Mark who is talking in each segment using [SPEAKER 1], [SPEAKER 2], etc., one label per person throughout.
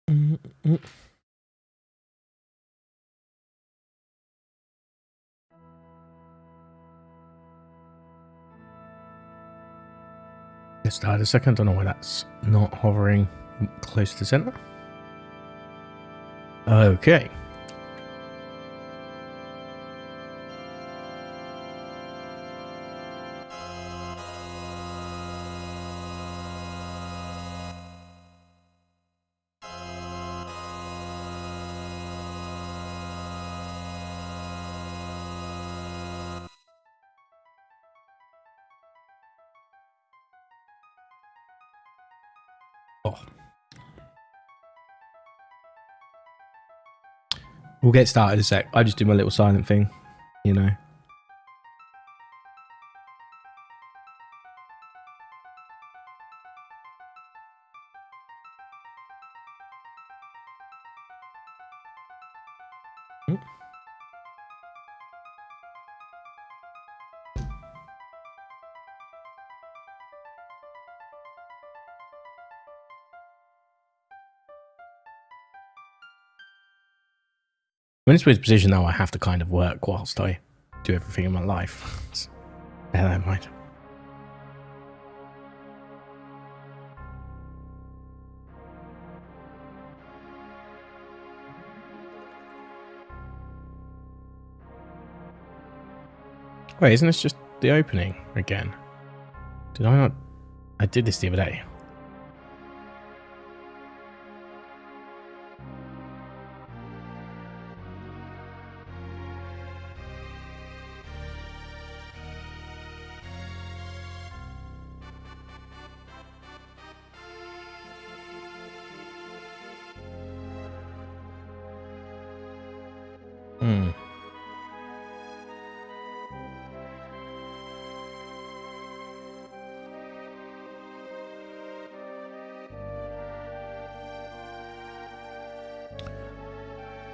[SPEAKER 1] Get started a second. Don't know why that's not hovering close to the center. Okay. Oh. We'll get started in a sec. I just do my little silent thing, you know. I'm in this weird position now. I have to kind of work whilst I do everything in my life. Bear that in mind. Wait, isn't this just the opening again? Did I not? I did this the other day.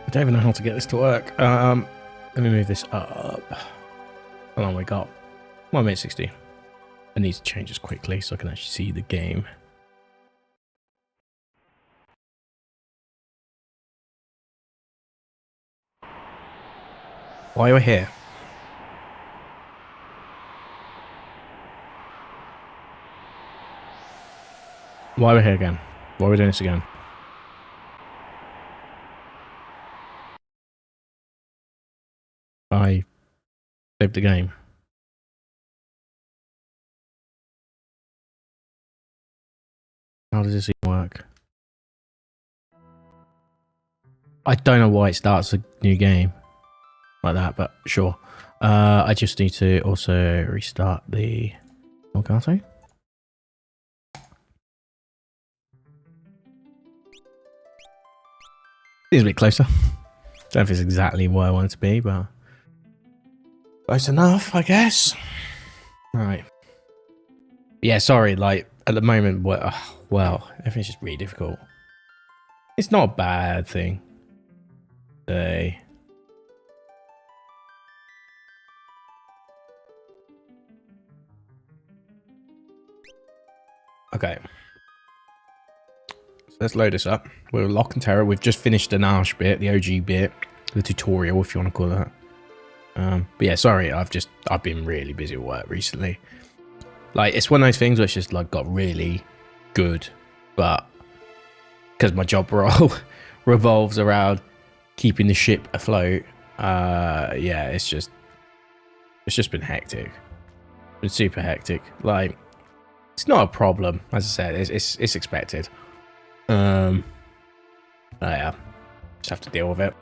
[SPEAKER 1] I don't even know how to get this to work. Let me move this up. How long we got? 1 minute 60. I need to change this quickly so I can actually see the game. Why are we here? Why are we here again? Why are we doing this again? I saved the game. How does this even work? I don't know why it starts a new game like that, but sure. I just need to also restart the Elgato. It's a bit closer. Don't know if it's exactly where I want it to be, but close enough, I guess. Right. Yeah, sorry, like, at the moment, well, everything's just really difficult. It's not a bad thing. Okay. So let's load this up. We're Lock and Terror. We've just finished the Nash bit, the OG bit, the tutorial, if you want to call it that. But yeah, sorry, I've been really busy with work recently. Like, it's one of those things where it's just like got really good, but because my job role revolves around keeping the ship afloat, yeah, it's just been hectic. It's been super hectic. Like, it's not a problem, as I said. It's expected. Yeah, just have to deal with it.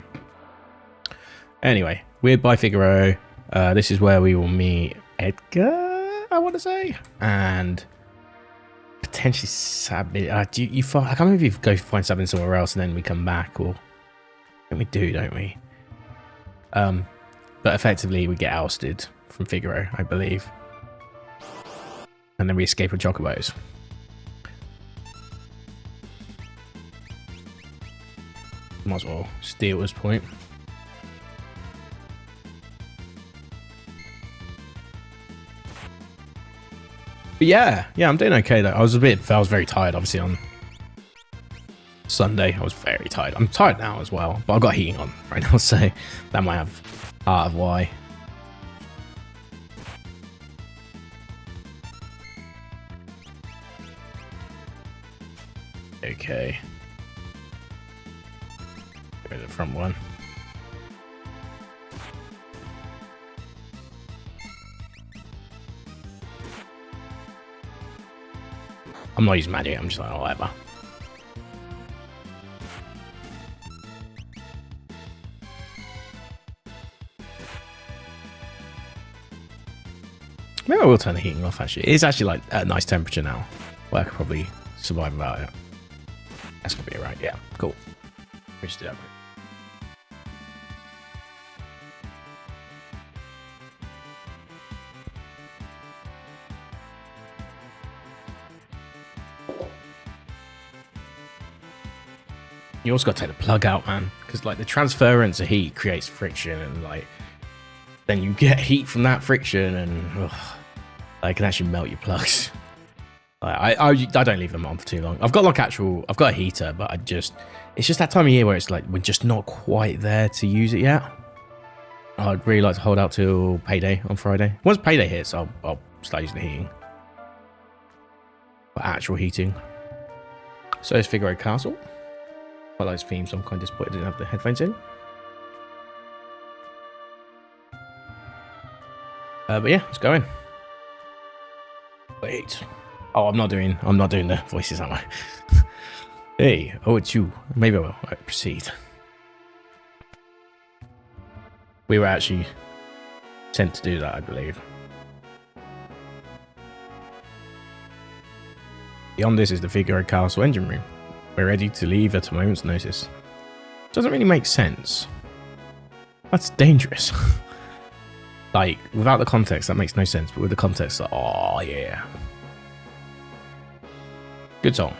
[SPEAKER 1] Anyway, we're by Figaro. This is where we will meet Edgar, I want to say, and potentially Sabin. I can't remember if you go find Sabin somewhere else and then we come back, or I think we do, don't we? But effectively we get ousted from Figaro, I believe, and then we escape on chocobos. Might as well steal this point. But yeah, I'm doing okay though. I was very tired, obviously, on Sunday. I was very tired. I'm tired now as well, but I've got heating on right now, so that might have part of why. Okay. Where's the front one? I'm not using magic, I'm just like, oh, whatever. Maybe I will turn the heating off, actually. It's actually like at a nice temperature now. Well, I could probably survive without it. That's gonna be alright, yeah. Cool. We just do that. You also got to take the plug out, man, because like the transference of heat creates friction, and like then you get heat from that friction, and it can actually melt your plugs. Like, I don't leave them on for too long. I've got a heater, but it's just that time of year where it's like we're just not quite there to use it yet. I'd really like to hold out till payday on Friday. Once payday hits, I'll start using the heating. For actual heating. So it's Figure 8 Castle. I like those themes, so I'm kind of disappointed I didn't have the headphones in. But yeah, let's go in. Wait. Oh, I'm not doing the voices, am I? Hey, oh, it's you. Maybe I will. Alright, proceed. We were actually sent to do that, I believe. Beyond this is the Figure 8 Castle engine room. We're ready to leave at a moment's notice. Doesn't really make sense. That's dangerous. Like, without the context, that makes no sense. But with the context, like, oh, yeah. Good song.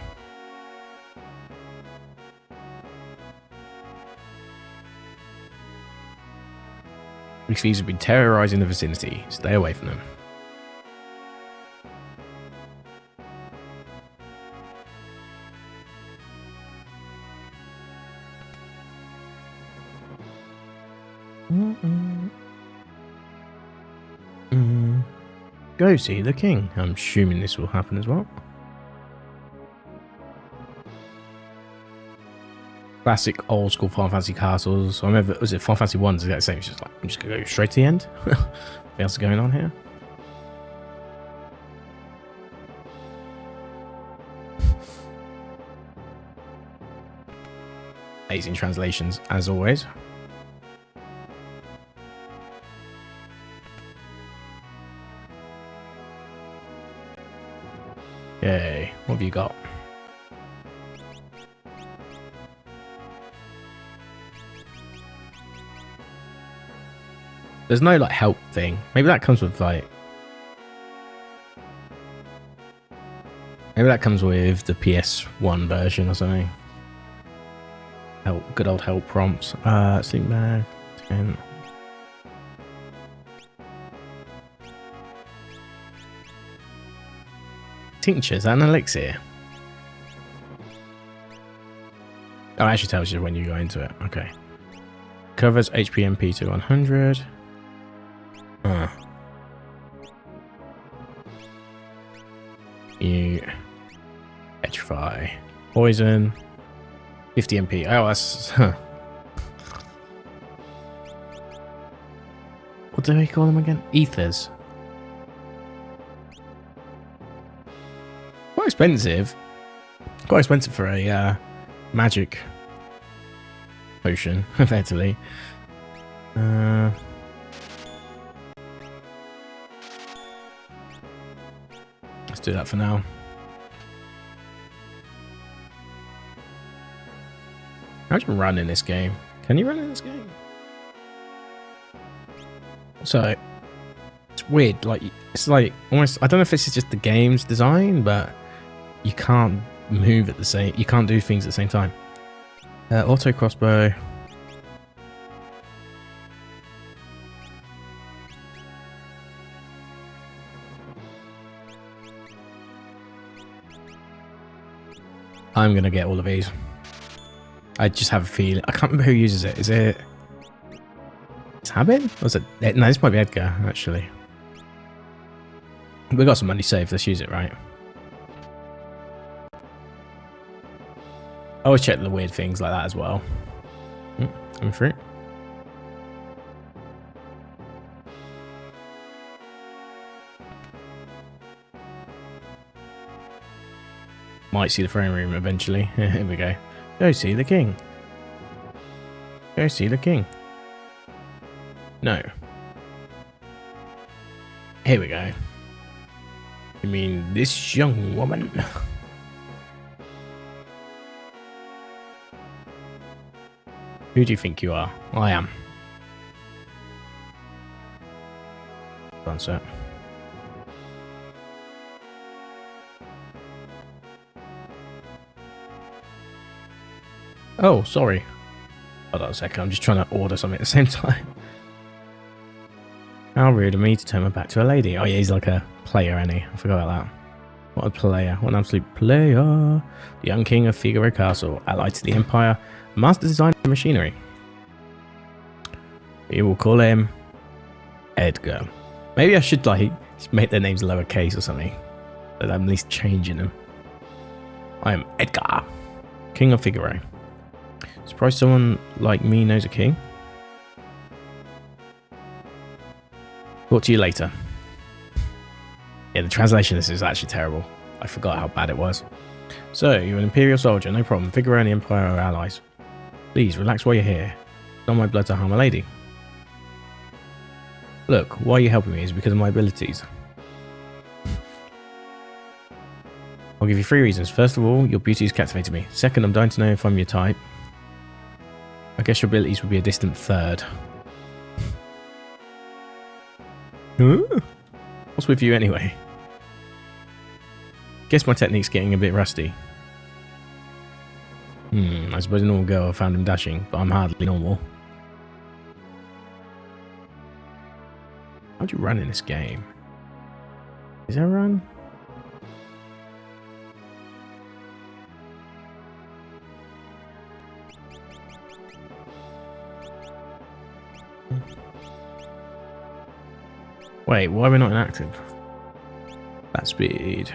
[SPEAKER 1] These thieves have been terrorizing the vicinity. Stay away from them. Go see the king. I'm assuming this will happen as well. Classic old school Final Fantasy castles. I remember, was it Final Fantasy 1's the exact same? It's just like, I'm just gonna go straight to the end. What else is going on here? Amazing translations, as always. Okay, what have you got? There's no like help thing. Maybe that comes with like. Maybe that comes with the PS1 version or something. Help, good old help prompts. Sleep bag. 10. Tinctures and elixir. Oh, it actually tells you when you go into it. Okay. Covers HP MP to 100. You petrify. Poison. 50 MP. Oh, that's... What do we call them again? Ethers. Quite expensive. Quite expensive for a magic potion, effectively. Let's do that for now. How do you run in this game? Can you run in this game? So it's weird. Like it's like almost. I don't know if this is just the game's design, but you can't move at the same. You can't do things at the same time. Auto crossbow. I'm gonna get all of these. I just have a feeling. I can't remember who uses it. Is it Tabin? Or is it? No, this might be Edgar, actually. We got some money saved. Let's use it, right? I always check the weird things like that as well. I'm free. Might see the throne room eventually. Here we go. Go see the king. Go see the king. No. Here we go. You mean this young woman? Who do you think you are? I am. Done, sir. Oh, sorry. Hold on a second. I'm just trying to order something at the same time. How rude of me to turn my back to a lady. Oh yeah, he's like a player, isn't he? I forgot about that. What a player. What an absolute player. The young king of Figaro Castle, allied to the Empire, a master designer of machinery. We will call him Edgar. Maybe I should like make their names lowercase or something. But I'm at least changing them. I am Edgar, king of Figaro. Surprised someone like me knows a king? Talk to you later. Yeah, the translation of this is actually terrible. I forgot how bad it was. So, you're an Imperial soldier, no problem. Figaro and the Empire are allies. Please, relax while you're here. It's not my blood to harm a lady. Look, why are you helping me is because of my abilities. I'll give you 3 reasons. First of all, your beauty has captivated me. Second, I'm dying to know if I'm your type. I guess your abilities would be a distant third. What's with you anyway? Guess my technique's getting a bit rusty. I suppose a normal girl found him dashing, but I'm hardly normal. How'd you run in this game? Is there a run? Wait, why are we not inactive? That speed.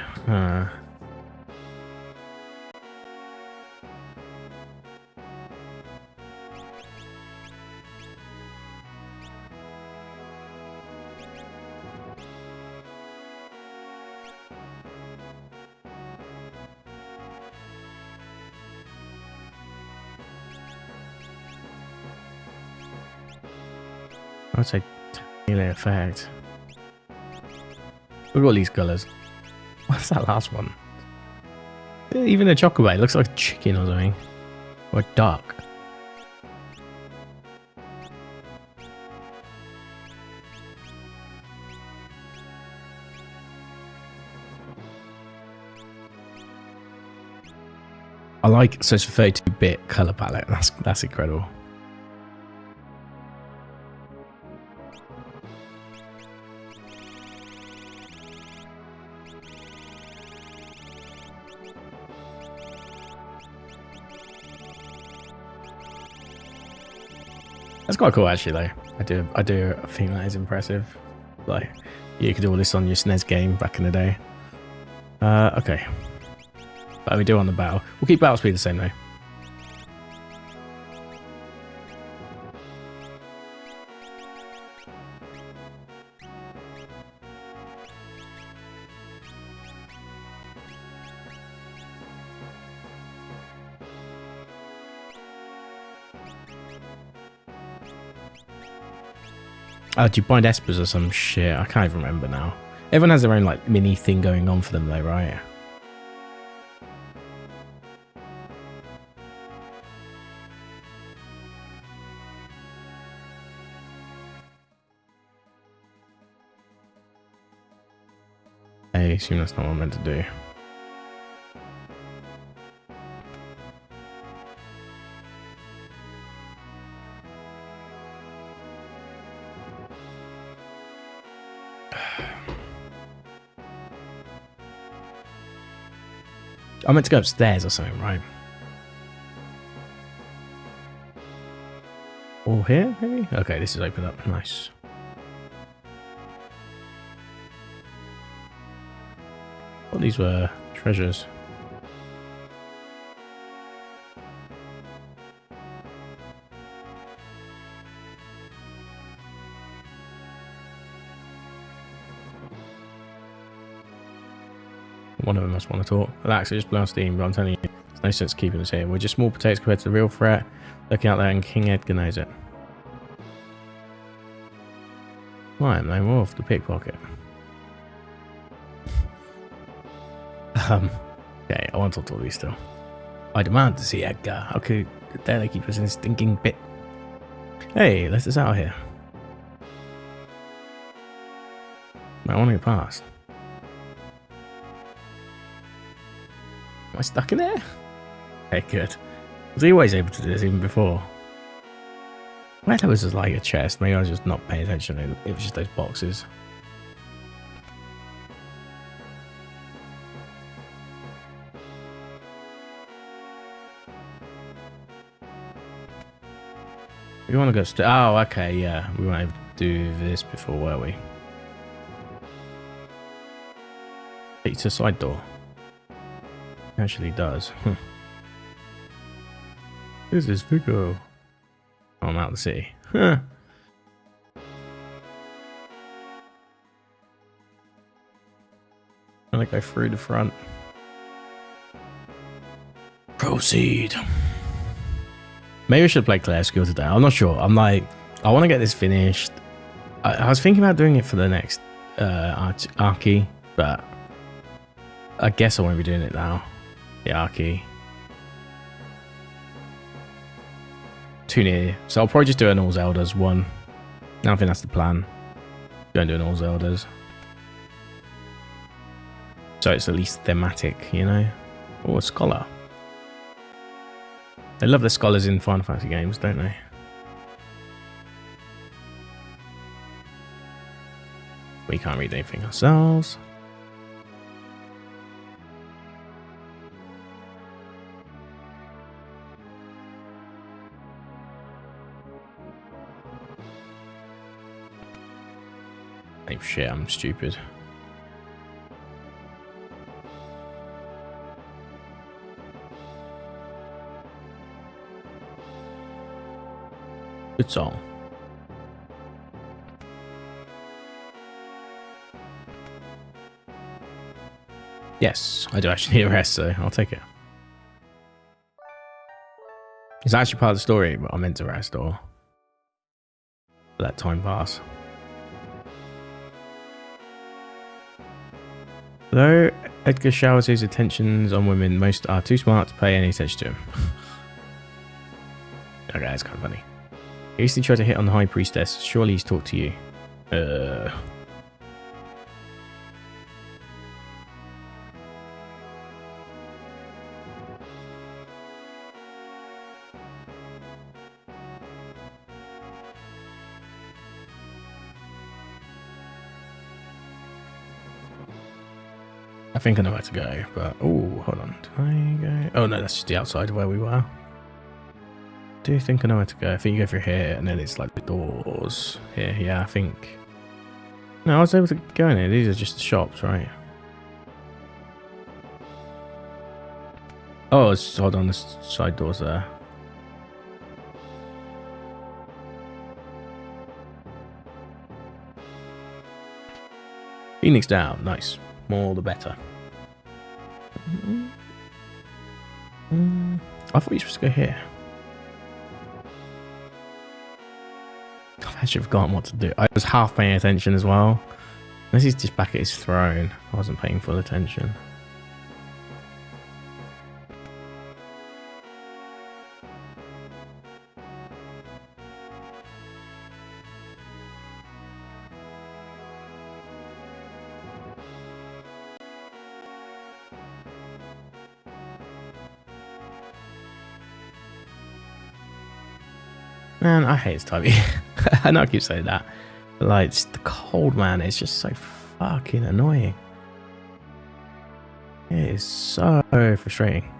[SPEAKER 1] I'd say tiny effect. Look at all these colours. What's that last one? Even a chocolate looks like a chicken or something. Or a duck. I like, so it's a 32-bit colour palette. That's incredible. That's quite cool, actually. Though I do think that is impressive. Like, you could do all this on your SNES game back in the day. Okay. But we do on the battle. We'll keep battle speed the same though. Oh, do you bind espers or some shit? I can't even remember now. Everyone has their own like mini thing going on for them though, right? I assume that's not what I'm meant to do. I meant to go upstairs or something, right? Or here, maybe? Okay, this is opened up. Nice. What these were treasures. One of them must want to talk. Relax, I just blow steam, but I'm telling you, there's no sense keeping us here. We're just small potatoes compared to the real threat. Looking out there and King Edgar knows it. Why am I more off the pickpocket? Okay, I want to talk to all these still. I demand to see Edgar. How could dare they keep us in this stinking pit? Hey, let us out of here. I want to get past. Am I stuck in there? Okay, good. Was he always able to do this even before? Where there was just like a chest. Maybe I was just not paying attention. It was just those boxes. We want to go. Oh, okay, yeah. We weren't able to do this before, were we? It's a side door. It actually does. This is Vigo. Oh, I'm out of the city. Huh. I'm gonna go through the front. Proceed. Maybe I should play Claire's skill today. I'm not sure. I'm like, I want to get this finished. I was thinking about doing it for the next Archie, but I guess I won't be doing it now. The Archie. Too near. So I'll probably just do an All Zeldas one. I think that's the plan. Go and do an All Zeldas. So it's at least thematic, you know? Oh, a scholar. They love the scholars in Final Fantasy games, don't they? We can't read anything ourselves. Oh shit, I'm stupid. Good song. Yes, I do actually need a rest, so I'll take it. It's actually part of the story, but I meant to rest or let time pass. Though Edgar showers his attentions on women, most are too smart to pay any attention to him. Okay, that's kind of funny. He recently tried to hit on the High Priestess. Surely he's talked to you. I think I know where to go, but oh, hold on. Did I go? Oh no, that's just the outside of where we were. Do you think I know where to go? I think you go through here, and then it's like the doors here. Yeah, I think. No, I was able to go in here. These are just the shops, right? Oh, it's, hold on, the side doors there. Phoenix down, nice. More the better. I thought you were supposed to go here. I've actually forgotten what to do. I was half paying attention as well. Unless he's just back at his throne. I wasn't paying full attention. Man, I hate this type. I know I keep saying that. But like, it's the cold, man. It's just so fucking annoying. It is so frustrating.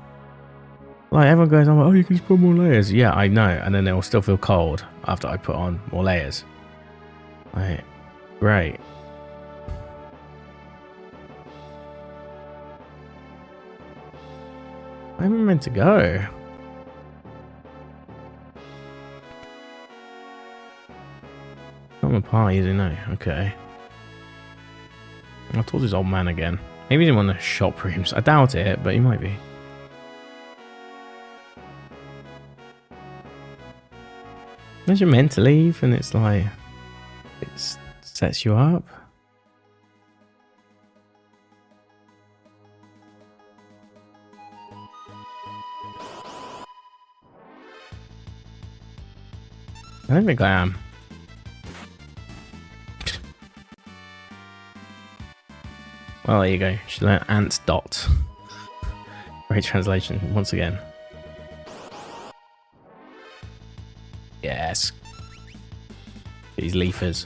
[SPEAKER 1] Like, everyone goes on, oh, you can just put more layers. Yeah, I know. And then it will still feel cold after I put on more layers. Like, great. Where am I meant to go? Not my party, is it? No. Okay. I told this old man again. Maybe he's in one of the shop rooms. I doubt it, but he might be. Unless you're meant to leave and it's like, it sets you up. I don't think I am. Well, there you go. She learned ants dot. Great translation once again. Yes. These leafers.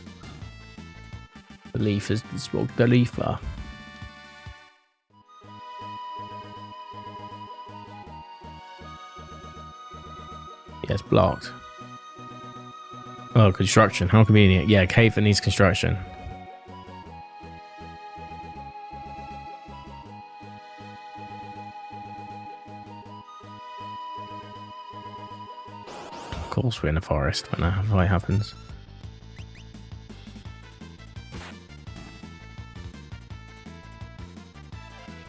[SPEAKER 1] The leafers smoke the leafer. Yes, blocked. Oh, construction. How convenient. Yeah, cave that needs construction. Of course we're in a forest when that fight happens.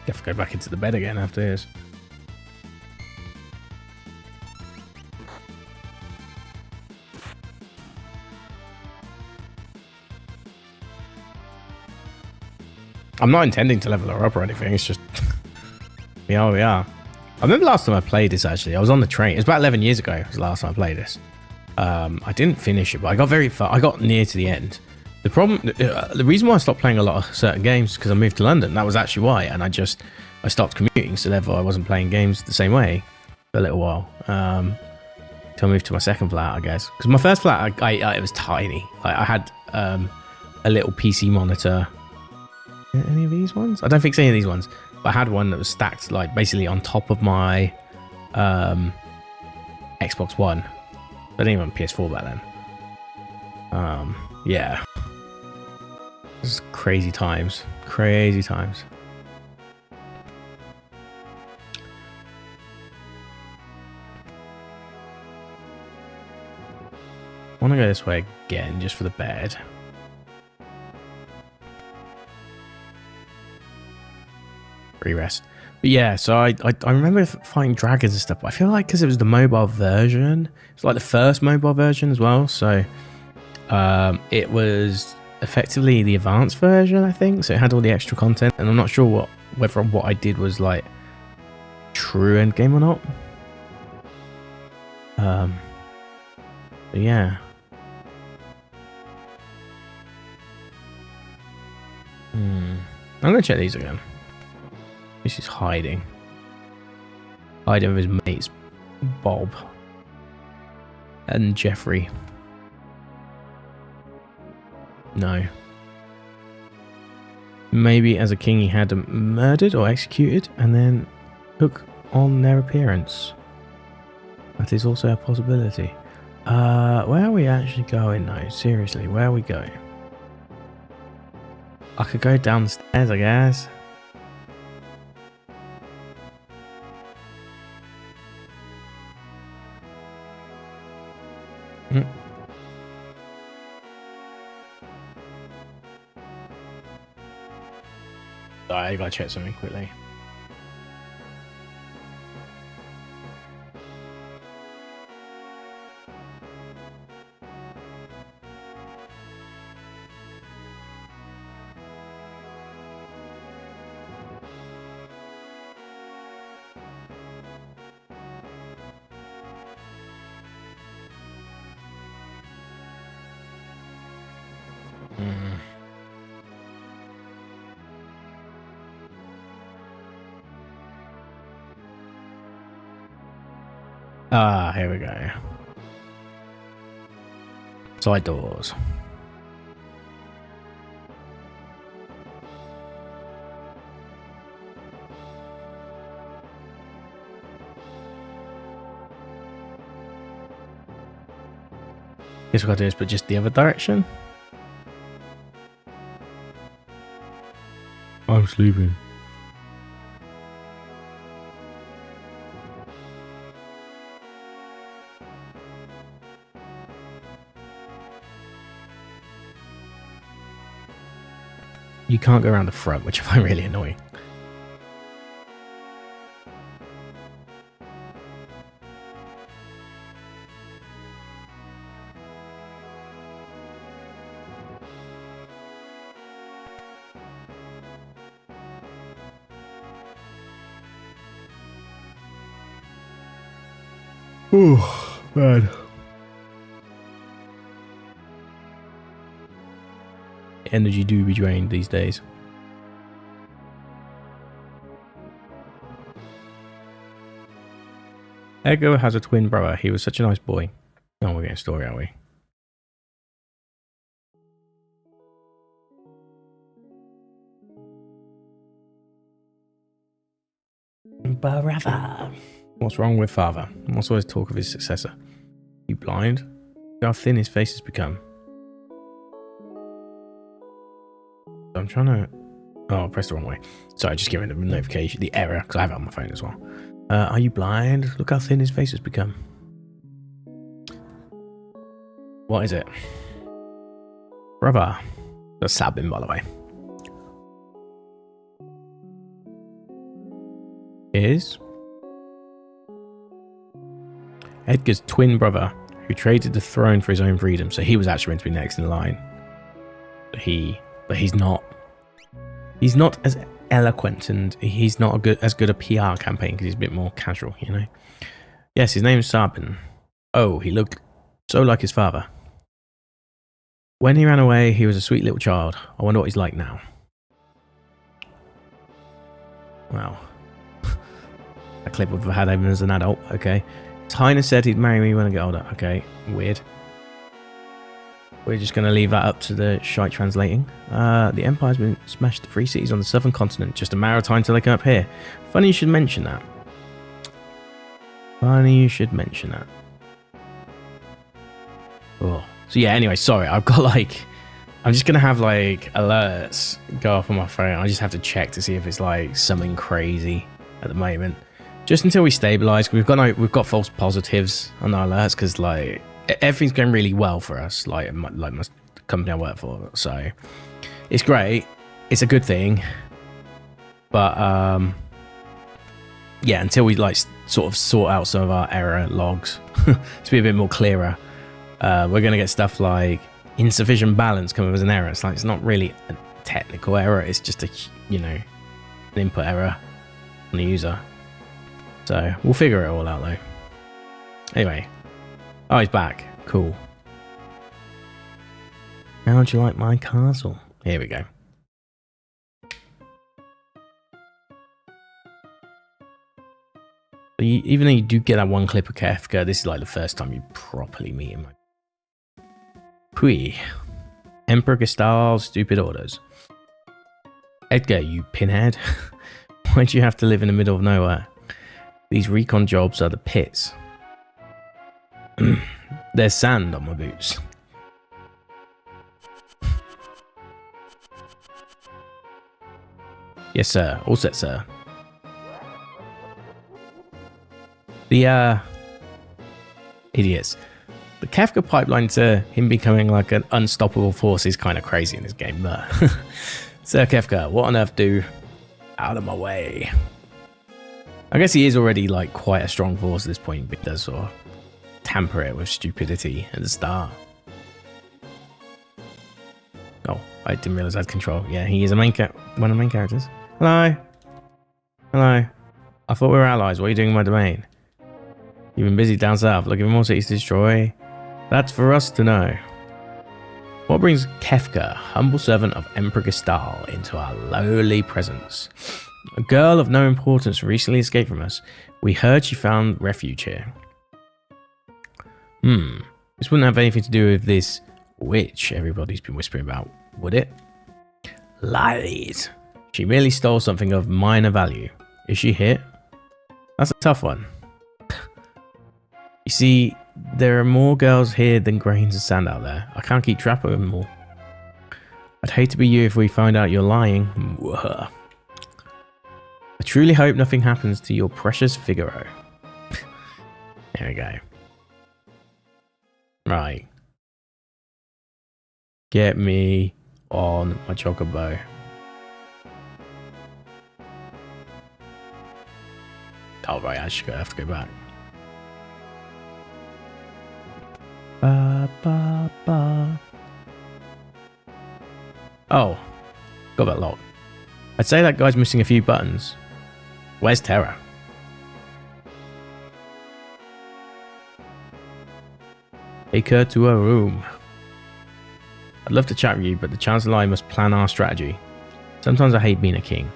[SPEAKER 1] You have to go back into the bed again after this. I'm not intending to level her up or anything, it's just we are. I remember last time I played this actually, I was on the train. It was about 11 years ago, was the last time I played this. I didn't finish it, but I got very far. I got near to the end. The problem, the reason why I stopped playing a lot of certain games is because I moved to London. That was actually why, and I stopped commuting, so therefore I wasn't playing games the same way for a little while. Till I moved to my second flat, I guess. Because my first flat, it was tiny. I had a little PC monitor. Any of these ones? I don't think it's any of these ones. But I had one that was stacked, like, basically on top of my Xbox One. I didn't even have PS4 back then. Yeah. This is crazy times. Crazy times. I want to go this way again, just for the bed. Rest. But yeah, so I remember fighting dragons and stuff, but I feel like because it was the mobile version, it's like the first mobile version as well, so it was effectively the advanced version, I think, so it had all the extra content, and I'm not sure whether what I did was like true end game or not. But yeah. I'm gonna check these again. This is hiding. Hiding with his mates, Bob and Jeffrey. No. Maybe as a king he had them murdered or executed and then took on their appearance. That is also a possibility. Where are we actually going though? Seriously, where are we going? I could go downstairs, I guess. I gotta check something quickly. Ah, here we go. Side doors. Guess what I do is but just the other direction. I'm sleeping. You can't go around the front, which I find really annoying. Oh, man. Energy do be drained these days. Edgar has a twin brother. He was such a nice boy. Oh, we're getting a story, are we? Brother. What's wrong with father? What's always talk of his successor? You blind? Look how thin his face has become. I'm trying to... Oh, I pressed the wrong way. Sorry, just giving the notification, the error, because I have it on my phone as well. Are you blind? Look how thin his face has become. What is it? Brother. That's Sabin, by the way. Is Edgar's twin brother, who traded the throne for his own freedom. So he was actually meant to be next in line. But he's not. He's not as eloquent, and he's not as good a PR campaign because he's a bit more casual, you know. Yes, his name is Sabin. Oh, he looked so like his father. When he ran away, he was a sweet little child. I wonder what he's like now. Wow. A clip we've had him as an adult. Okay. His Highness said he'd marry me when I get older. Okay. Weird. We're just going to leave that up to the shite translating. The Empire's been smashed to 3 cities on the southern continent. Just a matter of time till they come up here. Funny you should mention that. Funny you should mention that. Oh. So yeah, anyway, sorry. I've got like... I'm just going to have like alerts go off on my phone. I just have to check to see if it's like something crazy at the moment. Just until we stabilize. We've got false positives on our alerts because like... everything's going really well for us, like my company I work for. So it's great. It's a good thing. But yeah, until we like sort of sort out some of our error logs to be a bit more clearer, we're going to get stuff like insufficient balance come up as an error. It's like it's not really a technical error. It's just a an input error on the user. So we'll figure it all out though. Anyway. Oh, he's back. Cool. How'd you like my castle? Here we go. Even though you do get that one clip of Kefka, this is like the first time you properly meet him. Pui. Emperor Gestal's stupid orders. Edgar, you pinhead. Why'd you have to live in the middle of nowhere? These recon jobs are the pits. There's sand on my boots. Yes, sir. All set, sir. The idiots. The Kefka pipeline to him becoming like an unstoppable force is kind of crazy in this game, but Sir Kefka, what on earth do? Out of my way. I guess he is already like quite a strong force at this point, but he does sort of tamper it with stupidity at the start. Oh, I didn't realize I had control. Yeah, he is one of the main characters. Hello. Hello. I thought we were allies. What are you doing in my domain? You've been busy down south, looking for more cities to destroy. That's for us to know. What brings Kefka, humble servant of Emperor Gestal, into our lowly presence? A girl of no importance recently escaped from us. We heard she found refuge here. This wouldn't have anything to do with this witch everybody's been whispering about, would it? Lies. She merely stole something of minor value. Is she hit? That's a tough one. You see, There are more girls here than grains of sand out there. I can't keep track of them all. I'd hate to be you if we find out you're lying. I truly hope nothing happens to your precious Figaro. There we go. Right. Get me on my chocobo. Oh, right, I should have to go back. Ba, ba, ba. Oh, got that lock. I'd say that guy's missing a few buttons. Where's Terra? Take her to her room. I'd love to chat with you, but the Chancellor and I must plan our strategy. Sometimes I hate being a king.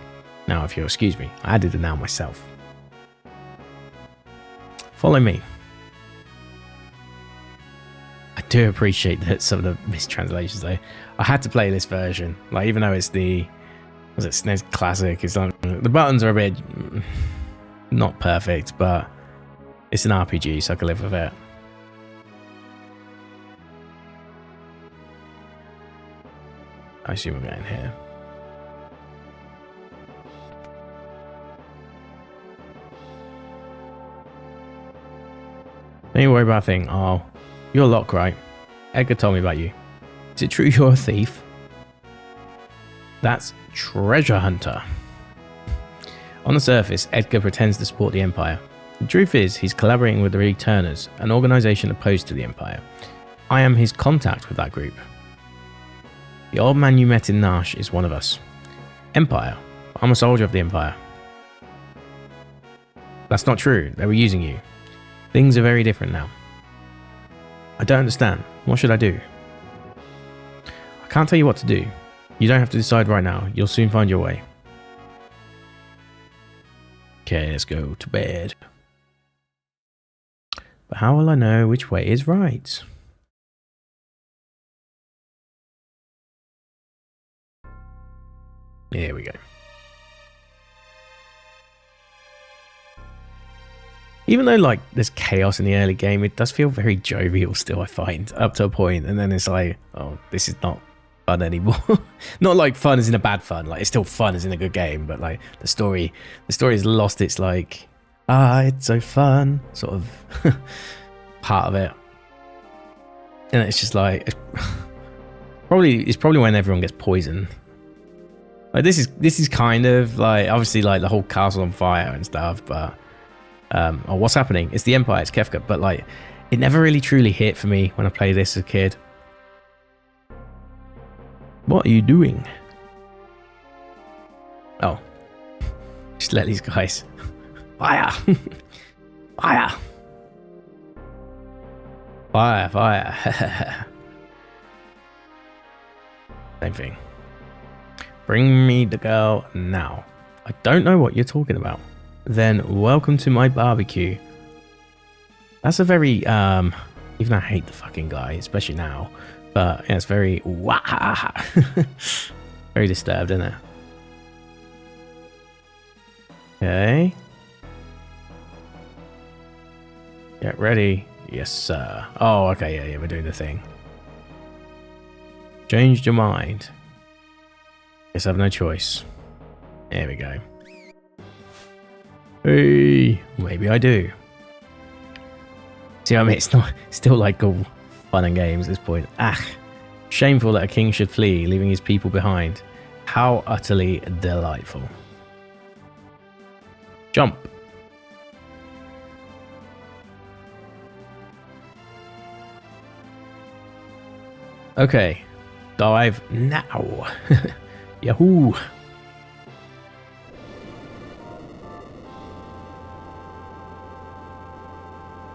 [SPEAKER 1] Now, if you'll excuse me, I added the noun myself. Follow me. I do appreciate that some of the mistranslations though. I had to play this version, like even though it's the SNES Classic. It's like the buttons are a bit not perfect, but it's an RPG, so I can live with it. I assume we're going here. Don't you worry about a thing. Oh, you're Locke, right? Edgar told me about you. Is it true you're a thief? That's Treasure Hunter. On the surface, Edgar pretends to support the Empire. The truth is, he's collaborating with the Returners, an organization opposed to the Empire. I am his contact with that group. The old man you met in Nash is one of us. Empire. I'm a soldier of the Empire. That's not true. They were using you. Things are very different now. I don't understand. What should I do? I can't tell you what to do. You don't have to decide right now. You'll soon find your way. Okay, let's go to bed. But how will I know which way is right? Here we go. Even though like there's chaos in the early game, it does feel very jovial still, I find, up to a point, and then it's like, oh, this is not fun anymore. Not like fun as in a bad fun, like it's still fun as in a good game, but like the story has lost its like, it's so fun sort of part of it. And it's just like it's probably when everyone gets poisoned. Like this is kind of like obviously like the whole castle on fire and stuff, but what's happening? It's the Empire, it's Kefka, but like it never really truly hit for me when I played this as a kid. What are you doing? Oh, just let these guys fire, fire, fire, fire. Same thing. Bring me the girl now. I don't know what you're talking about. Then welcome to my barbecue. That's a very even I hate the fucking guy, especially now, but yeah, it's very very disturbed, isn't it? Okay, get ready. Yes sir. Oh okay, yeah, we're doing the thing. Changed your mind. Guess I have no choice. There we go. Hey, maybe I do. See what I mean? It's not still like all fun and games at this point. Shameful that a king should flee, leaving his people behind. How utterly delightful. Jump. Okay. Dive now. Yahoo!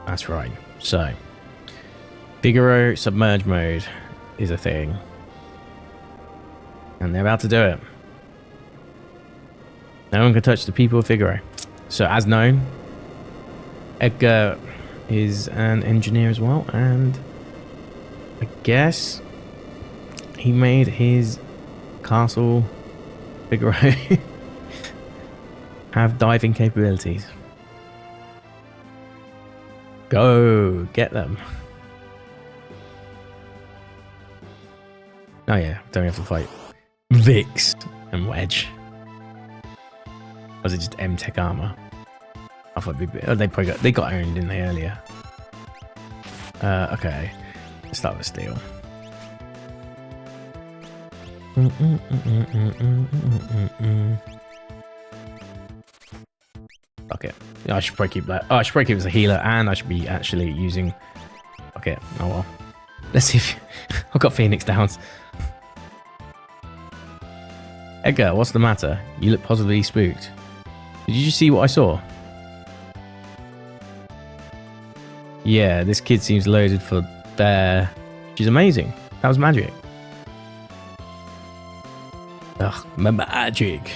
[SPEAKER 1] That's right. So, Figaro submerge mode is a thing. And they're about to do it. No one can touch the people of Figaro. So, as known, Edgar is an engineer as well, and I guess he made his castle Figaro have diving capabilities. Go get them. Oh yeah, don't have to fight Vix and Wedge. Or was it just M-Tech armor? I thought they got owned, didn't they, earlier? Okay. Let's start with steel. Okay. I should probably keep that. Oh, I should probably keep it as a healer, and I should be actually using. Okay. Oh well. Let's see if I've got Phoenix Downs. Edgar, what's the matter? You look positively spooked. Did you just see what I saw? Yeah, this kid seems loaded for bear. She's amazing. That was magic. Ugh, magic.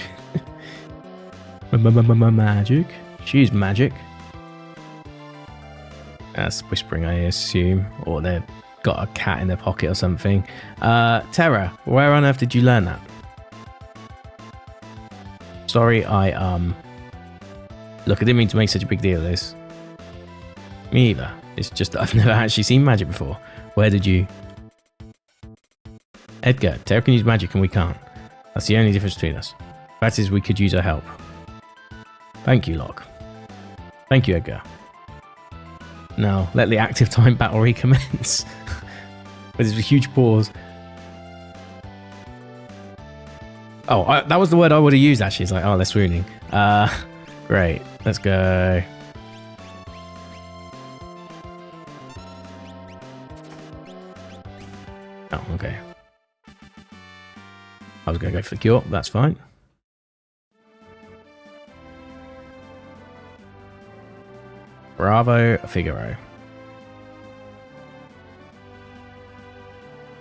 [SPEAKER 1] Magic. She's magic. That's whispering, I assume. Or they've got a cat in their pocket or something. Terra, where on earth did you learn that? Sorry, Look, I didn't mean to make such a big deal of this. Me either. It's just that I've never actually seen magic before. Where did you... Edgar, Terra can use magic and we can't. That's the only difference between us. That is, we could use her help. Thank you, Locke. Thank you, Edgar. Now, let the active time battle recommence. There's a huge pause. Oh, that was the word I would have used, actually. It's like, oh, they're swooning. Great. Let's go. Oh, okay. I was going to go for the cure. That's fine. Bravo, Figaro.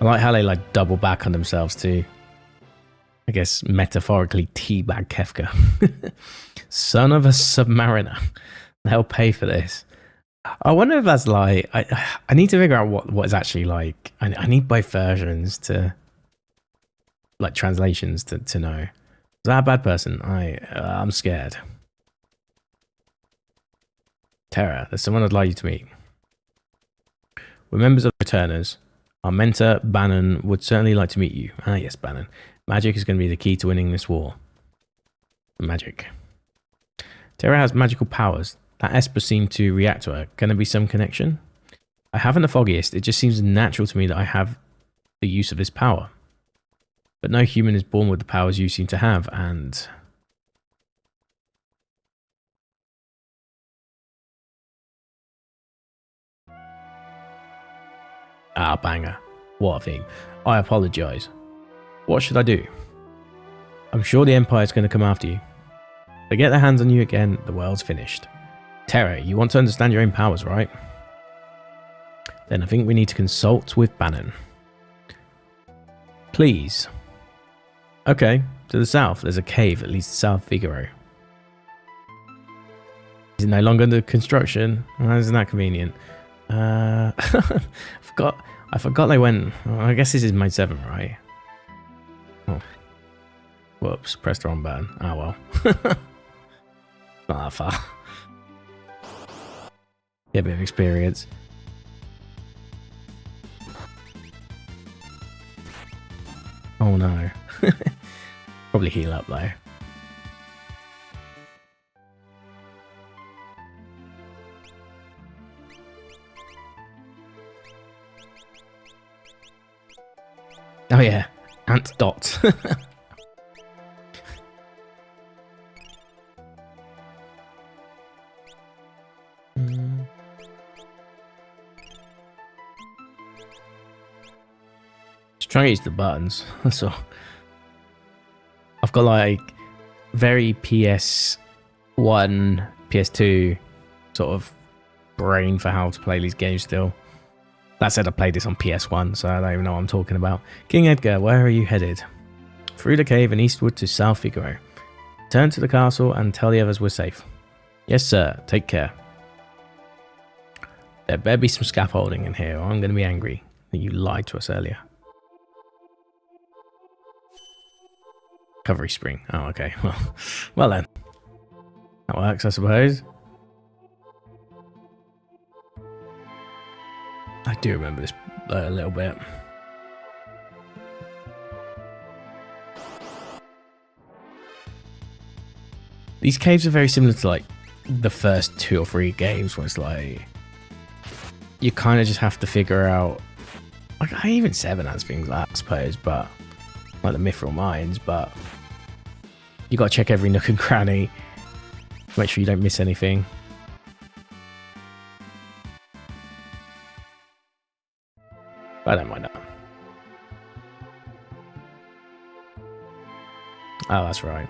[SPEAKER 1] I like how they like double back on themselves too. I guess metaphorically teabag Kefka. Son of a submariner. They'll pay for this. I wonder if that's like... I need to figure out what is actually like... I need both versions to... Like translations to know. Is that a bad person? I'm scared. Terra, there's someone I'd like you to meet. We're members of the Returners. Our mentor, Bannon, would certainly like to meet you. Ah, yes, Bannon. Magic is going to be the key to winning this war. Magic. Terra has magical powers. That Esper seemed to react to her. Can there be some connection? I haven't the foggiest. It just seems natural to me that I have the use of this power. But no human is born with the powers you seem to have, and... Ah, banger. What a theme. I apologise. What should I do? I'm sure the Empire's going to come after you. If they get their hands on you again, the world's finished. Terra, you want to understand your own powers, right? Then I think we need to consult with Bannon. Please. Okay, to the south, there's a cave that leads to South Figaro. Is it no longer under construction? Oh, isn't that convenient? I forgot they went... Well, I guess this is Mode 7, right? Oh. Whoops, pressed the wrong button. Oh well. Not that far. Get a bit of experience. Oh no. Probably heal up though. Oh yeah, Ant Dot. Just trying to use the buttons, that's all. I've got like very PS1, PS2 sort of brain for how to play these games still. That said, I played this on PS1, so I don't even know what I'm talking about. King Edgar, where are you headed? Through the cave and eastward to South Figaro. Turn to the castle and tell the others we're safe. Yes, sir. Take care. There better be some scaffolding in here, or I'm going to be angry that you lied to us earlier. Recovery spring. Oh, okay. Well then. That works, I suppose. I do remember this a little bit. These caves are very similar to like the first 2 or 3 games, where it's like you kind of just have to figure out. Like even 7 has things like that, I suppose, but like the Mithril Mines. But you got to check every nook and cranny, make sure you don't miss anything. I don't mind that. Oh, that's right.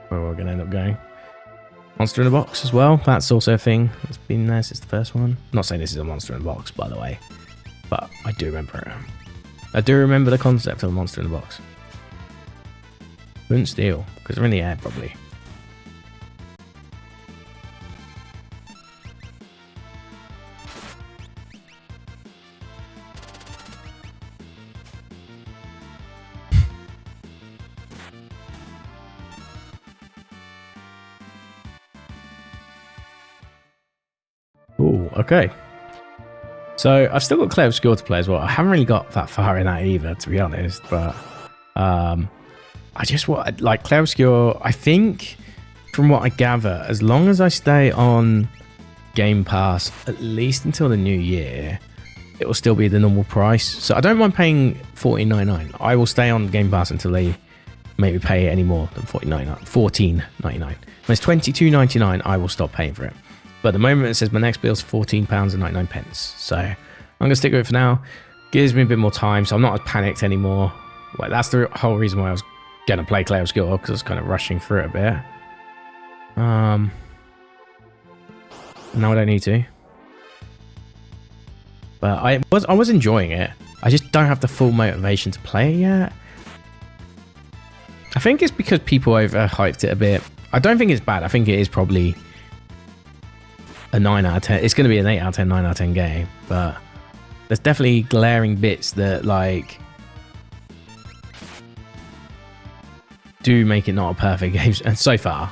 [SPEAKER 1] Where we're going to end up going. Monster in a Box as well. That's also a thing that's been there since the first one. I'm not saying this is a Monster in a Box, by the way. But I do remember it. I do remember the concept of a Monster in a Box. Wouldn't steal, because they're in the air, probably. Ooh, okay. So I've still got Clay Obscure to play as well. I haven't really got that far in that either, to be honest. But I just want, like, Clay Obscure, I think, from what I gather, as long as I stay on Game Pass at least until the new year, it will still be the normal price. So I don't mind paying $14.99. I will stay on Game Pass until they make me pay any more than $14.99. When it's $22.99, I will stop paying for it. But at the moment, it says my next bill is £14.99. So I'm going to stick with it for now. Gives me a bit more time, so I'm not as panicked anymore. Like, that's the whole reason why I was going to play Clay Obscure, because I was kind of rushing through it a bit. Now I don't need to. But I was enjoying it. I just don't have the full motivation to play it yet. I think it's because people overhyped it a bit. I don't think it's bad. I think it is probably a 9 out of 10. It's going to be an 8 out of 10, 9 out of 10 game, but there's definitely glaring bits that like do make it not a perfect game. And so far,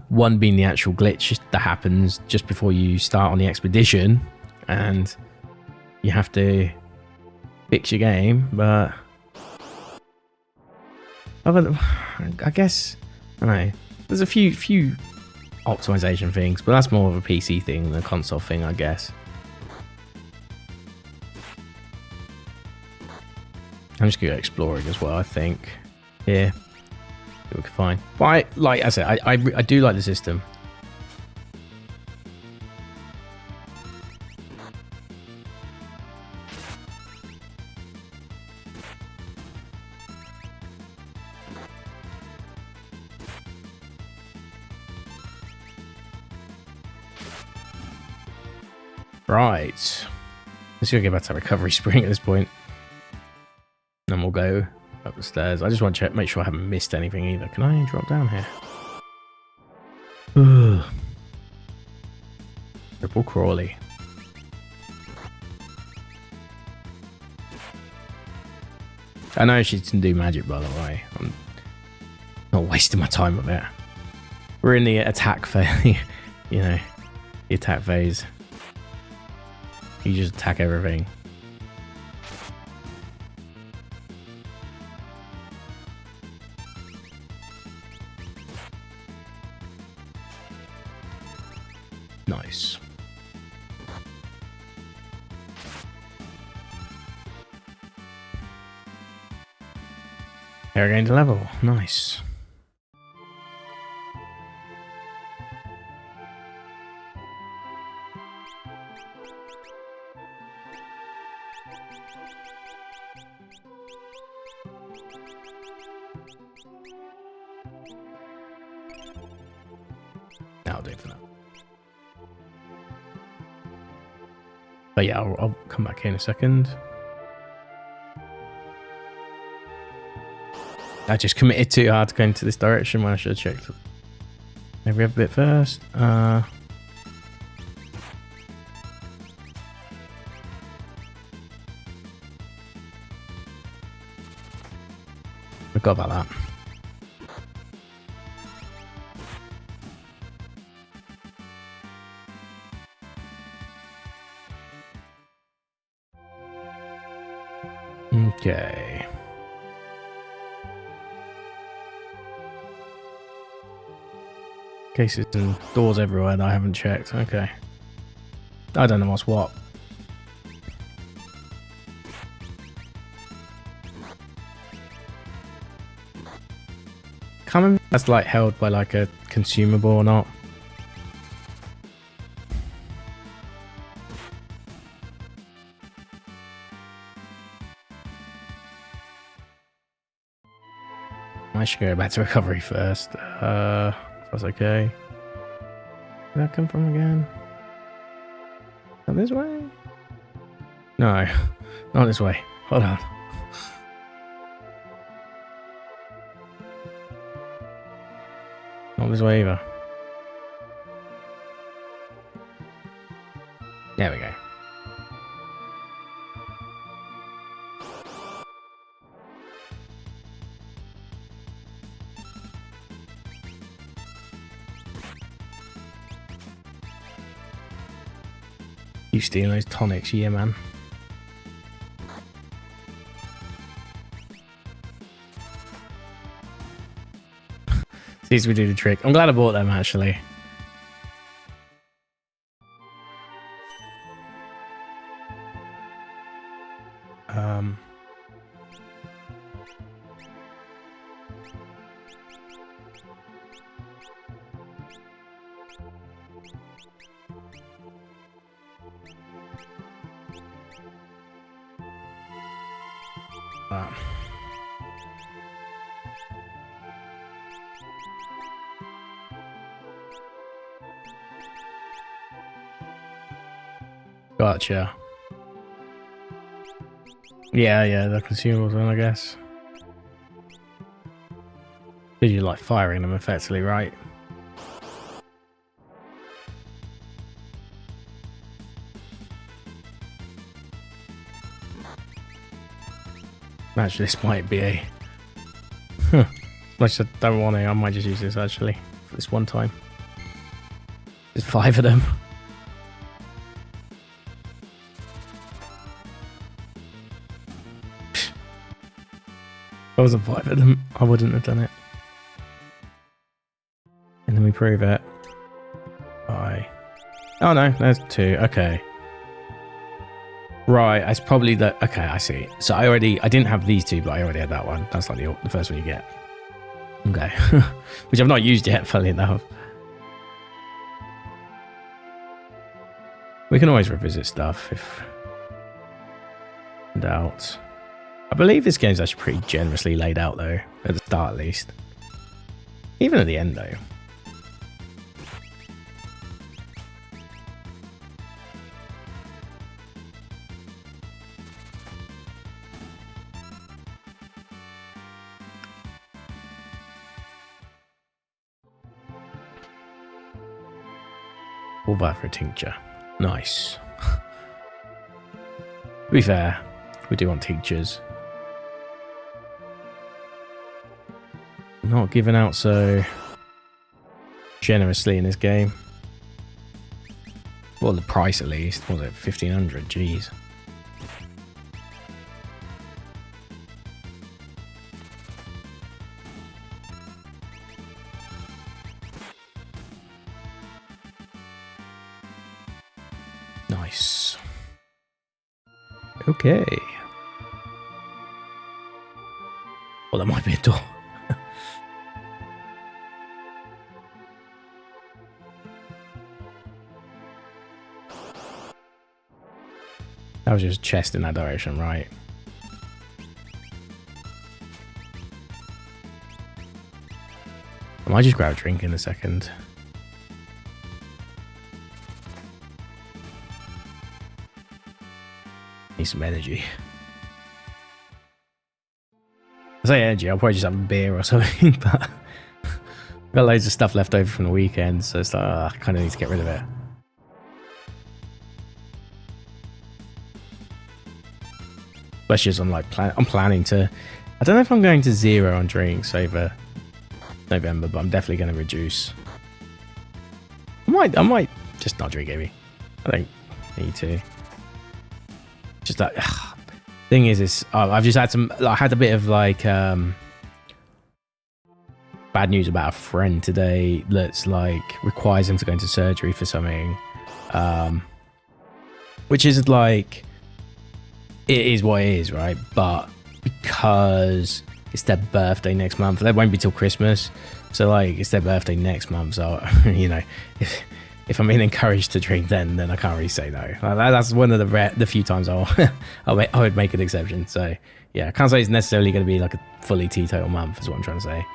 [SPEAKER 1] one being the actual glitch that happens just before you start on the expedition, and you have to fix your game. But other than, I guess, I don't know. There's a few optimization things, but that's more of a PC thing than a console thing, I guess. I'm just gonna go exploring as well, I think. Here, we can find. But like I said, I do like the system. Right. Let's go get back to recovery spring at this point. And we'll go up the stairs. I just want to check, make sure I haven't missed anything either. Can I drop down here? Triple Crawley. I know she can do magic, by the way. I'm not wasting my time with it. We're in the attack phase. You know, the attack phase. You just attack everything. Nice. Hair gained a level. Nice. That'll do for now. But yeah, I'll come back here in a second. I just committed too hard to go into this direction when I should have checked every other bit first. Forgot about that. Okay. Cases and doors everywhere that I haven't checked. Okay. I don't know what's what. Can't remember if that's like held by like a consumable or not. I should go back to recovery first. That's okay. Where'd that come from again? Not this way? No, not this way. Hold on. Not this way either. There we go. You stealing those tonics, yeah, man. Seems we do the trick. I'm glad I bought them actually. Gotcha. Yeah, the consumables one, I guess. Did you like firing them effectively, right? Actually, this might be a... Like I don't want to, I might just use this actually for this one time. There's 5 of them. If I wasn't 5 of them, I wouldn't have done it. And then we prove it by... Oh no, there's 2. Okay. Right, that's probably the... Okay, I see. So I didn't have these 2, but I already had that one. That's like the first one you get. Okay. Which I've not used yet, funnily enough. We can always revisit stuff if in doubt. I believe this game's actually pretty generously laid out though, at the start at least. Even at the end though. All that for a tincture. Nice. To be fair, we do want tinctures. Not given out so generously in this game. Well, the price at least. What was it? 1,500. Jeez. Nice. Okay. Well, that might be a door. That was just chest in that direction, right? I might just grab a drink in a second. Need some energy. I say energy, I'll probably just have a beer or something, but I've got loads of stuff left over from the weekend, so it's like, I kind of need to get rid of it. Especially as I'm like, I'm planning to, I don't know if I'm going to 0 on drinks over November, but I'm definitely going to reduce. I might just not drink, maybe. I don't need to. Just that Thing is I've just had I had a bit of like bad news about a friend today that's like requires him to go into surgery for something, which is like, it is what it is, right? But because it's their birthday next month, that won't be till Christmas, so like it's their birthday next month, so you know, if I'm being encouraged to drink then I can't really say no. Like, that's one of the few times I would make an exception. So yeah, I can't say it's necessarily going to be like a fully teetotal month is what I'm trying to say,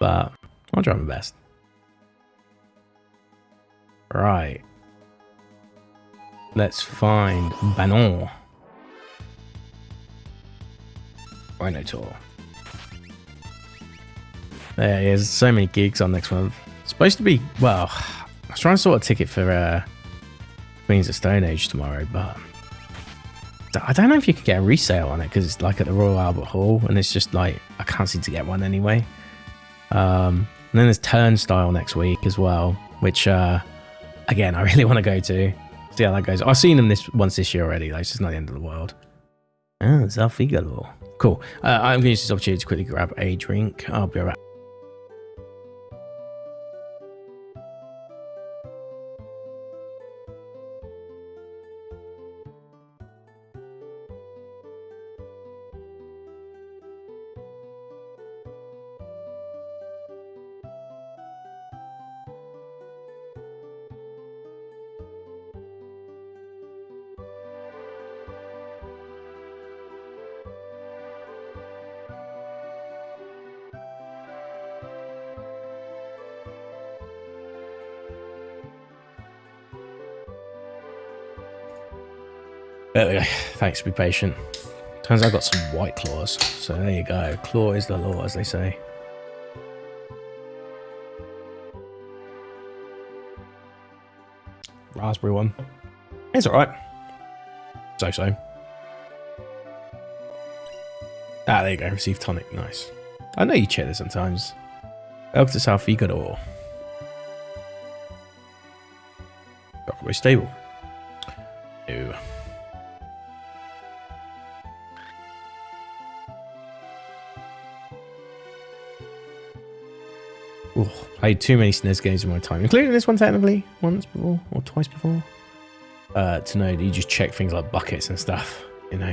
[SPEAKER 1] but I'll try my best. Right, let's find Banon. Rhino Tour. There's so many gigs on next month. It's supposed to be, well, I was trying to sort a ticket for Queens of Stone Age tomorrow, but I don't know if you can get a resale on it because it's like at the Royal Albert Hall, and it's just like I can't seem to get one anyway. And then there's Turnstile next week as well, which again I really want to go to. See how that goes. I've seen them once this year already. Like, it's just not the end of the world. Oh, it's Al Figaro. Cool. I'm going to use this opportunity to quickly grab a drink. I'll be right back. There we go. Thanks, be patient. Turns out I've got some white claws, so there you go. Claw is the law, as they say. Raspberry one. It's alright. So. Ah, there you go. Receive tonic. Nice. I know you check this sometimes. Welcome to South Figaro. Rockaway stable. Ew. Ooh, played too many SNES games in my time, including this one technically, once before, or twice before. To know that you just check things like buckets and stuff, you know.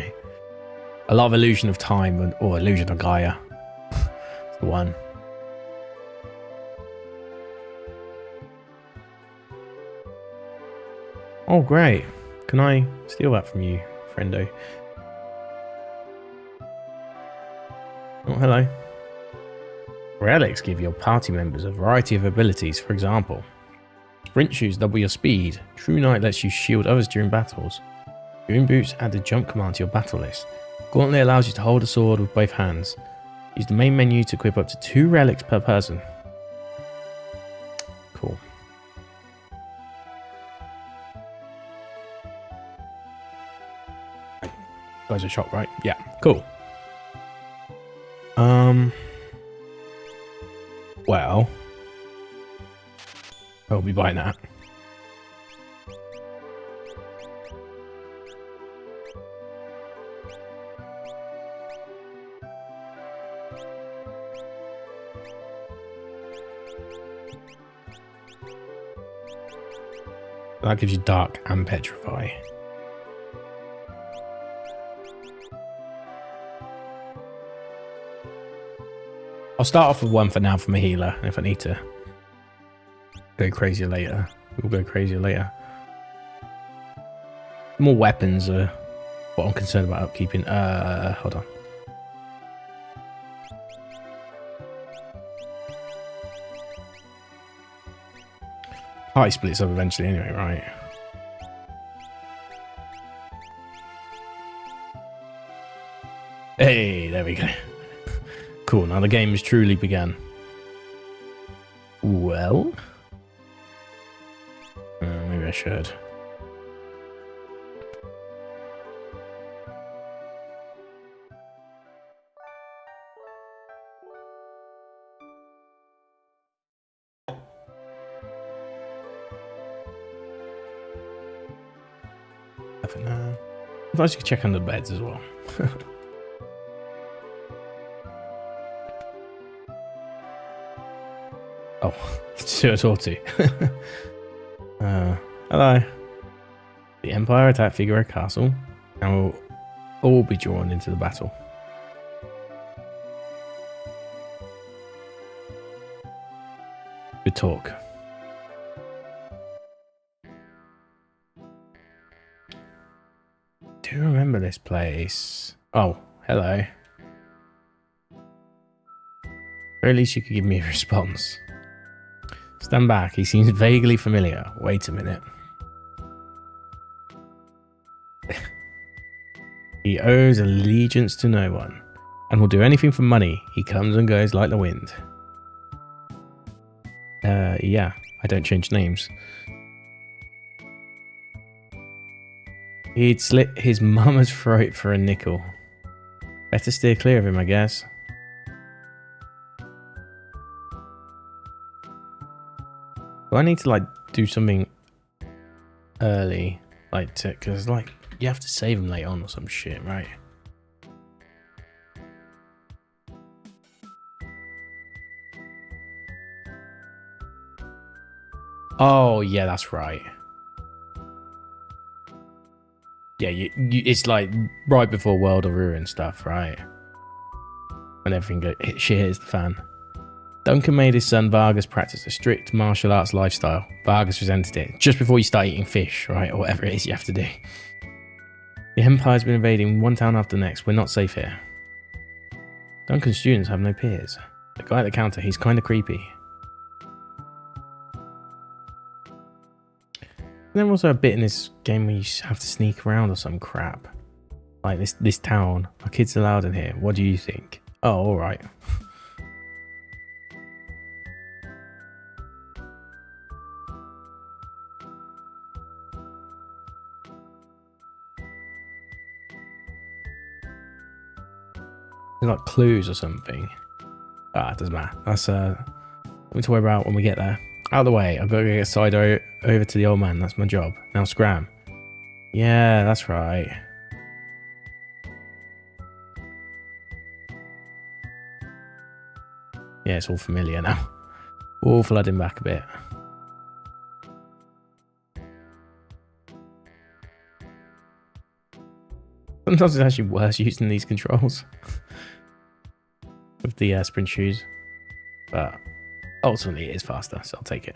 [SPEAKER 1] A lot of Illusion of Time, or Illusion of Gaia. It's the one. Oh, great. Can I steal that from you, friendo? Oh, hello. Relics give your party members a variety of abilities. For example, Sprint Shoes double your speed. True Knight lets you shield others during battles. Boom Boots add the jump command to your battle list. Gauntlet allows you to hold a sword with both hands. Use the main menu to equip up to 2 relics per person. Cool. Guys are shot, right? Yeah, cool. Well, I'll be buying that. That gives you Dark and Petrify. I'll start off with one for now for my healer. If I need to go crazier later, we'll go crazier later. More weapons are what I'm concerned about upkeeping. Hold on. Party splits up eventually anyway, right? Hey, there we go. Cool, now the game has truly begun. Well, maybe I should. Sometimes you can check under the beds as well. Oh, Stuart Torty. Hello. The Empire attacked Figueroa Castle and will all be drawn into the battle. Good talk. Do you remember this place? Oh, hello. Or at least you could give me a response. Stand back. He seems vaguely familiar. Wait a minute. He owes allegiance to no one and will do anything for money. He comes and goes like the wind. Yeah, I don't change names. He'd slit his mama's throat for a nickel. Better steer clear of him, I guess. Do I need to, like, do something early? Like, because, like, you have to save him later on or some shit, right? Oh, yeah, that's right. Yeah, it's like right before World of Ruin stuff, right? When everything shit hits the fan. Duncan made his son Vargas practice a strict martial arts lifestyle. Vargas resented it just before you start eating fish, right? Or whatever it is you have to do. The Empire's been invading one town after the next. We're not safe here. Duncan's students have no peers. The guy at the counter, he's kind of creepy. There's also a bit in this game where you have to sneak around or some crap. Like this town. Are kids allowed in here? What do you think? Oh, alright. There's like clues or something. Ah, it doesn't matter. That's nothing to worry about when we get there. Out of the way. I've got to get side over to the old man. That's my job. Now scram. Yeah, that's right. Yeah, it's all familiar now. All flooding back a bit. Sometimes it's actually worse using these controls. With the sprint shoes. But ultimately it is faster, so I'll take it.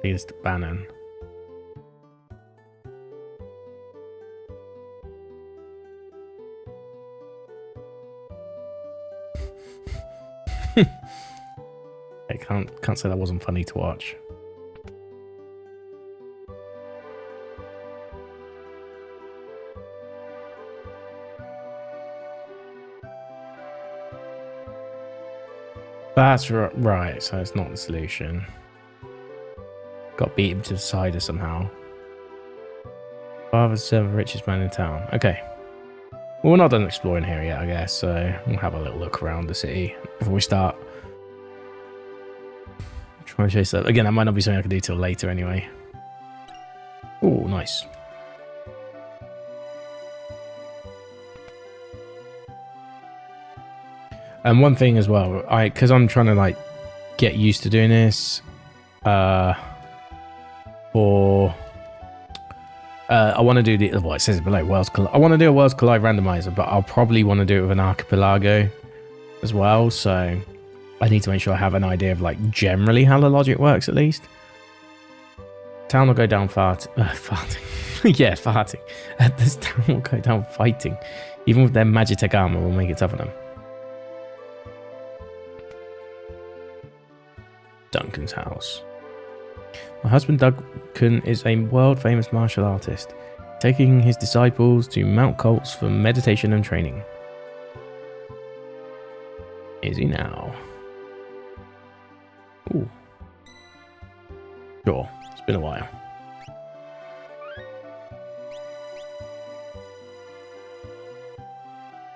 [SPEAKER 1] Leads to Bannon. I can't say that wasn't funny to watch. That's right, so it's not the solution. Got beat him to the cider somehow. Father's the richest man in town. Okay. Well, we're not done exploring here yet, I guess, so we'll have a little look around the city before we start. Try and chase that. Again, that might not be something I can do till later anyway. Oh, nice. And one thing as well, because I'm trying to like get used to doing this, I want to do the, well, it says it below, I want to do a Worlds Collide randomizer, but I'll probably want to do it with an archipelago as well, so I need to make sure I have an idea of like generally how the logic works at least. Town will go down farting. Yeah, farting. This town will go down fighting. Even with their Magitech armor, we'll make it tough on them. Duncan's house. My husband Duncan is a world-famous martial artist, taking his disciples to Mount Colts for meditation and training. Is he now? Ooh. Sure, it's been a while.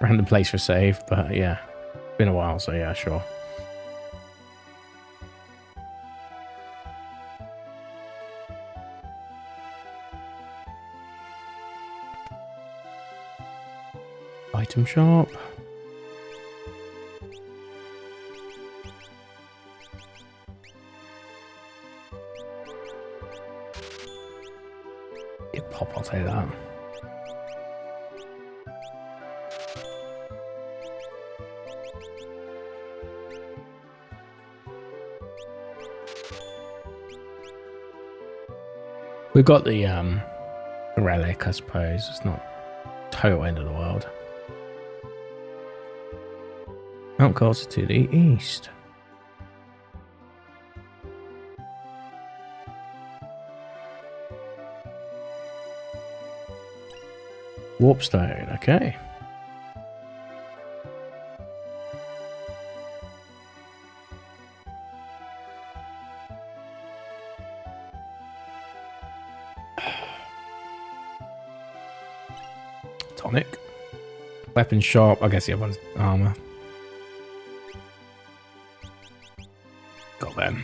[SPEAKER 1] Random place for save, but yeah. Been a while, so yeah, sure. Item shop. Yeah, pop, I'll take that. We've got the relic, I suppose. It's not total end of the world. Mount Costa to the east. Warpstone, okay. Tonic. Weapon shop. I guess the other one's armor. Got them.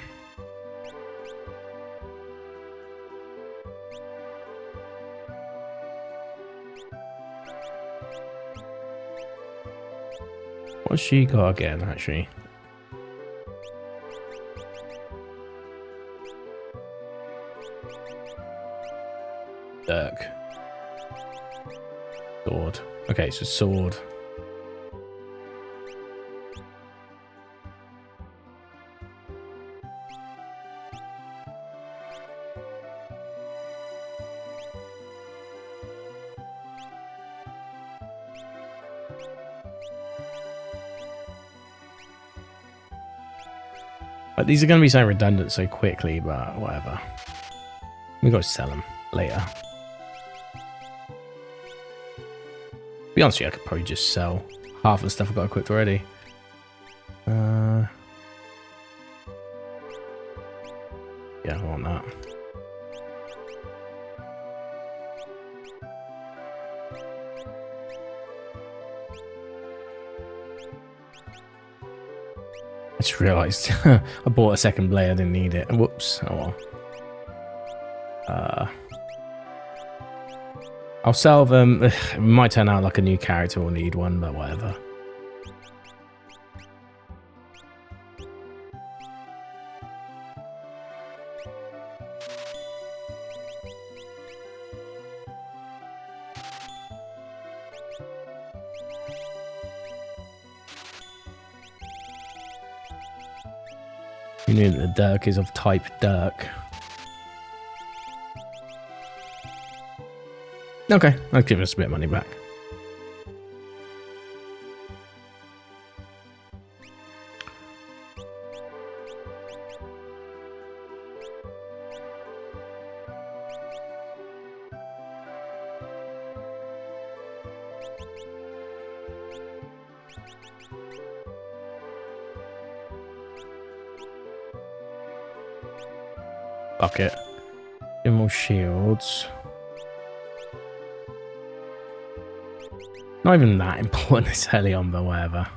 [SPEAKER 1] What's she got again, actually? Dirk. Sword. Okay, so sword. But these are going to be so redundant so quickly, but whatever. We got to sell them later. To be honest with you, I could probably just sell half of the stuff I've got equipped already. Yeah, I want that. I just realised I bought a second blade, I didn't need it. Whoops. Oh well. I'll sell them. It might turn out like a new character will need one, but whatever. You knew that the Dirk is of type Dirk. Okay, I'll give us a bit of money back. Bucket. Get more shields. Not even that important necessarily on, but whatever.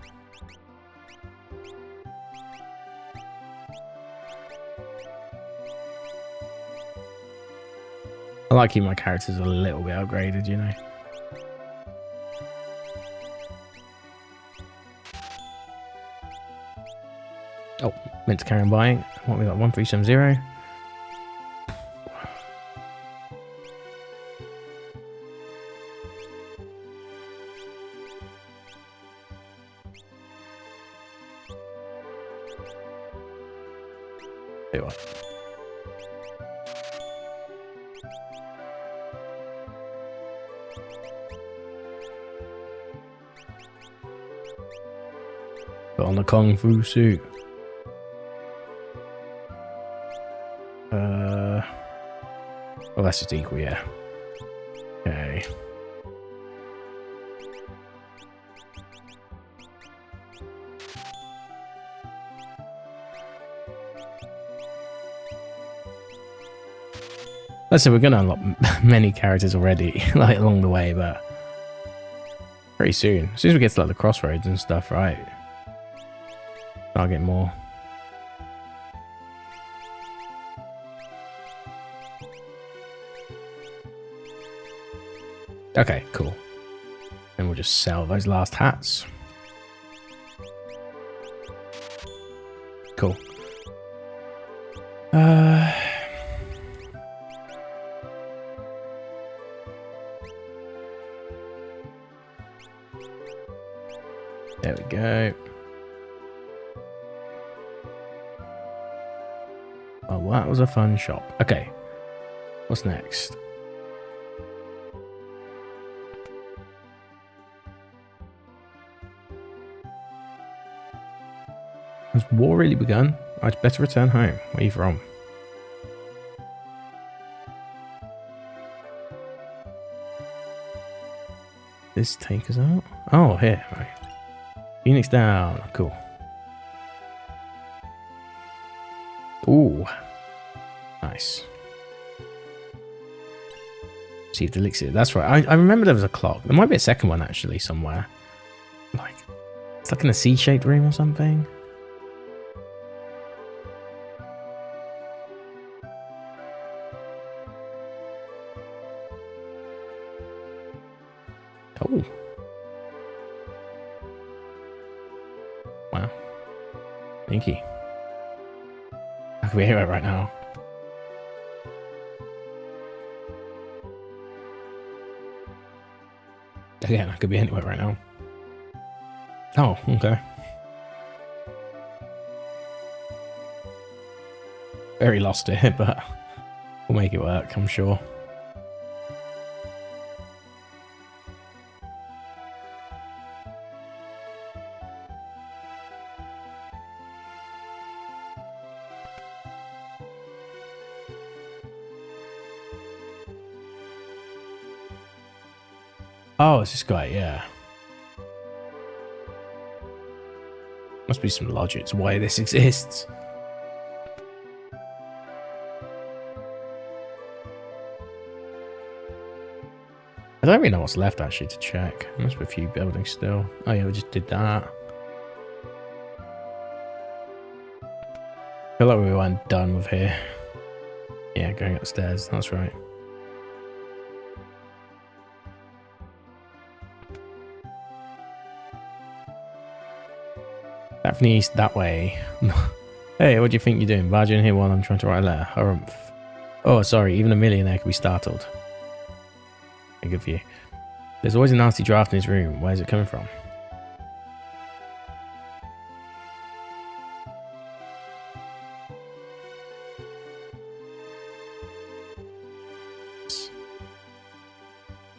[SPEAKER 1] I like keeping my characters a little bit upgraded, you know. Oh, meant to carry on buying. What we got? 1370. Put on the Kung Fu suit. Well, that's just equal, yeah. Okay. Let's say we're going to unlock many characters already, like along the way, but Pretty soon. As soon as we get to like the crossroads and stuff, right? I'll get more. Okay, cool. And we'll just sell those last hats. Cool. There we go. Oh, well, that was a fun shop. Okay. What's next? Has war really begun? I'd better return home. Where are you from? This take us out? Oh, here. Right. Phoenix down. Cool. Ooh. Nice. Received elixir. That's right. I remember there was a clock. There might be a second one actually somewhere. Like, it's like in a C-shaped room or something. Oh. Wow. Thank you. I could be here right now. Again, I could be anywhere right now. Oh, okay. Very lost it, but we'll make it work, I'm sure. Oh, it's this guy, yeah. Must be some logic to why this exists. I don't really know what's left actually to check. There must be a few buildings still. Oh yeah, we just did that. I feel like we weren't done with here. Yeah, going upstairs, that's right. Back from the east that way. Hey, what do you think you're doing? Barging in here while I'm trying to write a letter. Harumph. Oh, sorry, even a millionaire could be startled. Okay, good for you. There's always a nasty draft in his room. Where's it coming from?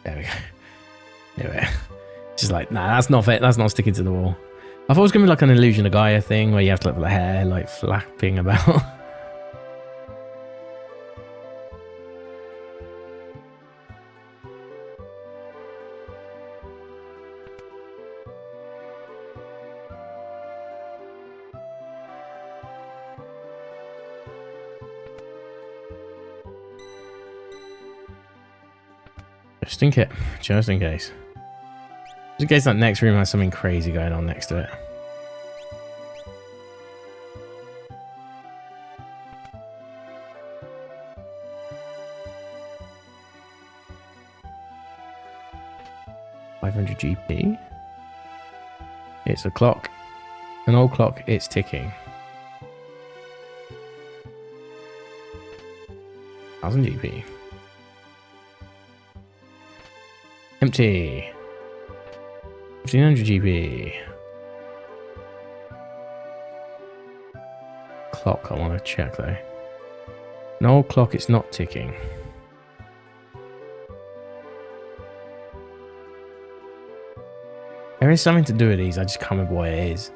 [SPEAKER 1] There we go. There we go. Just like, nah, that's not fit. That's not sticking to the wall. I thought it was going to be like an Illusion of Gaia thing where you have to look at the hair like flapping about. Just in case. Just in case. Just in case that next room has something crazy going on next to it. GP. It's a clock. An old clock, it's ticking. 1000 GP. Empty. 1500 GP. Clock, I want to check though. An old clock, it's not ticking. There is something to do with these, I just can't remember what it is.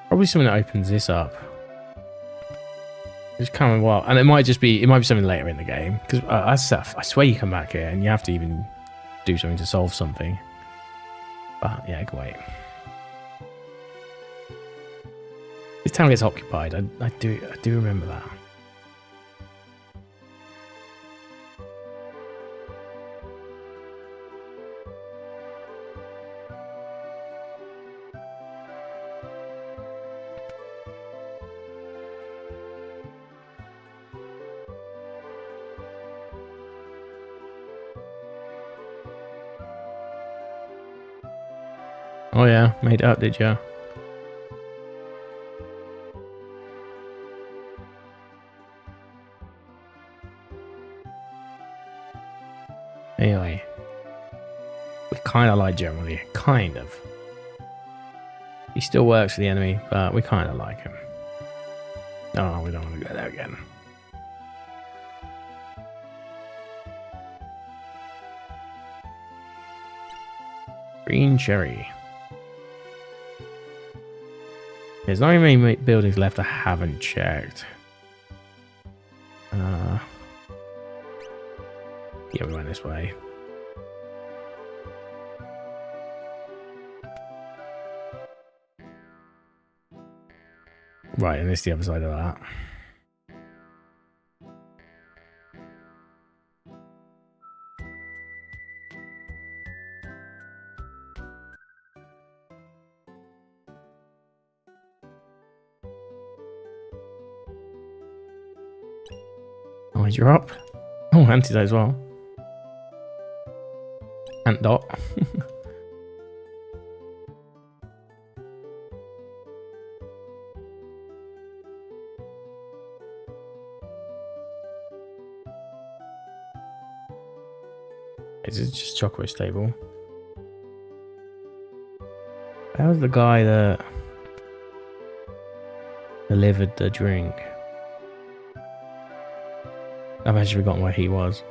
[SPEAKER 1] Probably something that opens this up. Just can't remember what. And it might be something later in the game. Because I swear you come back here and you have to even do something to solve something. But yeah, go wait. This town gets occupied. I do remember that. Oh yeah, made it up, did ya? Anyway, we kind of like generally, kind of. He still works for the enemy, but we kind of like him. Oh, we don't want to go there again. Green cherry. There's not even many buildings left I haven't checked. Yeah, we went this way. Right, and this is the other side of that. Oh, you're up. Oh, antidote as well. Ant dot. Is it just chocolate stable? That was the guy that delivered the drink. I've actually forgotten where he was.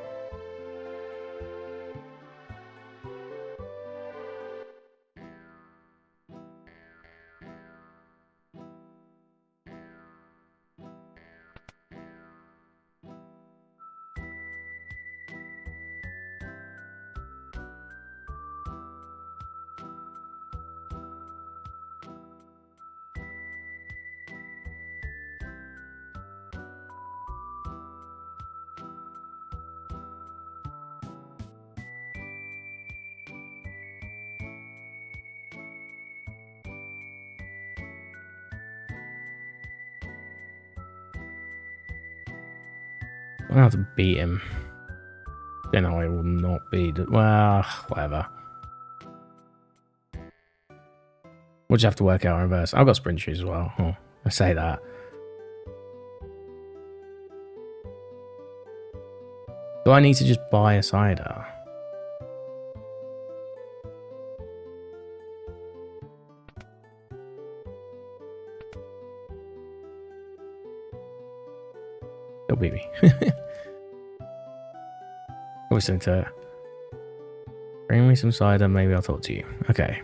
[SPEAKER 1] I'll have to beat him. Then I will not be. Well, whatever. We'll just have to work out in reverse. I've got sprint shoes as well. Oh, I say that. Do I need to just buy a cider? He'll beat me. Always think to bring me some cider, maybe I'll talk to you. Okay.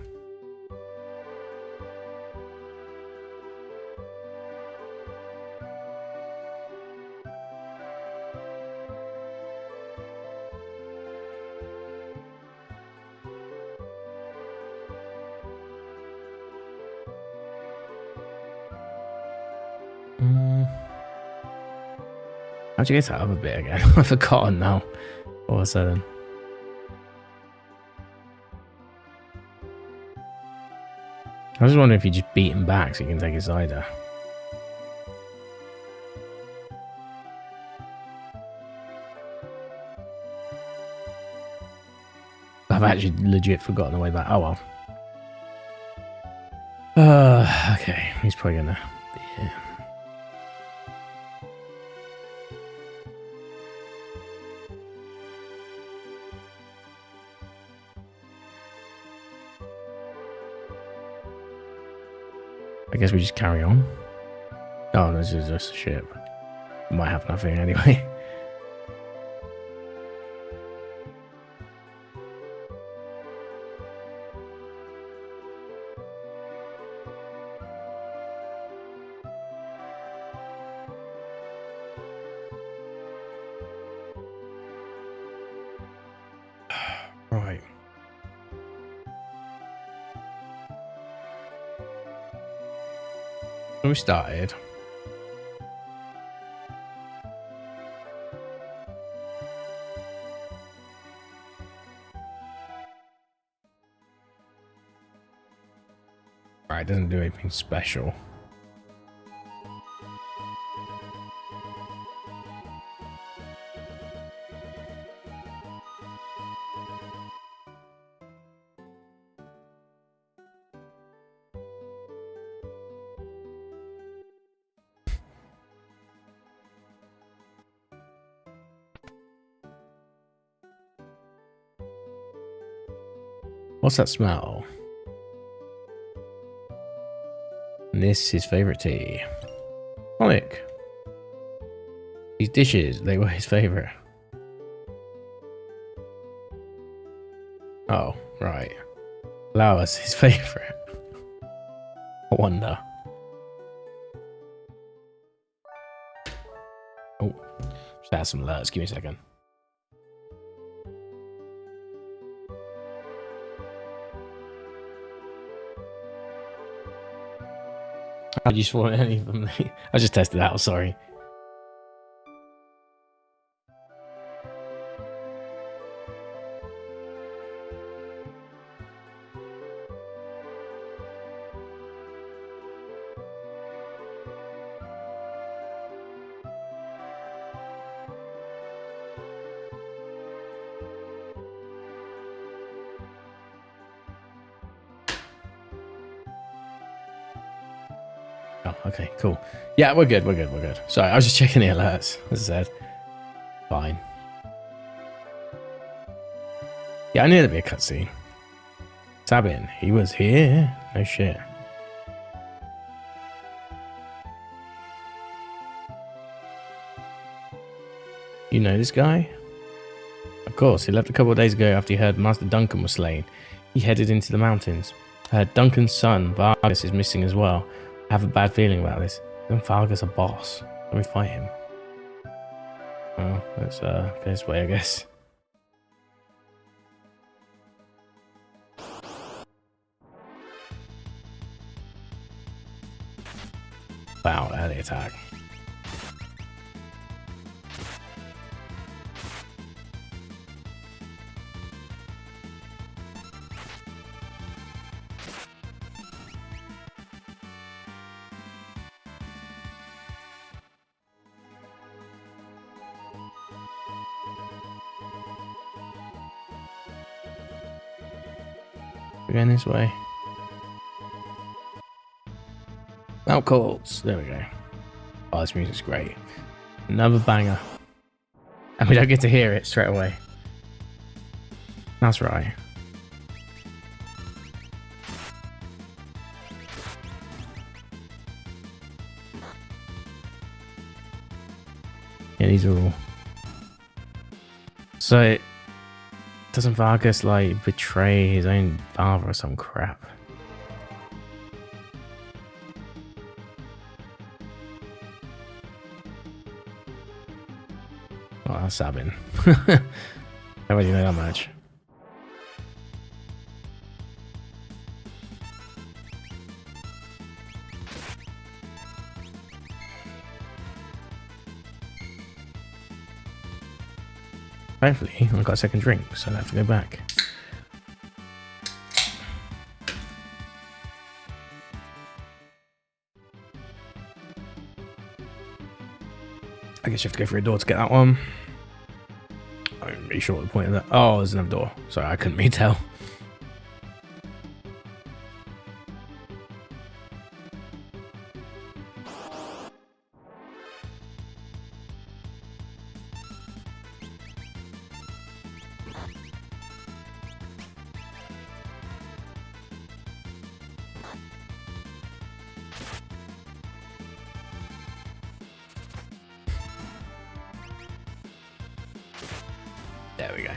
[SPEAKER 1] How'd you get that other bit again? I've forgotten now. All of a sudden. I was just wondering if you just beat him back so you can take his cider. I've actually legit forgotten the way back. Oh well. Okay. He's probably gonna be here. I guess we just carry on. Oh, this is just a ship. Might have nothing anyway. Right. When we started. Right, doesn't do anything special. What's that smell? And this is his favorite tea. Tonic. These dishes, they were his favorite. Oh, right. Flowers, his favorite. I wonder. Oh, just add some alerts. Give me a second. How do you want any of them? I just tested out, sorry. Oh, okay, cool. Yeah, we're good, we're good, we're good. Sorry, I was just checking the alerts, as I said. Fine. Yeah, I knew there'd be a cutscene. Tab in. He was here. No shit. You know this guy? Of course, he left a couple of days ago after he heard Master Duncan was slain. He headed into the mountains. I heard Duncan's son, Vargas, is missing as well. I have a bad feeling about this. Isn't Vargas a boss? Let me fight him. Well, let's go this way, I guess. Wow, early attack. We're going this way. Mount Colts. There we go. Oh, this music's great. Another banger. And we don't get to hear it straight away. That's right. Yeah, these are all. So, doesn't Vargas, like, betray his own father or some crap? Oh, that's Sabin. I already know that much. Hopefully, I got a second drink, so I have to go back. I guess you have to go through a door to get that one. I'm really sure what the point of that. Oh, there's another door. Sorry, I couldn't really tell. There we go.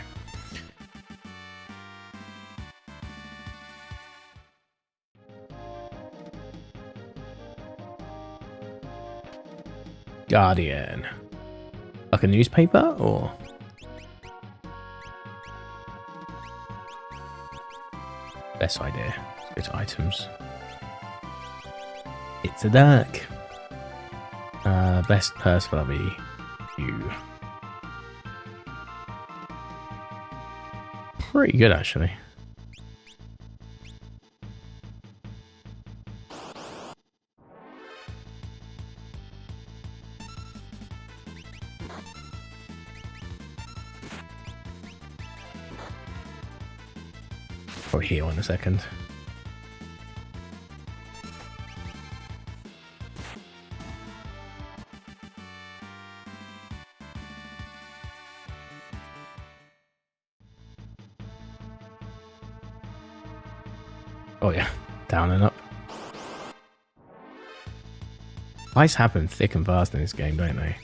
[SPEAKER 1] Guardian. Like a newspaper, or? Best idea. Let's go to items. It's a duck. Best purse will be you. Pretty good, actually. I'll heal in a second. Oh yeah, down and up. Fights happen thick and fast in this game, don't they?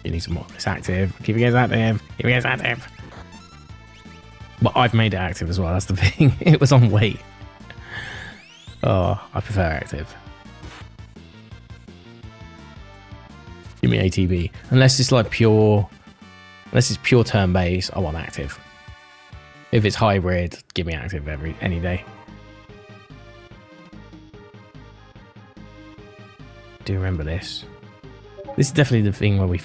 [SPEAKER 1] You need some more. It's active. Keep it active. Keep it active. But I've made it active as well. That's the thing. It was on wait. Oh, I prefer active. Give me ATB. Unless it's like pure. Unless it's pure turn based, I want active. If it's hybrid, give me active any day. Do remember this. This is definitely the thing where we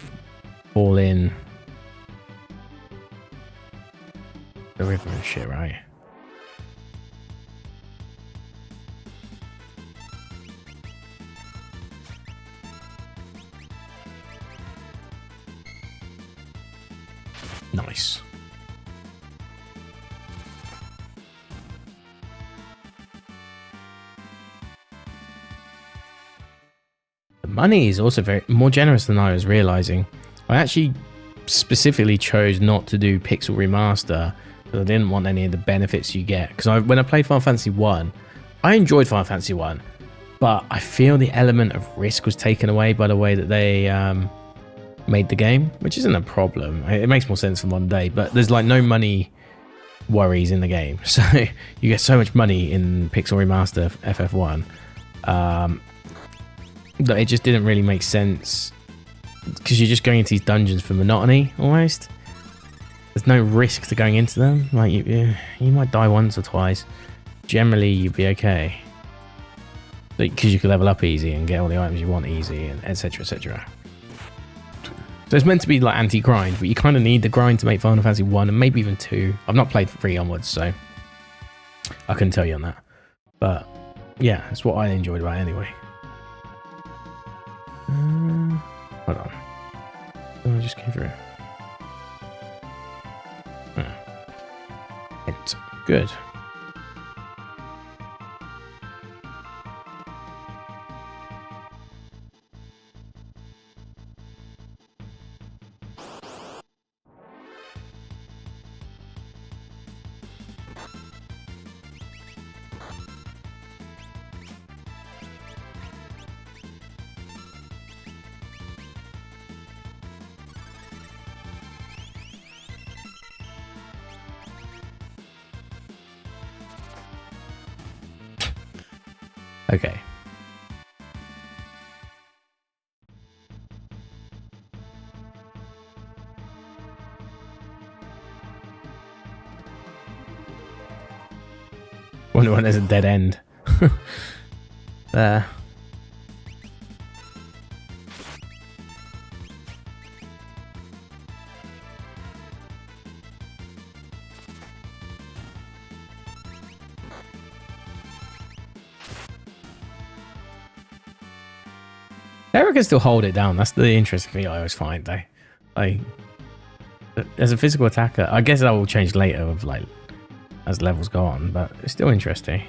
[SPEAKER 1] fall in the river and shit, right? Nice. The money is also more generous than I was realizing. I actually specifically chose not to do Pixel Remaster because I didn't want any of the benefits you get. Because when I played Final Fantasy 1, I enjoyed Final Fantasy 1, but I feel the element of risk was taken away by the way that they made the game, which isn't a problem. It makes more sense in one day, but there's like no money worries in the game. So you get so much money in Pixel Remaster FF1 that it just didn't really make sense because you're just going into these dungeons for monotony almost. There's no risk to going into them. Like you might die once or twice. Generally, you'd be okay because you can level up easy and get all the items you want easy, and etc. etc. So it's meant to be like anti-grind, but you kind of need the grind to make Final Fantasy 1 and maybe even 2. I've not played 3 onwards, so I couldn't tell you on that. But yeah, that's what I enjoyed about it anyway. Hold on. Oh, I just came through. It's good. Okay. Wonder when there's a dead end. There. Terra can still hold it down. That's the interesting thing I always find, though. Like, as a physical attacker, I guess that will change later with like as levels go on, but it's still interesting.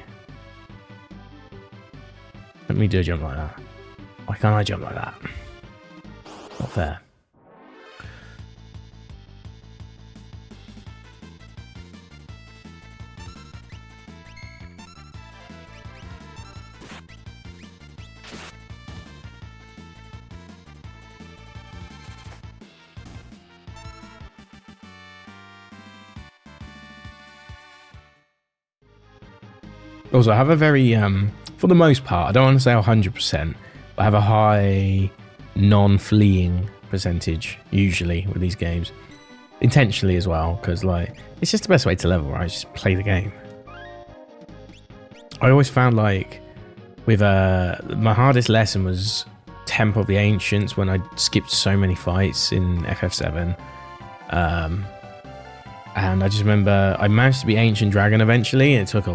[SPEAKER 1] Let me do a jump like that. Why can't I jump like that? Not fair. Also, I have a very, for the most part, I don't want to say 100%, but I have a high non-fleeing percentage, usually, with these games. intentionally as well, because like it's just the best way to level, right? Just play the game. I always found like with my hardest lesson was Temple of the Ancients when I skipped so many fights in FF7. And I just remember I managed to be Ancient Dragon eventually, and it took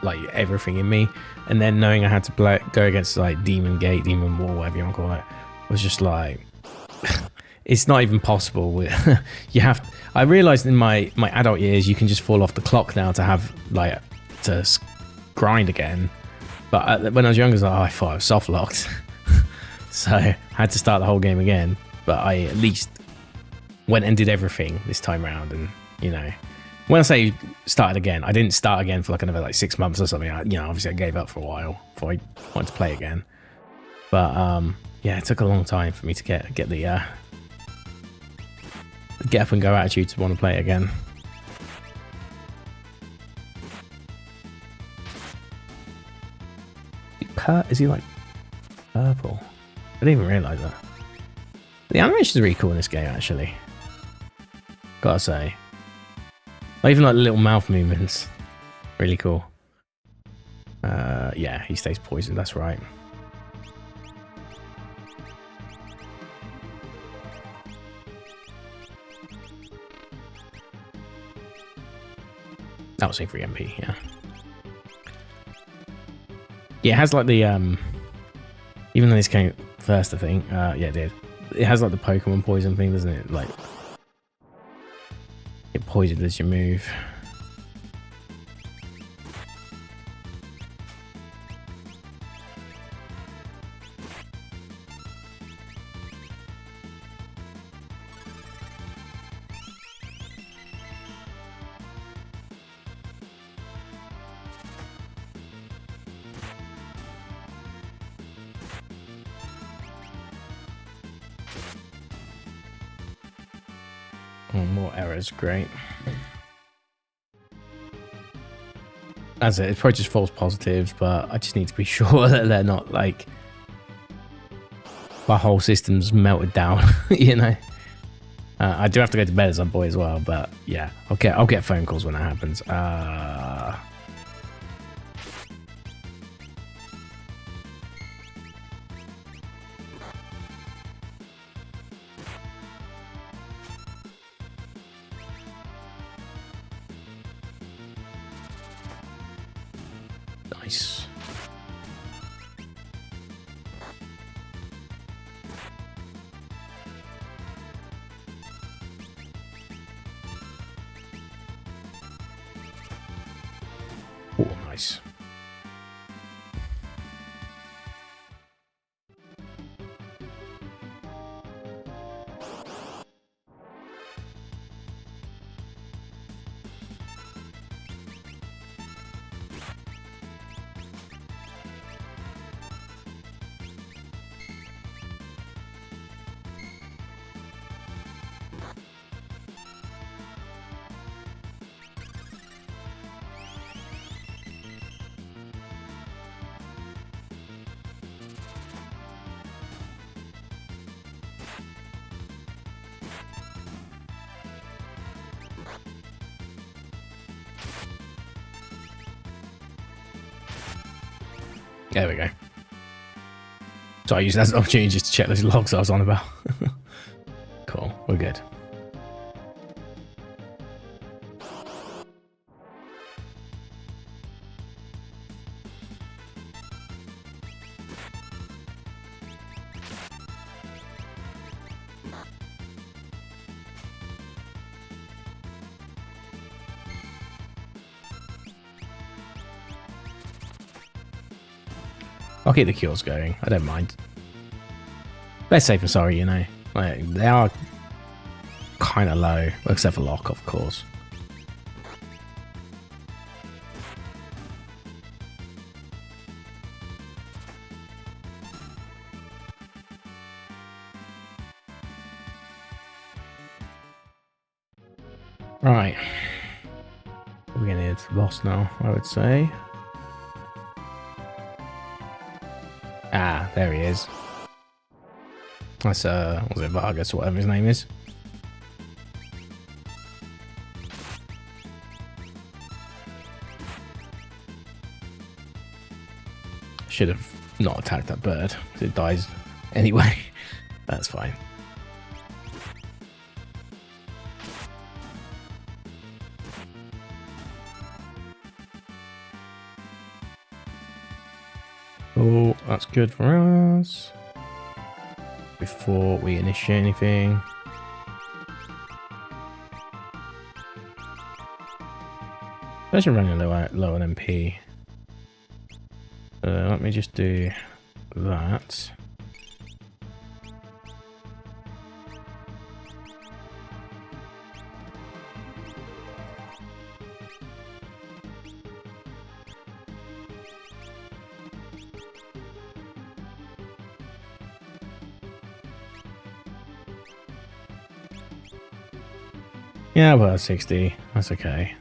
[SPEAKER 1] like everything in me. And then knowing I had to go against like Demon Gate, Demon Wall, whatever you want to call it, was just like it's not even possible. You have. I realized in my adult years you can just fall off the clock now to have like to grind again. But when I was younger, I was like, oh, I thought I was soft locked, so I had to start the whole game again. But I at least went and did everything this time around, and you know, when I say started again, I didn't start again for like another like 6 months or something. Obviously I gave up for a while before I wanted to play again. But yeah, it took a long time for me to get the get up and go attitude to want to play it again. Is he like purple? I didn't even realize that. The animation's really cool in this game, actually. Gotta say. Even like the little mouth movements. Really cool. Yeah, he stays poisoned, that's right. That was a free MP, yeah. Yeah, it has like the even though this came first, I think. Yeah, it did. It has like the Pokemon poison thing, doesn't it? Like it poisons as you move. Oh, more errors, great. That's it. It's probably just false positives, but I just need to be sure that they're not like my whole system's melted down. You know. I do have to go to bed at some point as well, but yeah, I'll get phone calls when that happens. Nice. Oh, nice. There we go. So I used that as an opportunity just to check those logs I was on about. Cool, we're good. I'll keep the cures going. I don't mind. Best safe than sorry, you know. Like, they are kind of low, except for lock, of course. Right. We're getting into the boss now, I would say. Ah, there he is. That's was it Vargas or whatever his name is. should have not attacked that bird. It dies anyway. That's fine. Oh, that's good for us. Before we initiate anything. Especially running low on MP. Let me just do that. Yeah, well, 60. That's okay.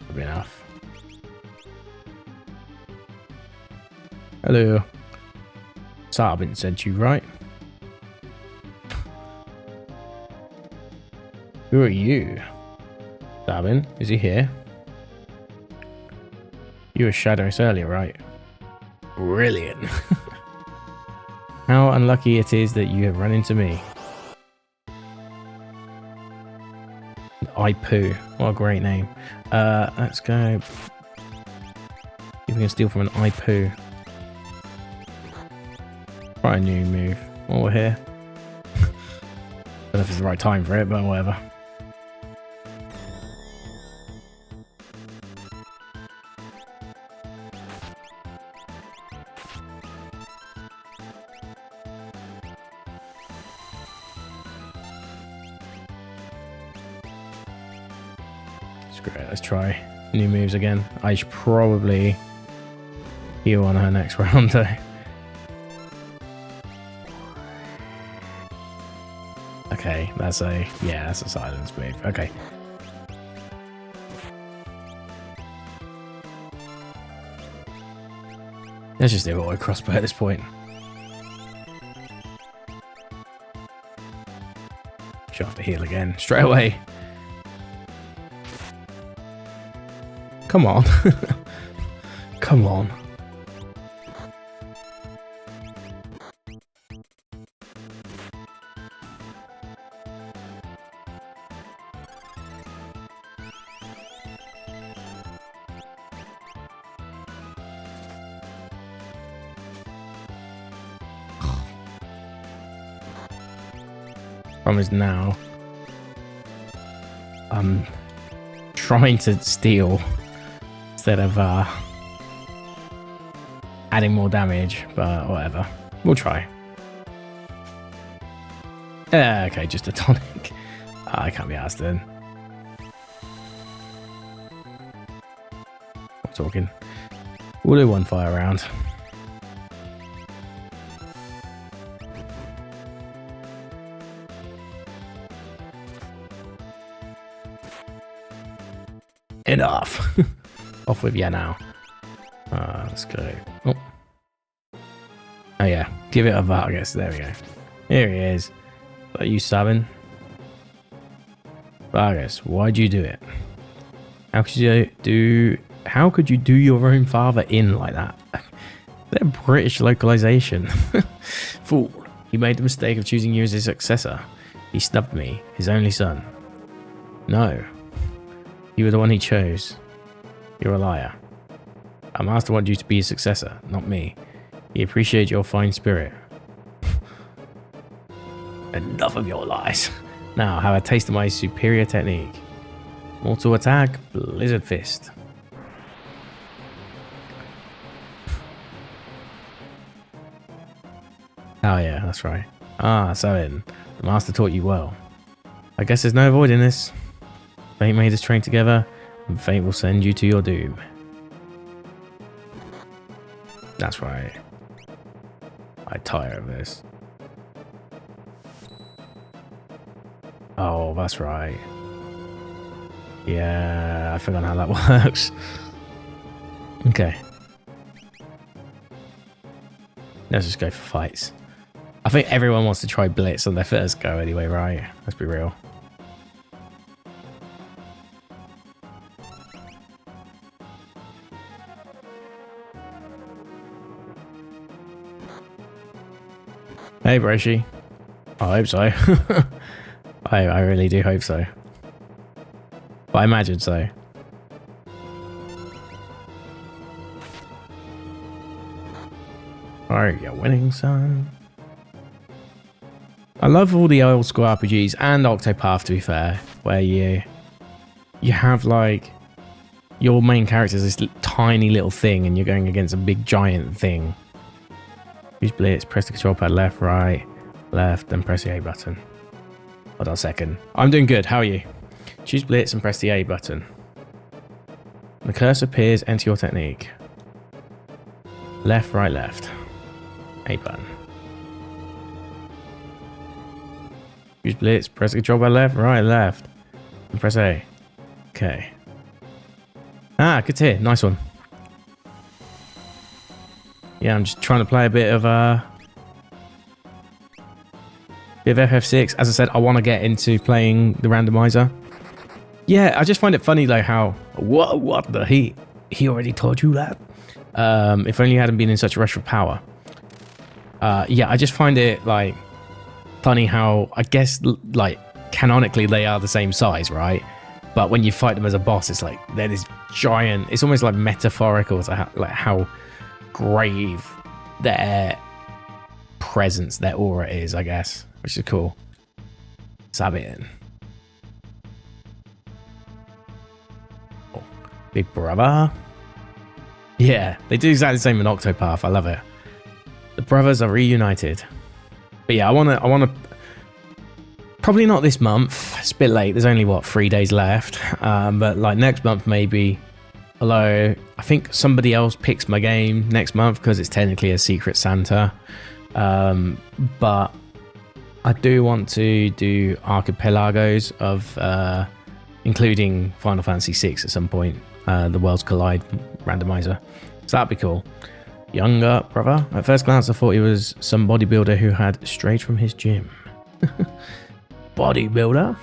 [SPEAKER 1] That'll be enough. Hello. Sabin sent you, right? Who are you? Sabin, is he here? You were shadowing us earlier, right? Brilliant. How unlucky it is that you have run into me. I Poo. What a great name. Let's go. See if we can steal from an I Poo. Try a new move while we're here. Don't know if it's the right time for it, but whatever. Screw it, let's try new moves again. I should probably heal on her next round though. Okay, that's a silence move. Okay. Let's just do auto crossbow at this point. She'll have to heal again straight away. Come on. Come on. Problem is now I'm trying to steal instead of adding more damage, but whatever. We'll try. Okay, just a tonic. I can't be asked then. I'm talking. We'll do one fire round. Enough. Off with you now. Let's go. Oh yeah, give it a Vargas. There we go. Here he is. Are you Sabin? Vargas, why'd you do it? How could you do your own father in like that? They're British localization. Fool. He made the mistake of choosing you as his successor. He snubbed me, his only son. No. You were the one he chose. You're a liar. Our master wanted you to be his successor, not me. He appreciates your fine spirit. Enough of your lies. Now, have a taste of my superior technique. Mortal attack, Blizzard Fist. Oh yeah, that's right. Ah, Sabin, the master taught you well. I guess there's no avoiding this. Fate made us train together, and fate will send you to your doom. That's right. I tire of this. Oh, that's right. Yeah, I forgot how that works. Okay. Let's just go for fights. I think everyone wants to try Blitz on their first go anyway, right? Let's be real. Hey, Broshi. I hope so. I really do hope so. But I imagine so. Alright, you're winning, son. I love all the old school RPGs and Octopath, to be fair, where you have like your main character is this tiny little thing and you're going against a big giant thing. Use blitz, press the control pad left, right, left, then press the A button. Hold on a second. I'm doing good. How are you? Choose blitz and press the A button. The cursor appears, enter your technique. Left, right, left. A button. Use blitz, press the control pad left, right, left. And press A. Okay. Ah, good to hear. Nice one. Yeah, I'm just trying to play a bit of FF6. As I said, I want to get into playing the randomizer. Yeah, I just find it funny like how what the he already told you that. If only you hadn't been in such a rush for power. Yeah, I just find it like funny how I guess like canonically they are the same size, right? But when you fight them as a boss, it's like they're this giant. It's almost like metaphorical to how grave their presence, their aura is, I guess, which is cool. Sabin. Oh, big brother. Yeah, they do exactly the same in Octopath. I love it. The brothers are reunited. But yeah, I wanna probably not this month. It's a bit late. There's only what 3 days left. But like next month maybe. Although I think somebody else picks my game next month because it's technically a Secret Santa. But I do want to do archipelagos of including Final Fantasy VI at some point. The Worlds Collide randomizer. So that'd be cool. Younger brother. At first glance I thought he was some bodybuilder who had strayed from his gym. Bodybuilder?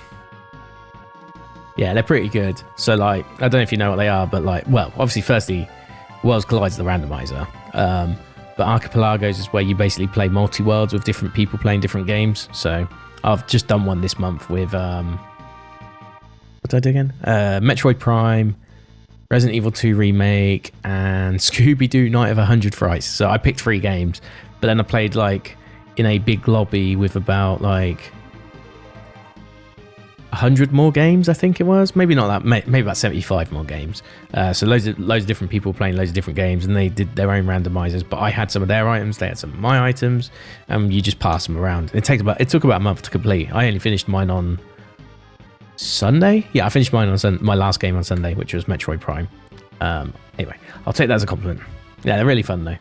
[SPEAKER 1] Yeah, they're pretty good. So, like, I don't know if you know what they are, but, like, well, obviously, firstly, Worlds Collide's the randomizer. But Archipelagos is where you basically play multi-worlds with different people playing different games. So, I've just done one this month with, what did I do again? Metroid Prime, Resident Evil 2 Remake, and Scooby-Doo Night of 100 Frights. So, I picked 3 games, but then I played, like, in a big lobby with about, like, 100 more games, I think it was. Maybe not that, maybe about 75 more games. So loads of different people playing loads of different games, and they did their own randomizers. But I had some of their items, they had some of my items, and you just pass them around. It took about a month to complete. I only finished mine on Sunday. Yeah, I finished mine on my last game on Sunday, which was Metroid Prime. Anyway, I'll take that as a compliment. Yeah, they're really fun though.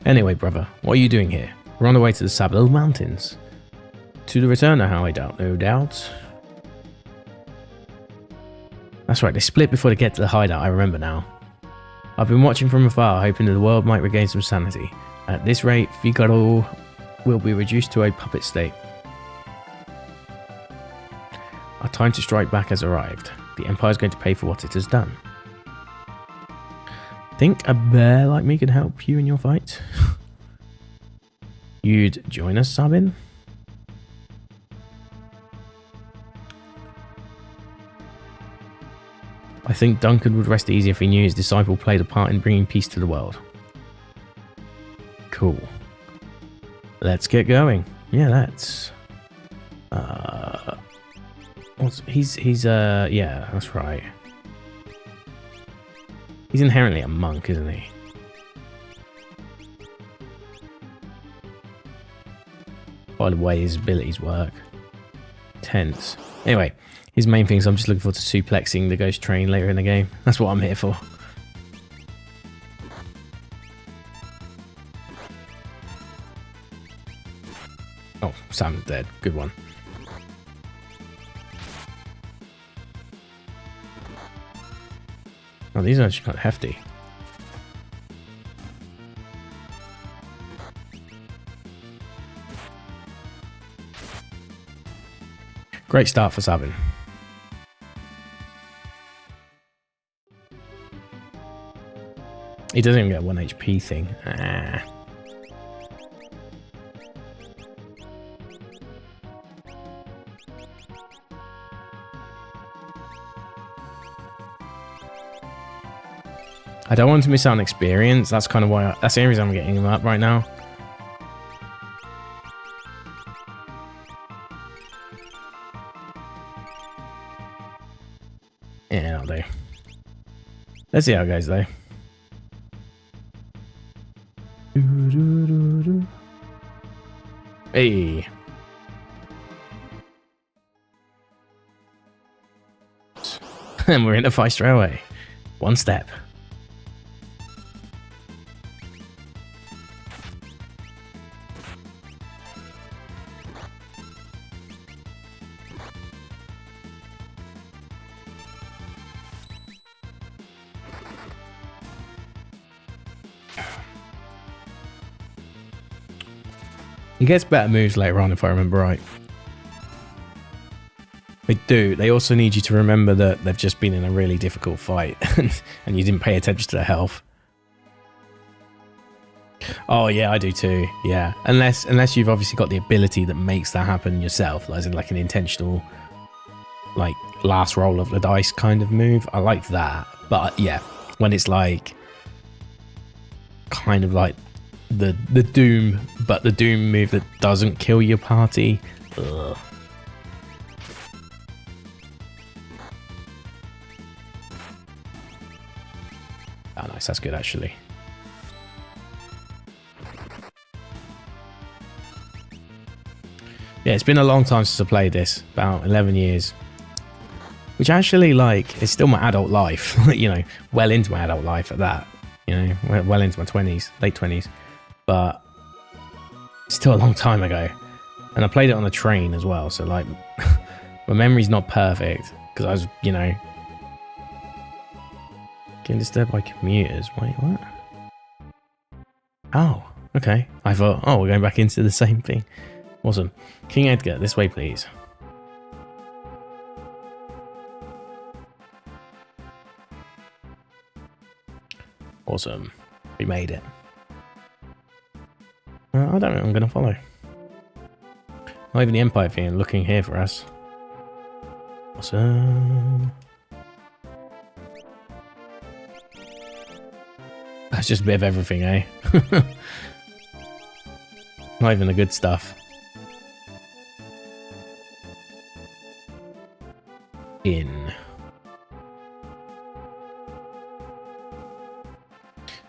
[SPEAKER 1] Anyway, brother, what are you doing here? We're on the way to the Sabil Mountains. To the returner, how I doubt, no doubt. That's right, they split before they get to the hideout, I remember now. I've been watching from afar, hoping that the world might regain some sanity. At this rate, Figaro will be reduced to a puppet state. Our time to strike back has arrived. The Empire's going to pay for what it has done. Think a bear like me can help you in your fight? You'd join us, Sabin? I think Duncan would rest easy if he knew his disciple played a part in bringing peace to the world. Cool. Let's get going. Yeah, let's. Yeah, that's right. He's inherently a monk, isn't he? By the way his abilities work. Tense. Anyway. His main thing is I'm just looking forward to suplexing the ghost train later in the game. That's what I'm here for. Oh, Sam's dead. Good one. Oh, these are actually kind of hefty. Great start for Sabin. He doesn't even get a 1 HP thing. Ah. I don't want to miss out on experience. That's kind of why. That's the only reason I'm getting him up right now. Yeah, that'll do. Let's see how it goes though. Hey. And we're in a fight straight away. One step. He gets better moves later on, if I remember right. They do. They also need you to remember that they've just been in a really difficult fight and you didn't pay attention to their health. Oh yeah, I do too. Yeah, unless you've obviously got the ability that makes that happen yourself, as in like an intentional, like last roll of the dice kind of move. I like that, but yeah, when it's like kind of like the Doom, but the Doom move that doesn't kill your party. Ugh. Oh, nice. That's good, actually. Yeah, it's been a long time since I played this. About 11 years. Which actually, like, is still my adult life. You know, well into my adult life at that. You know, well into my 20s, late 20s. But it's still a long time ago. And I played it on a train as well. So, like, my memory's not perfect. Because I was, you know... Getting disturbed by commuters. Wait, what? Oh, okay. I thought, oh, we're going back into the same thing. Awesome. King Edgar, this way, please. Awesome. We made it. I don't know. I'm going to follow. Not even the Empire thing looking here for us. Awesome. That's just a bit of everything, eh? Not even the good stuff. In.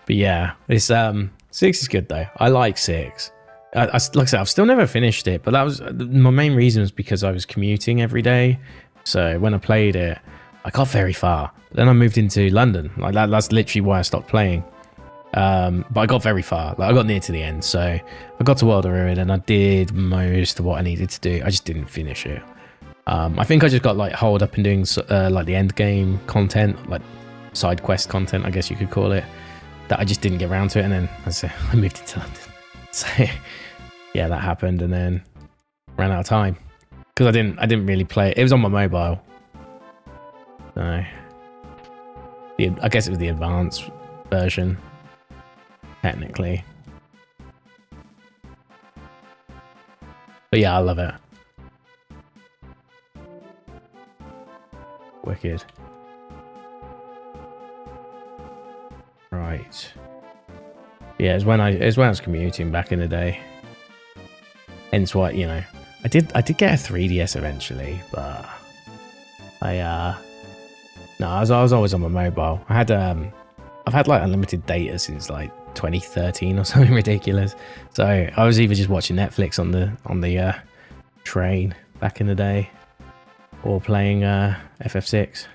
[SPEAKER 1] But yeah, this 6 is good though. I like 6. Like I said, I've still never finished it, but that was my main reason was because I was commuting every day. So when I played it, I got very far. But then I moved into London. Like that's literally why I stopped playing. But I got very far. Like I got near to the end, so I got to World of Ruin and I did most of what I needed to do. I just didn't finish it. I think I just got like holed up in doing like the end game content, like side quest content, I guess you could call it. That I just didn't get around to it, and then I moved into London. So yeah, that happened, and then ran out of time because I didn't really play it. It was on my mobile. So I guess it was the advanced version. Technically. But yeah, I love it. Wicked. Right. Yeah, it was when I was commuting back in the day. Hence why, you know, I did get a 3DS eventually, but I was always on my mobile. I've had like unlimited data since like 2013 or something ridiculous. So I was either just watching Netflix on the train back in the day, or playing FF6.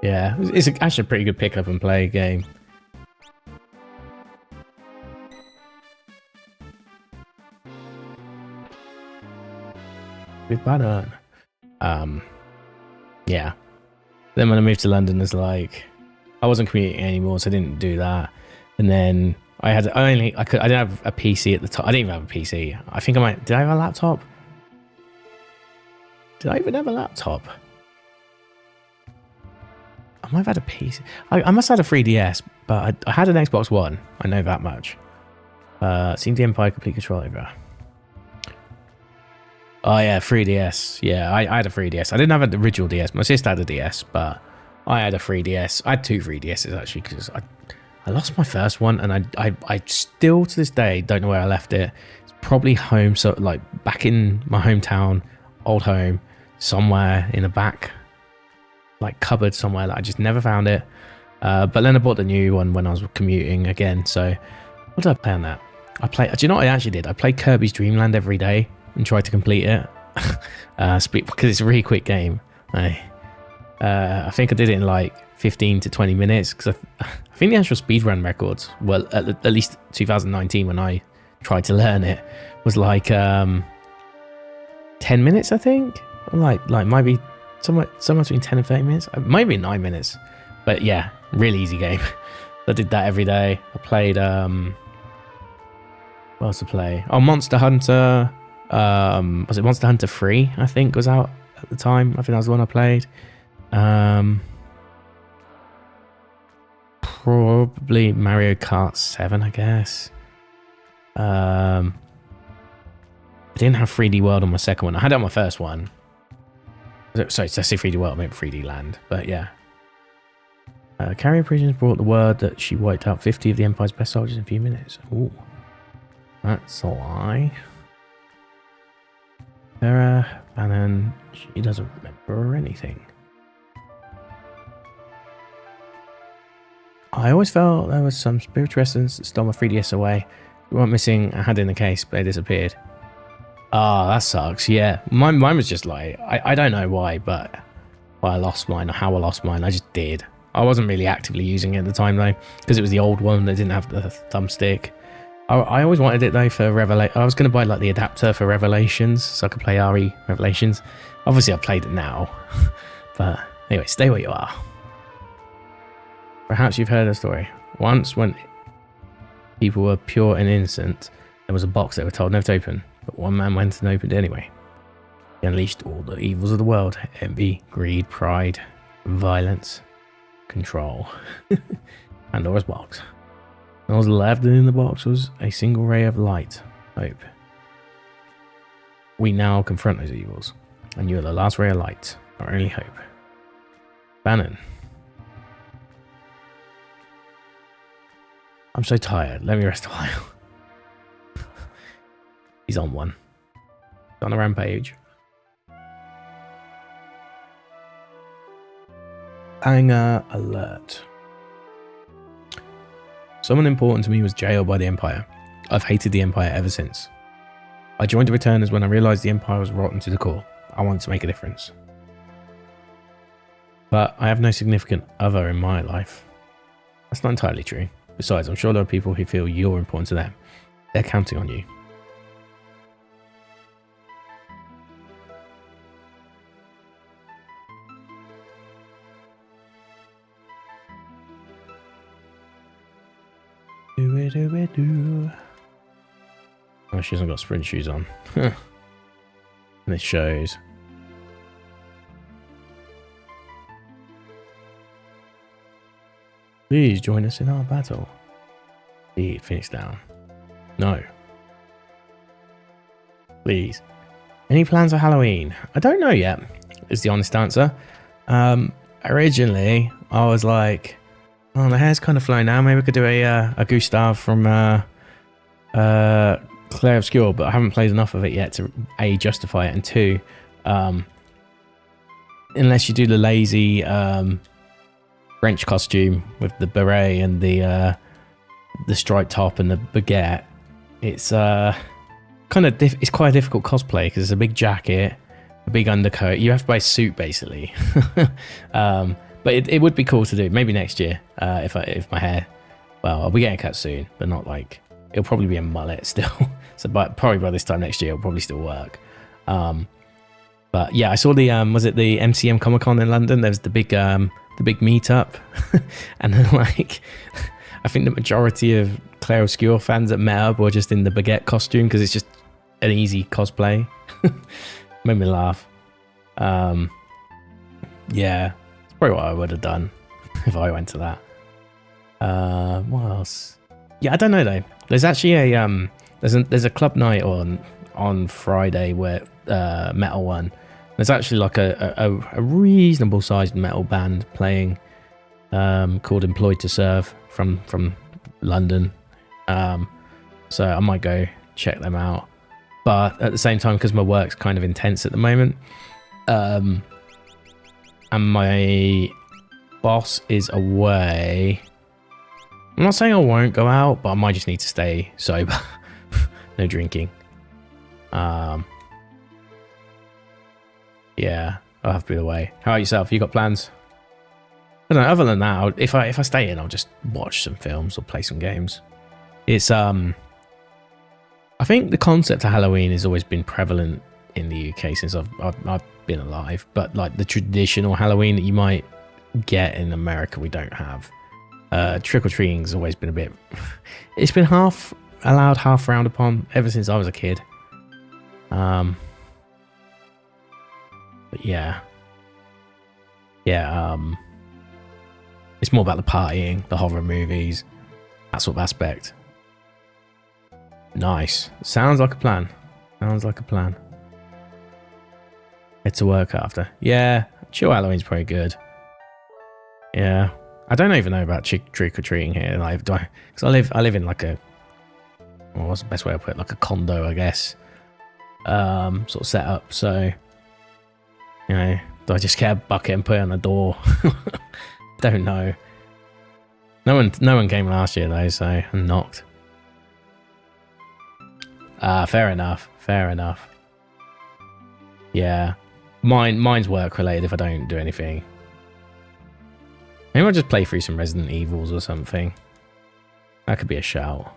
[SPEAKER 1] Yeah, it's actually a pretty good pick up and play game. Big button. Yeah. Then when I moved to London, it's like I wasn't commuting anymore, so I didn't do that. And then I didn't have a PC at the time. I didn't even have a PC. I think did I have a laptop? Did I even have a laptop? I might have had a PC. I must have had a 3DS, but I had an Xbox One. I know that much. Seemed the Empire complete control over. Oh yeah, 3DS. Yeah, I had a 3DS. I didn't have an original DS. My sister had a DS, but I had a 3DS. I had two 3DSs actually because I lost my first one, and I still to this day don't know where I left it. It's probably home, so like back in my hometown, old home, somewhere in the back, like cupboard somewhere that I just never found it. But then I bought the new one when I was commuting again. So what did I play on that? Do you know what I actually did? I played Kirby's Dream Land every day and tried to complete it. Because it's a really quick game. I think I did it in like 15 to 20 minutes because I think the actual speedrun records, well, at least 2019 when I tried to learn it, was like 10 minutes, I think. Like might be somewhere between 10 and 30 minutes. Maybe 9 minutes. But yeah, really easy game. I did that every day. I played what else to play? Oh, Monster Hunter. Was it Monster Hunter 3? I think was out at the time. I think that was the one I played. Probably Mario Kart 7, I guess. I didn't have 3D World on my second one. I had it on my first one. Sorry, did I say 3D World? I meant 3D Land. But yeah. Carrier Prisons brought the word that she wiped out 50 of the Empire's best soldiers in a few minutes. Ooh. That's a lie. Sarah Bannon, she doesn't remember anything. I always felt there was some spiritual essence that stole my 3DS away. We weren't missing. I had it in the case, but it disappeared. Ah, that sucks. Yeah, mine was just like, I don't know why, but I lost mine or how I lost mine. I just did. I wasn't really actively using it at the time though, because it was the old one that didn't have the thumbstick. I always wanted it though for Revelation. I was going to buy like the adapter for Revelations so I could play RE Revelations. Obviously I've played it now, but anyway, stay where you are. Perhaps you've heard the story. Once when people were pure and innocent, there was a box they were told never to open, but one man went and opened it anyway. He unleashed all the evils of the world: envy, greed, pride, violence, control. Pandora's box. All that was left in the box was a single ray of light, hope. We now confront those evils, and you are the last ray of light, our only hope. Bannon. I'm so tired. Let me rest a while. He's on one. He's on a rampage. Banger alert. Someone important to me was jailed by the Empire. I've hated the Empire ever since. I joined the Returners when I realised the Empire was rotten to the core. I wanted to make a difference. But I have no significant other in my life. That's not entirely true. Besides, I'm sure there are people who feel you're important to them. They're counting on you. Do. Oh, she hasn't got sprint shoes on. And it shows. Please join us in our battle. Indeed, Phoenix down. No. Please. Any plans for Halloween? I don't know yet, is the honest answer. Originally, I was like, oh, my hair's kind of flowing now. Maybe we could do a Gustav from Clair Obscure, but I haven't played enough of it yet to A, justify it, and two, unless you do the lazy French costume with the beret and the striped top and the baguette, it's it's quite a difficult cosplay because it's a big jacket, a big undercoat. You have to buy a suit basically. But it would be cool to do maybe next year if my hair, well, I'll be getting cut soon, but not like, it'll probably be a mullet still. So probably by this time next year it'll probably still work. But yeah, I saw the was it the MCM Comic Con in London? There was the big meetup, and then like I think the majority of Clair Obscure fans that met up were just in the baguette costume because it's just an easy cosplay. Made me laugh. Yeah. Probably what I would have done if I went to that. What else? Yeah, I don't know though. There's actually a there's a club night on Friday where metal one. There's actually like a reasonable sized metal band playing called Employed to Serve from London. So I might go check them out. But at the same time, because my work's kind of intense at the moment, and my boss is away, I'm not saying I won't go out, but I might just need to stay sober. No drinking. Yeah, I'll have to be away. How about yourself? You got plans? I don't know, other than that, if I stay in, I'll just watch some films or play some games. It's I think the concept of Halloween has always been prevalent in the UK since I've been alive, but like the traditional Halloween that you might get in America, we don't have. Trick-or-treating's always been a bit... It's been half allowed, half frowned upon ever since I was a kid. But yeah. Yeah, it's more about the partying, the horror movies, that sort of aspect. Nice. Sounds like a plan. Sounds like a plan. Head to work after. Yeah, chill Halloween's pretty good. Yeah. I don't even know about trick-or-treating here. Like, because I live in like a... Well, what's the best way to put it? Like a condo, I guess. Sort of setup. So, you know, do I just get a bucket and put it on the door? Don't know. No one came last year though, so I'm knocked. Fair enough. Fair enough. Yeah. Mine's work related if I don't do anything. Maybe I'll just play through some Resident Evils or something. That could be a shout.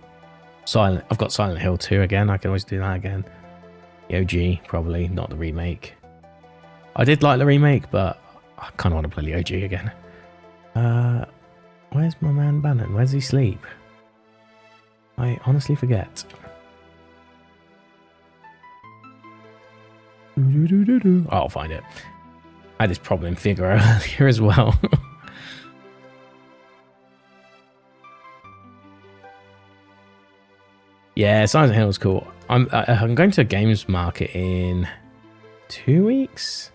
[SPEAKER 1] I've got Silent Hill 2 again. I can always do that again. The OG, probably, not the remake. I did like the remake, but I kind of want to play the OG again. Where's my man Bannon? Where's he sleep? I honestly forget. Oh, I'll find it. I had this problem in Figaro earlier as well. Yeah, Silent Hill is cool. I'm going to a games market in 2 weeks.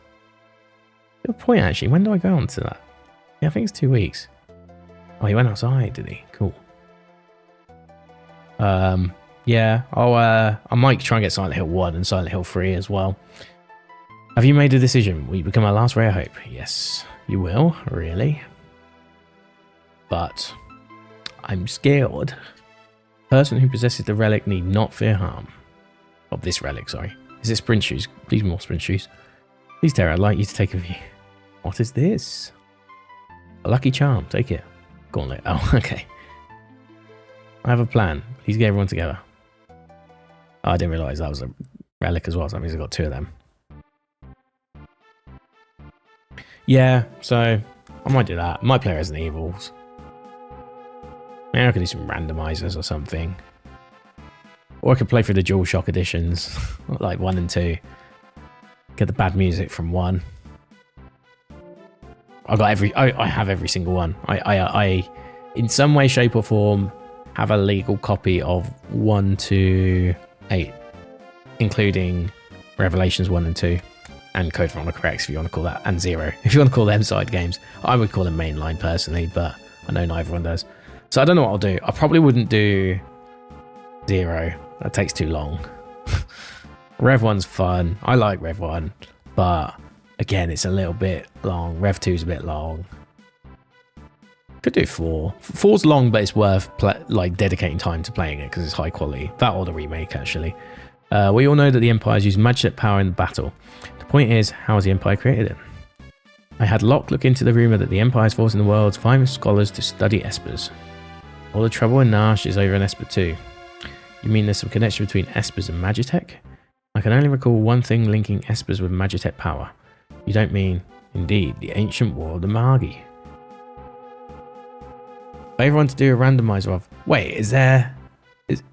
[SPEAKER 1] Good point, actually. When do I go on to that? Yeah, I think it's 2 weeks. Oh, he went outside, did he? Cool. Yeah, I might try and get Silent Hill 1 and Silent Hill 3 as well. Have you made a decision? Will you become our last ray of hope? Yes, you will, really. But I'm scared. Person who possesses the relic need not fear harm. Of this relic, sorry. Is it sprint shoes? Please more sprint shoes. Please, Tara, I'd like you to take a view. What is this? A lucky charm. Take it. Gauntlet. Oh, okay. I have a plan. Please get everyone together. Oh, I didn't realise that was a relic as well, so that means I've got 2 of them. Yeah, so I might do that. I might play Resident Evils. Maybe I could do some randomizers or something. Or I could play through the DualShock editions, like 1 and 2. Get the bad music from 1. I have every single one. I in some way, shape or form have a legal copy of 1 to 8, including Revelations 1 and 2, and Code Veronica X if you want to call that, and 0 if you want to call them side games. I would call them mainline personally, but I know not everyone does. So I don't know what I'll do. I probably wouldn't do 0. That takes too long. Rev 1's fun. I like Rev 1, but again, it's a little bit long. Rev 2's a bit long. Could do 4. 4's long, but it's worth dedicating time to playing it because it's high quality. That or the remake, actually. We all know that the Empire's used magic power in the battle. The point is, how has the Empire created it? I had Locke look into the rumour that the Empire's forcing the world's finest scholars to study espers. All the trouble in Nash is over an esper too. You mean there's some connection between espers and Magitech? I can only recall one thing linking espers with Magitech power. You don't mean, indeed, the ancient war of the Magi. For everyone to do a randomizer of... Wait,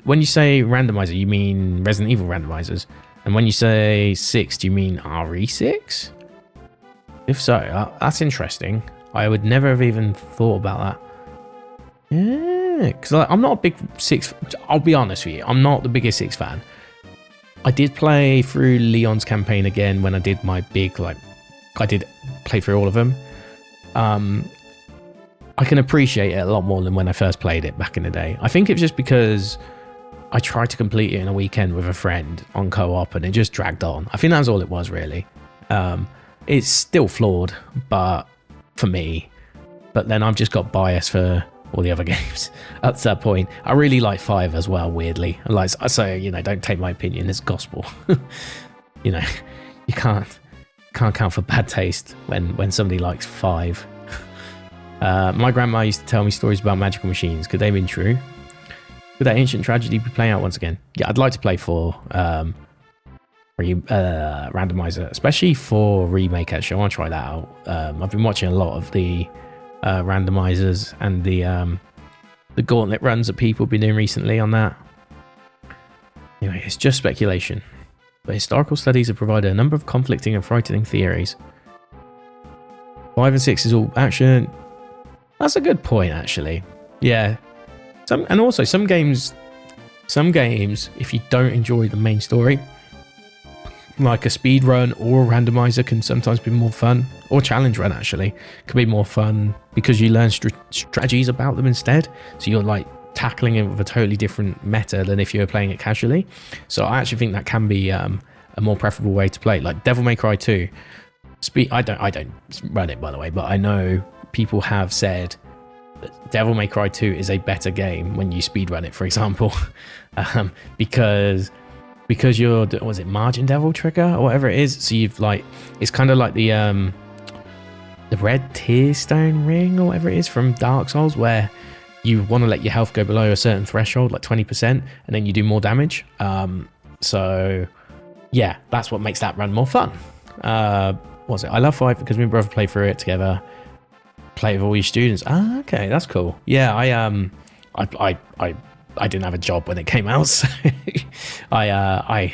[SPEAKER 1] when you say randomizer, you mean Resident Evil randomizers? And when you say 6, do you mean RE6? If so, that's interesting. I would never have even thought about that. Yeah, because I'm not a big 6... I'll be honest with you, I'm not the biggest 6 fan. I did play through Leon's campaign again when I did my big, like, I did play through all of them. I can appreciate it a lot more than when I first played it back in the day. I think it's just because I tried to complete it in a weekend with a friend on co-op and it just dragged on. I think that's all it was, really. It's still flawed, but for me. But then I've just got bias for all the other games up to that point. I really like 5 as well, weirdly. Like, so, you know, don't take my opinion as gospel. You know, you can't count for bad taste when somebody likes 5. My grandma used to tell me stories about magical machines. Could they have been true? Could that ancient tragedy be playing out once again? Yeah, I'd like to play for randomizer, especially for remake. Actually, I want to try that out. I've been watching a lot of the randomizers and the gauntlet runs that people have been doing recently on that. Anyway, it's just speculation, but historical studies have provided a number of conflicting and frightening theories. 5 and 6 is all action. That's a good point, actually. Yeah. Some games, if you don't enjoy the main story, like a speed run or a randomizer, can sometimes be more fun. Or challenge run, actually, can be more fun because you learn strategies about them instead. So you're like tackling it with a totally different meta than if you were playing it casually. So I actually think that can be a more preferable way to play. Like Devil May Cry 2. I don't run it, by the way, but I know people have said that Devil May Cry 2 is a better game when you speedrun it, for example, because you're, was it Margin Devil Trigger or whatever it is? So you've like, it's kind of like the red tear stone ring or whatever it is from Dark Souls, where you want to let your health go below a certain threshold, like 20%, and then you do more damage. So yeah, that's what makes that run more fun. What's it? I love 5 because me and brother play through it together. Play with all your students. Ah, okay, that's cool. Yeah, I didn't have a job when it came out, so I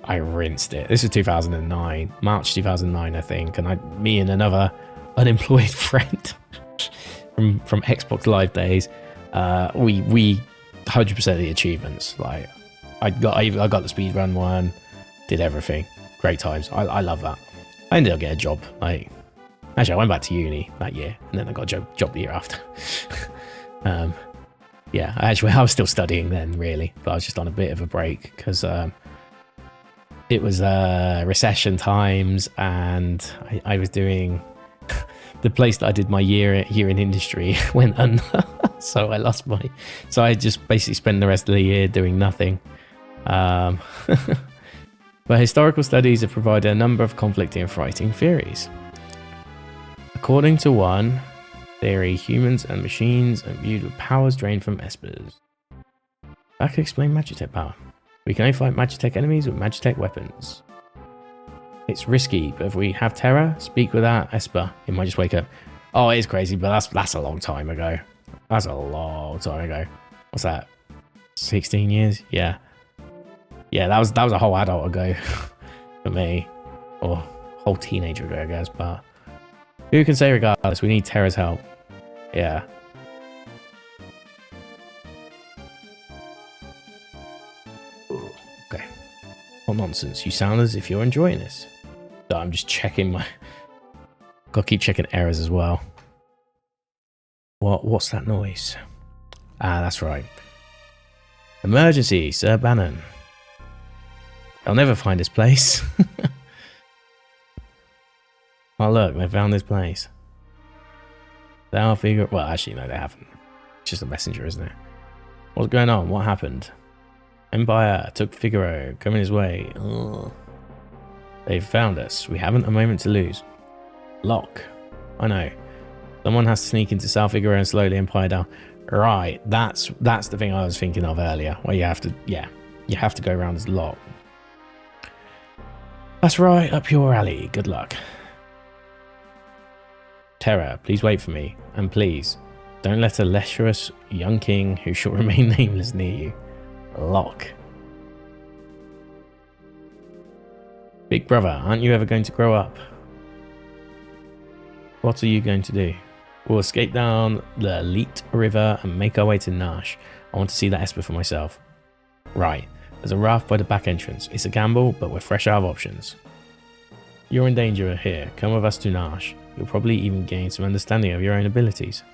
[SPEAKER 1] rinsed it. This was 2009, March 2009, I think, and me and another unemployed friend from Xbox Live days, we 100% the achievements. Like I got the speedrun one, did everything. Great times. I love that. I ended up getting a job. Like, actually, I went back to uni that year, and then I got a job the year after. Yeah, actually, I was still studying then, really, but I was just on a bit of a break because it was recession times, and I was doing the place that I did my year in industry went under, so I lost my. So I just basically spent the rest of the year doing nothing. But historical studies have provided a number of conflicting and frightening theories. According to one theory, humans and machines are viewed with powers drained from espers. That could explain Magitech power. We can only fight Magitech enemies with Magitech weapons. It's risky, but if we have terror, speak with our esper, it might just wake up. Oh, it is crazy, but that's a long time ago. That's a long time ago. What's that? 16 years? Yeah. Yeah, that was a whole adult ago for me. Or whole teenager ago, I guess, but who can say regardless? We need Terra's help. Yeah. Ooh, okay. Oh, nonsense. You sound as if you're enjoying this. So I'm just checking my... Gotta keep checking errors as well. What's that noise? Ah, that's right. Emergency, Sir Bannon. They'll never find this place. Oh, look, they found this place. They'll figure... Well, actually, no, they haven't. It's just a messenger, isn't it? What's going on? What happened? Empire took Figaro, coming his way. Ugh. They've found us. We haven't a moment to lose. Lock. I know. Someone has to sneak into South Figaro and slowly Empire down. Right, that's the thing I was thinking of earlier. Where you have to... Yeah, you have to go around as Lock. That's right, up your alley. Good luck. Terra, please wait for me. And please, don't let a lecherous young king who shall remain nameless near you. Lock. Big brother, aren't you ever going to grow up? What are you going to do? We'll escape down the Elite River and make our way to Nash. I want to see that Esper for myself. Right. There's a raft by the back entrance. It's a gamble, but we're fresh out of options. You're in danger here. Come with us to Nash. You'll probably even gain some understanding of your own abilities.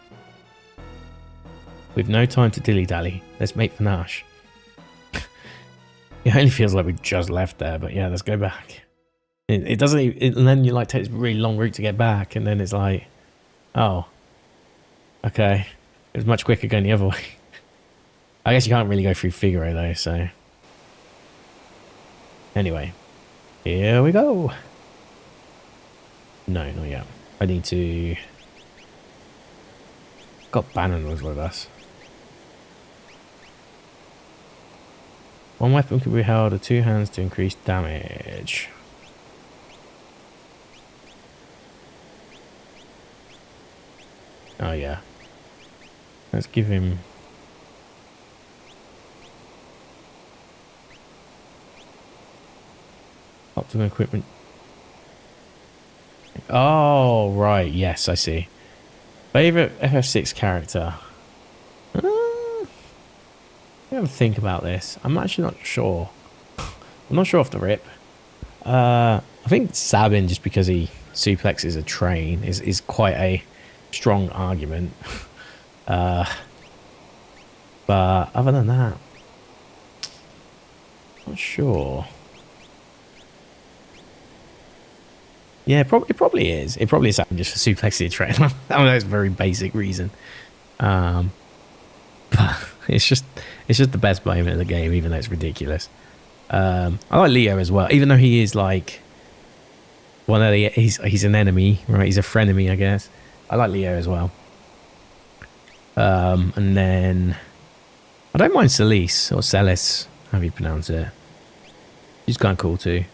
[SPEAKER 1] We've no time to dilly-dally. Let's make for Nash. It only feels like we just left there, but yeah, let's go back. It doesn't even, and then you like take this really long route to get back, and then it's like, oh, okay. It was much quicker going the other way. I guess you can't really go through Figaro though, so. Anyway, here we go. No, not yet. I need to... Got Bannon was with us. One weapon can be held with 2 hands to increase damage. Oh yeah. Let's give him... Optimal equipment. Oh, right. Yes, I see. Favorite FF6 character. I have to think about this. I'm actually not sure. I'm not sure off the rip. I think Sabin, just because he suplexes a train, is quite a strong argument. But other than that, not sure. Yeah, it probably is. It probably is Sabin just for suplexing a train. I know that's a very basic reason. But it's just the best moment of the game, even though it's ridiculous. I like Leo as well, even though he is like one of the he's an enemy, right? He's a frenemy, I guess. I like Leo as well. And then I don't mind Celise or Celis, however you pronounce it. She's kind of cool too.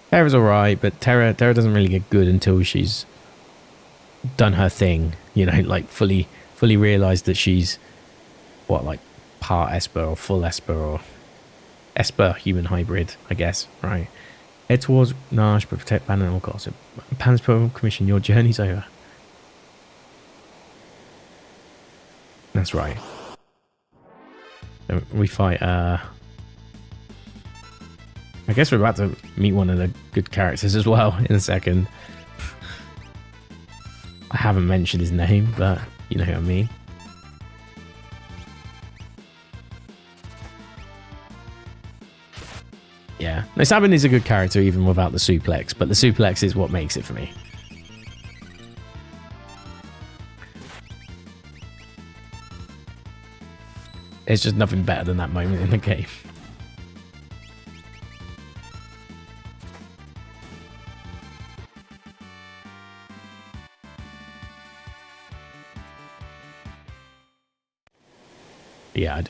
[SPEAKER 1] Terra's alright, but Terra doesn't really get good until she's done her thing, you know, like fully realized that she's what, like part Esper or full Esper or Esper human hybrid, I guess, right? Head towards Nash, but protect Ban at all costs. Pan's Program Commission, your journey's over. That's right. We fight, I guess we're about to meet one of the good characters as well in a second. I haven't mentioned his name, but you know what I mean. Yeah. No, Sabin is a good character even without the suplex, but the suplex is what makes it for me. There's just nothing better than that moment in the game. Yeah, I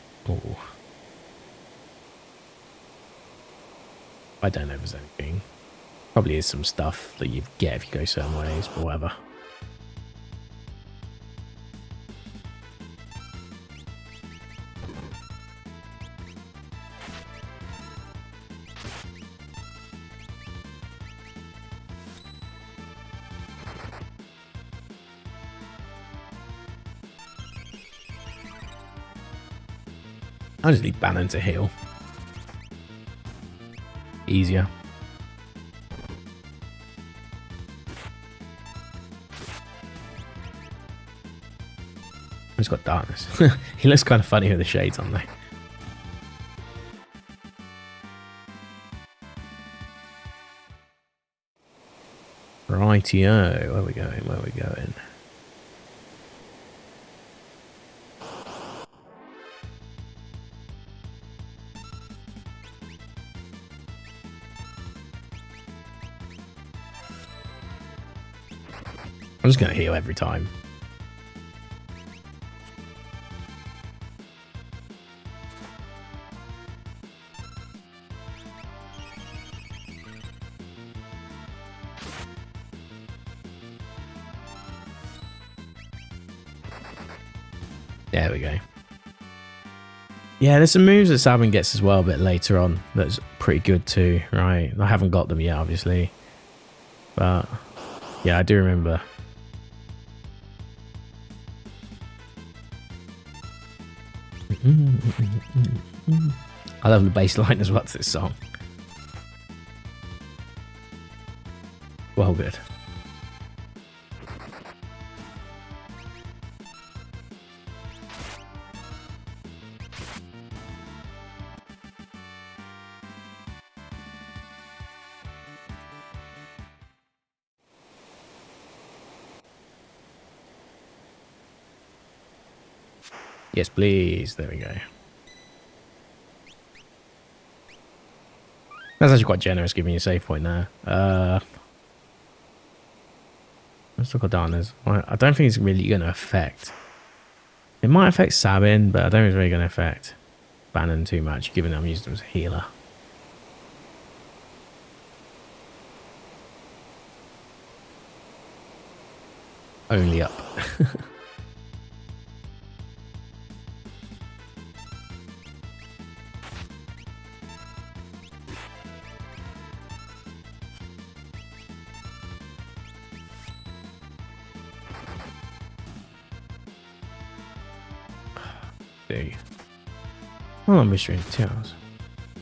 [SPEAKER 1] don't know if there's anything. Probably is some stuff that you get if you go certain ways, but whatever. I'll just leave Bannon to heal. Easier. He's got darkness. He looks kind of funny with the shades on, though. Rightio. Where are we going? Where are we going? I'm just going to heal every time. There we go. Yeah, there's some moves that Sabin gets as well a bit later on that's pretty good too, right? I haven't got them yet, obviously. But, yeah, I do remember. I love the bass line as well to this song. Well, good. Yes, please. There we go. That's actually quite generous, giving you a save point there. Let's look at Darners. I don't think it's really going to affect. It might affect Sabin, but I don't think it's really going to affect Bannon too much, given I'm using him as a healer. Only up. Oh, I'm streaming 2 hours.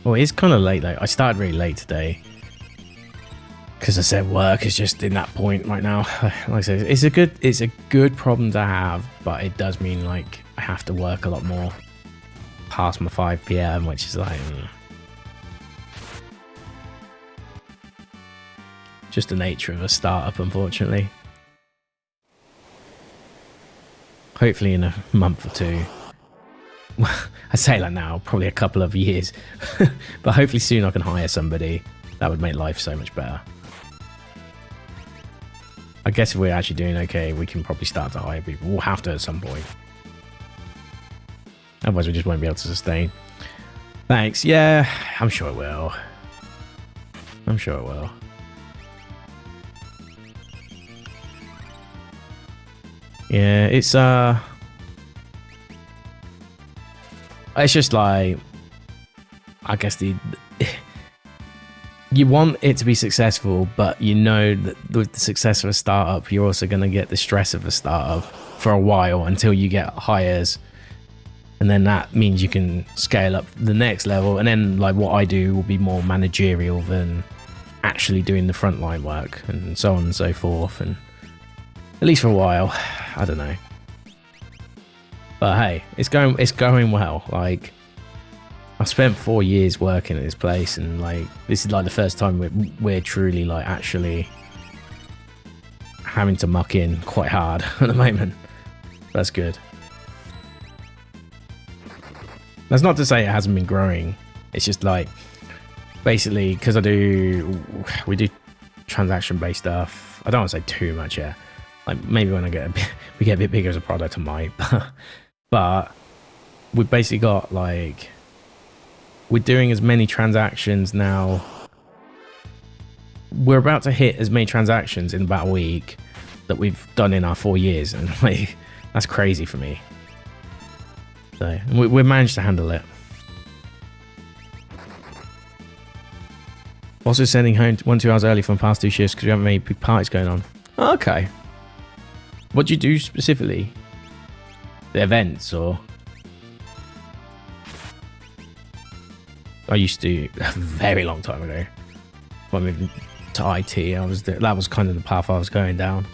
[SPEAKER 1] Well, it's kind of late though. I started really late today because I said work is just in that point right now. Like I said, it's a good problem to have, but it does mean like I have to work a lot more past my 5 p.m, which is like just the nature of a startup, unfortunately. Hopefully in a month or two. I say that now, probably a couple of years, but hopefully soon I can hire somebody. That would make life so much better. I guess if we're actually doing okay, we can probably start to hire people. We'll have to at some point. Otherwise we just won't be able to sustain. Thanks. Yeah, I'm sure it will. I'm sure it will. Yeah, it's just like, I guess you want it to be successful, but you know that with the success of a startup, you're also going to get the stress of a startup for a while until you get hires. And then that means you can scale up the next level. And then like what I do will be more managerial than actually doing the frontline work and so on and so forth. And at least for a while, I don't know. But hey, it's going well. Like, I spent 4 years working at this place, and like this is like the first time we're truly like actually having to muck in quite hard at the moment. That's good. That's not to say it hasn't been growing. It's just like basically because we do transaction based stuff. I don't want to say too much here. Like maybe when we get a bit bigger as a product, I might. But we've basically got like, we're doing as many transactions now. We're about to hit as many transactions in about a week that we've done in our 4 years. And like, that's crazy for me. So we managed to handle it. Also sending home 1-2 hours early from past 2 shifts because we haven't many big parties going on. Okay. What do you do specifically? The events, or I used to a very long time ago when I moved to IT. That was kind of the path I was going down.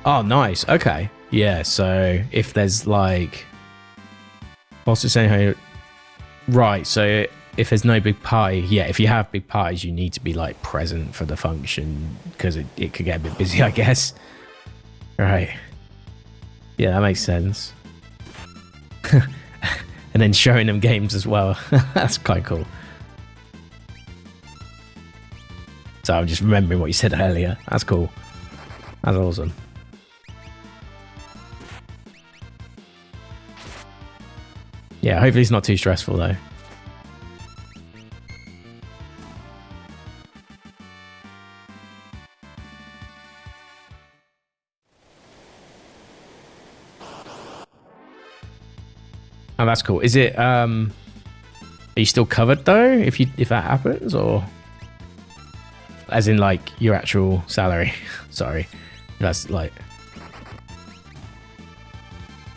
[SPEAKER 1] Oh, nice. Okay, yeah. So if there's like, also saying how, right? So if there's no big party, yeah. If you have big parties, you need to be like present for the function because it could get a bit busy, I guess. Right. Yeah, that makes sense. And then showing them games as well. That's quite cool. So I'm just remembering what you said earlier. That's cool. That's awesome. Yeah, hopefully it's not too stressful though. Oh, that's cool. Is it are you still covered though if that happens, or as in like your actual salary? Sorry. That's like,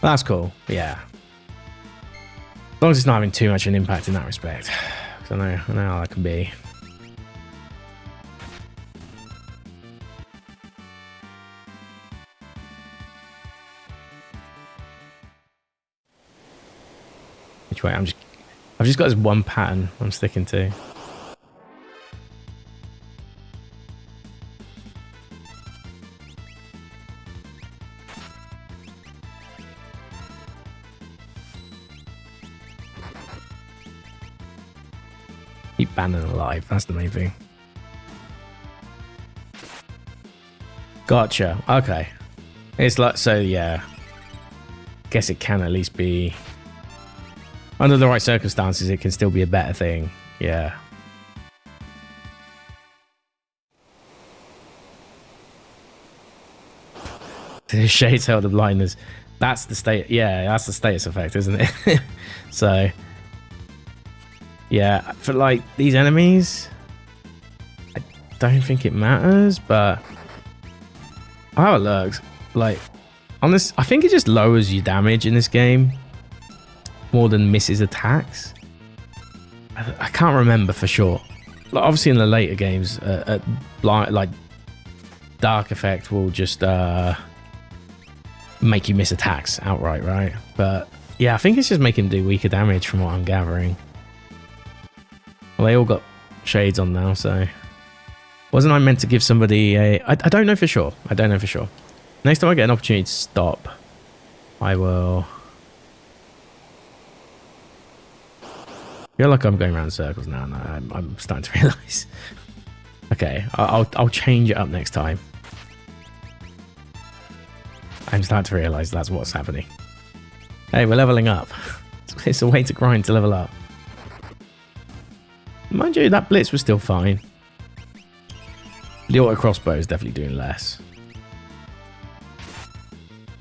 [SPEAKER 1] That's cool. Yeah. As long as it's not having too much of an impact in that respect. Because I know how that can be. Which way? I've just got this one pattern I'm sticking to. Keep Bannon alive, that's the main thing. Gotcha, okay. It's like, so yeah. Guess it can at least be... Under the right circumstances, it can still be a better thing. Yeah. The shades held of blindness. That's the state. Yeah, that's the status effect, isn't it? So... Yeah, for like these enemies, I don't think it matters, but how it looks, like on this, I think it just lowers your damage in this game more than misses attacks. I can't remember for sure. Like obviously in the later games, like Dark Effect will just make you miss attacks outright, right? But yeah, I think it's just making them do weaker damage from what I'm gathering. Well, they all got shades on now, so... Wasn't I meant to give somebody a... I don't know for sure. I don't know for sure. Next time I get an opportunity to stop, I will... I feel like I'm going around in circles now. No, I'm starting to realise. Okay, I'll change it up next time. I'm starting to realise that's what's happening. Hey, we're levelling up. It's a way to grind to level up. Mind you, that blitz was still fine. The auto crossbow is definitely doing less.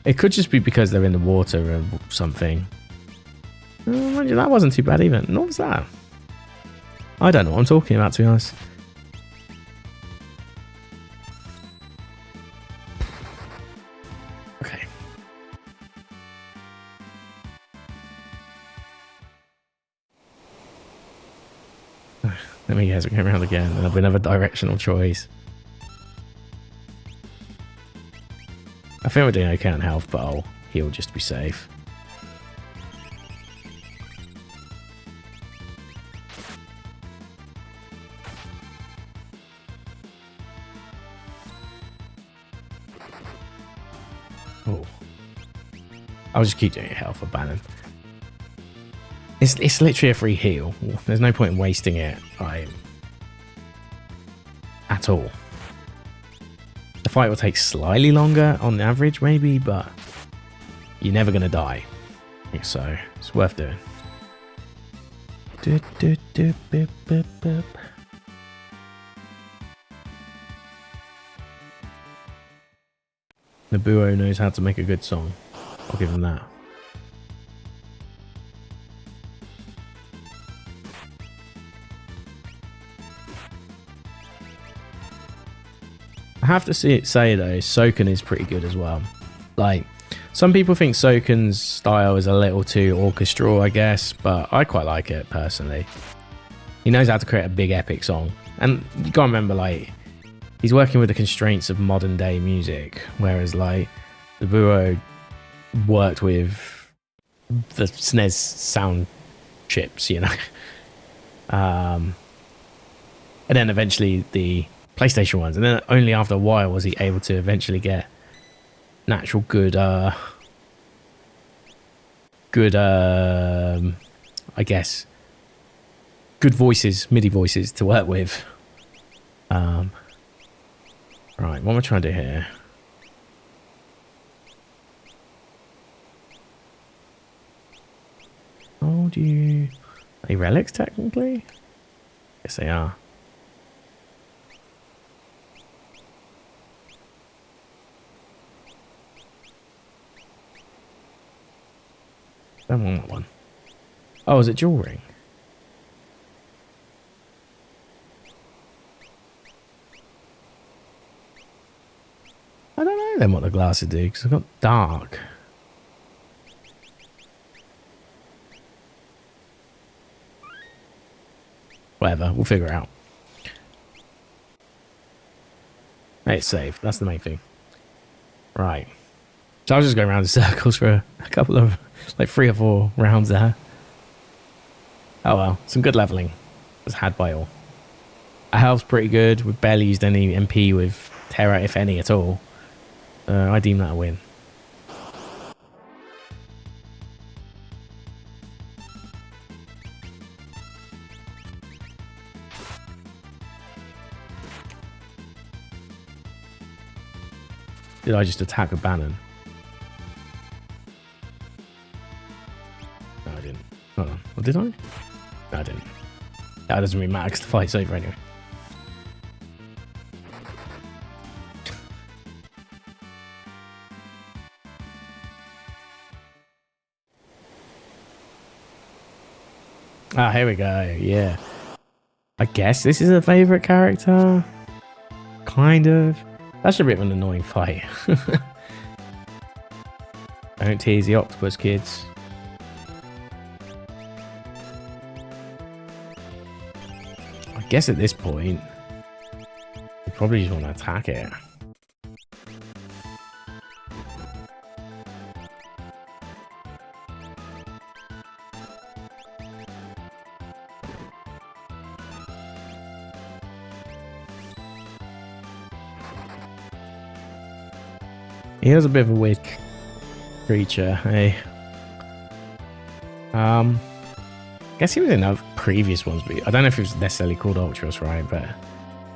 [SPEAKER 1] It could just be because they're in the water or something. Mind you, that wasn't too bad even. What was that? I don't know what I'm talking about, to be honest. Okay. Let me guess, we're going around again. There'll be another directional choice. I think we're doing okay on health, but I'll heal just to be safe. Oh. I'll just keep doing health for Bannon. It's literally a free heal. There's no point in wasting it at all. The fight will take slightly longer on average, maybe, but you're never going to die. So it's worth doing. Nobuo knows how to make a good song. I'll give him that. I have to say though, Soken is pretty good as well. Like, some people think Soken's style is a little too orchestral, I guess, but I quite like it personally. He knows how to create a big epic song. And you gotta remember, like, he's working with the constraints of modern day music, whereas like the Buo worked with the SNES sound chips, you know. And then eventually the PlayStation ones, and then only after a while was he able to eventually get natural good I guess good voices, MIDI voices to work with. Right, what am I trying to do here? Oh, do you... Are they relics technically? Yes, they are. Don't want that one. Oh, is it jewel ring? I don't know then what the glasses do, because I've got dark. Whatever, we'll figure it out. Hey, it's safe. That's the main thing. Right. So I was just going around in circles for a couple of, like 3 or 4 rounds there. Oh well, some good leveling was had by all. Our health's pretty good. We've barely used any MP with Terra, if any at all. I deem that a win. Did I just attack a Bannon? No, I didn't. Hold on. Well, did I? No, I didn't. That doesn't really matter because the fight's over anyway. Ah, here we go. Yeah. I guess this is a favourite character. Kind of. That's a bit of an annoying fight. Don't tease the octopus, kids. I guess at this point, you probably just want to attack it. He was a bit of a weird creature, hey. Guess he was in other previous ones, but I don't know if it was necessarily called Ultros, right? But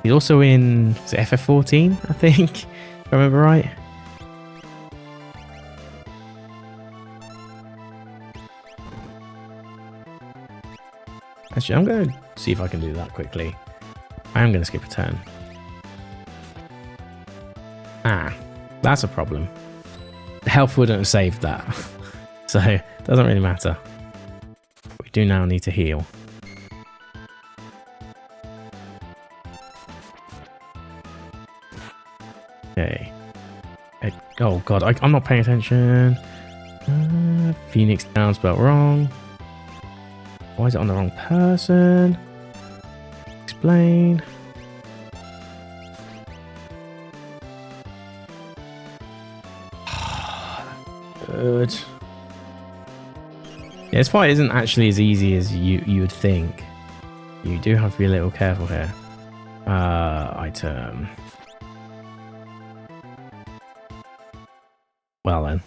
[SPEAKER 1] he's also in FF14, I think, if I remember right. Actually, I'm going to see if I can do that quickly. I am going to skip a turn. Ah. That's a problem. Health wouldn't have saved that. So, it doesn't really matter. We do now need to heal. Okay. Oh god, I'm not paying attention. Phoenix down, spelled wrong. Why is it on the wrong person? Explain. Good. Yeah, this fight isn't actually as easy as you would think. You do have to be a little careful here. Item. Well then.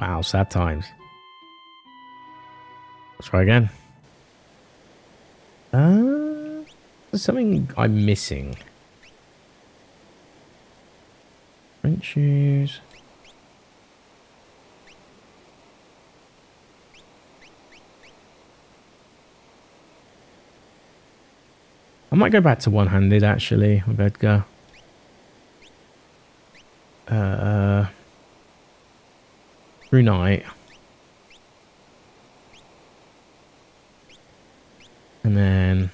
[SPEAKER 1] Wow, sad times. Let's try again. There's something I'm missing. French shoes. I might go back to one-handed actually with Edgar. Through night. And then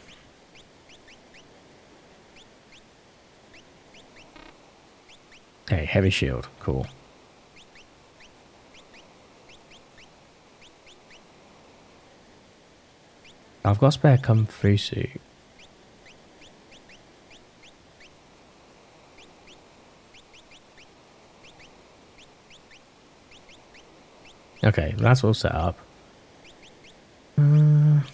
[SPEAKER 1] okay, heavy shield, cool. I've got a spare kung fu suit. Okay, that's all set up. I'm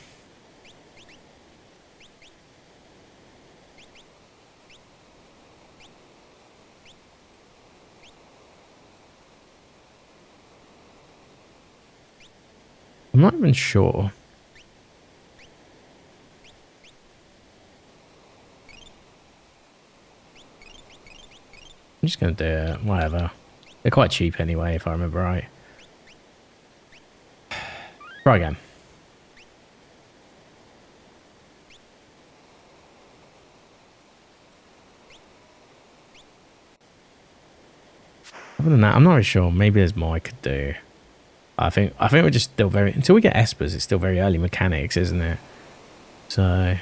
[SPEAKER 1] not even sure. I'm just going to do it, whatever. They're quite cheap anyway, if I remember right. Try again. Other than that, I'm not really sure. Maybe there's more I could do. I think we're just still very until we get Espers. It's still very early mechanics, isn't it? So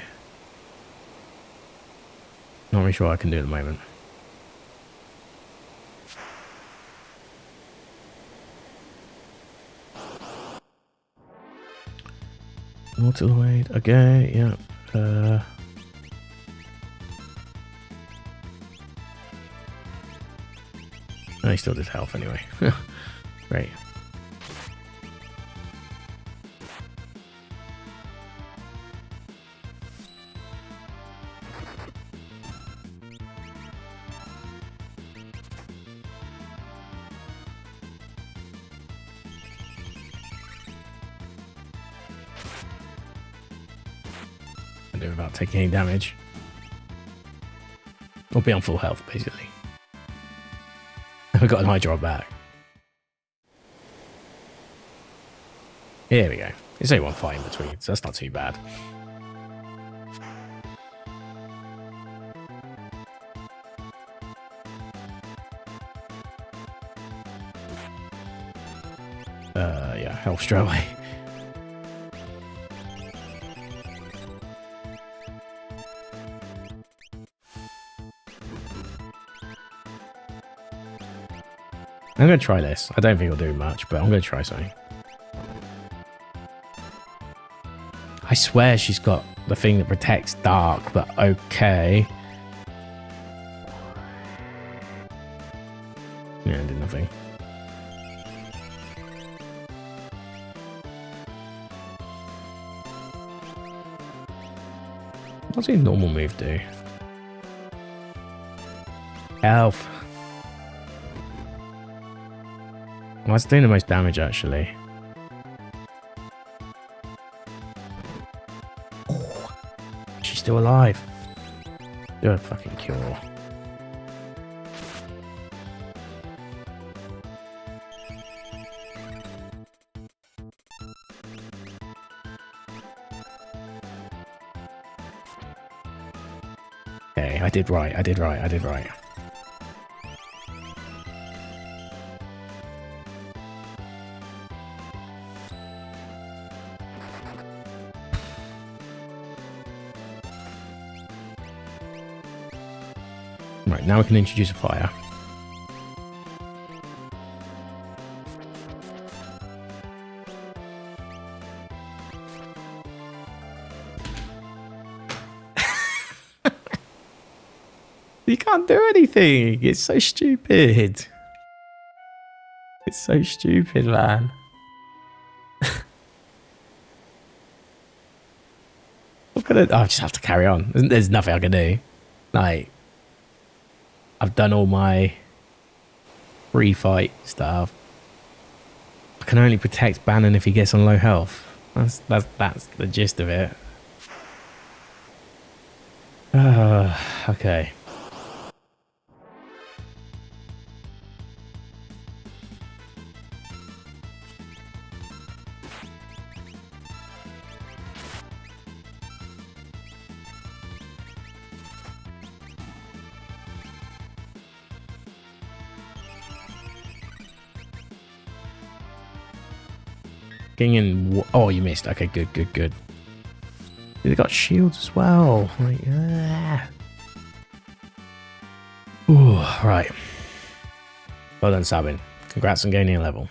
[SPEAKER 1] not really sure what I can do at the moment. Mortaloid. Okay, yeah. Oh, he still did health anyway. Great. Do without taking any damage. Or be on full health, basically. I've got an eye drop back. Here we go. It's only one fight in between, so that's not too bad. Yeah, health straight away. I'm going to try this. I don't think it'll do much, but I'm going to try something. I swear she's got the thing that protects dark, but okay. Yeah, it did nothing. What's his normal move do? Health. Well, it's doing the most damage, actually. Oh, she's still alive. Do a fucking cure. Okay, I did right. I did right. I did right. Right, now we can introduce a fire. You can't do anything. It's so stupid. It's so stupid, man. What can I just have to carry on. There's nothing I can do. Like, I've done all my free fight stuff. I can only protect Bannon if he gets on low health. That's the gist of it. Okay. In, oh, you missed. Okay, good, good, good. They got shields as well. Like, ooh, right. Well done, Sabin. Congrats on gaining a level.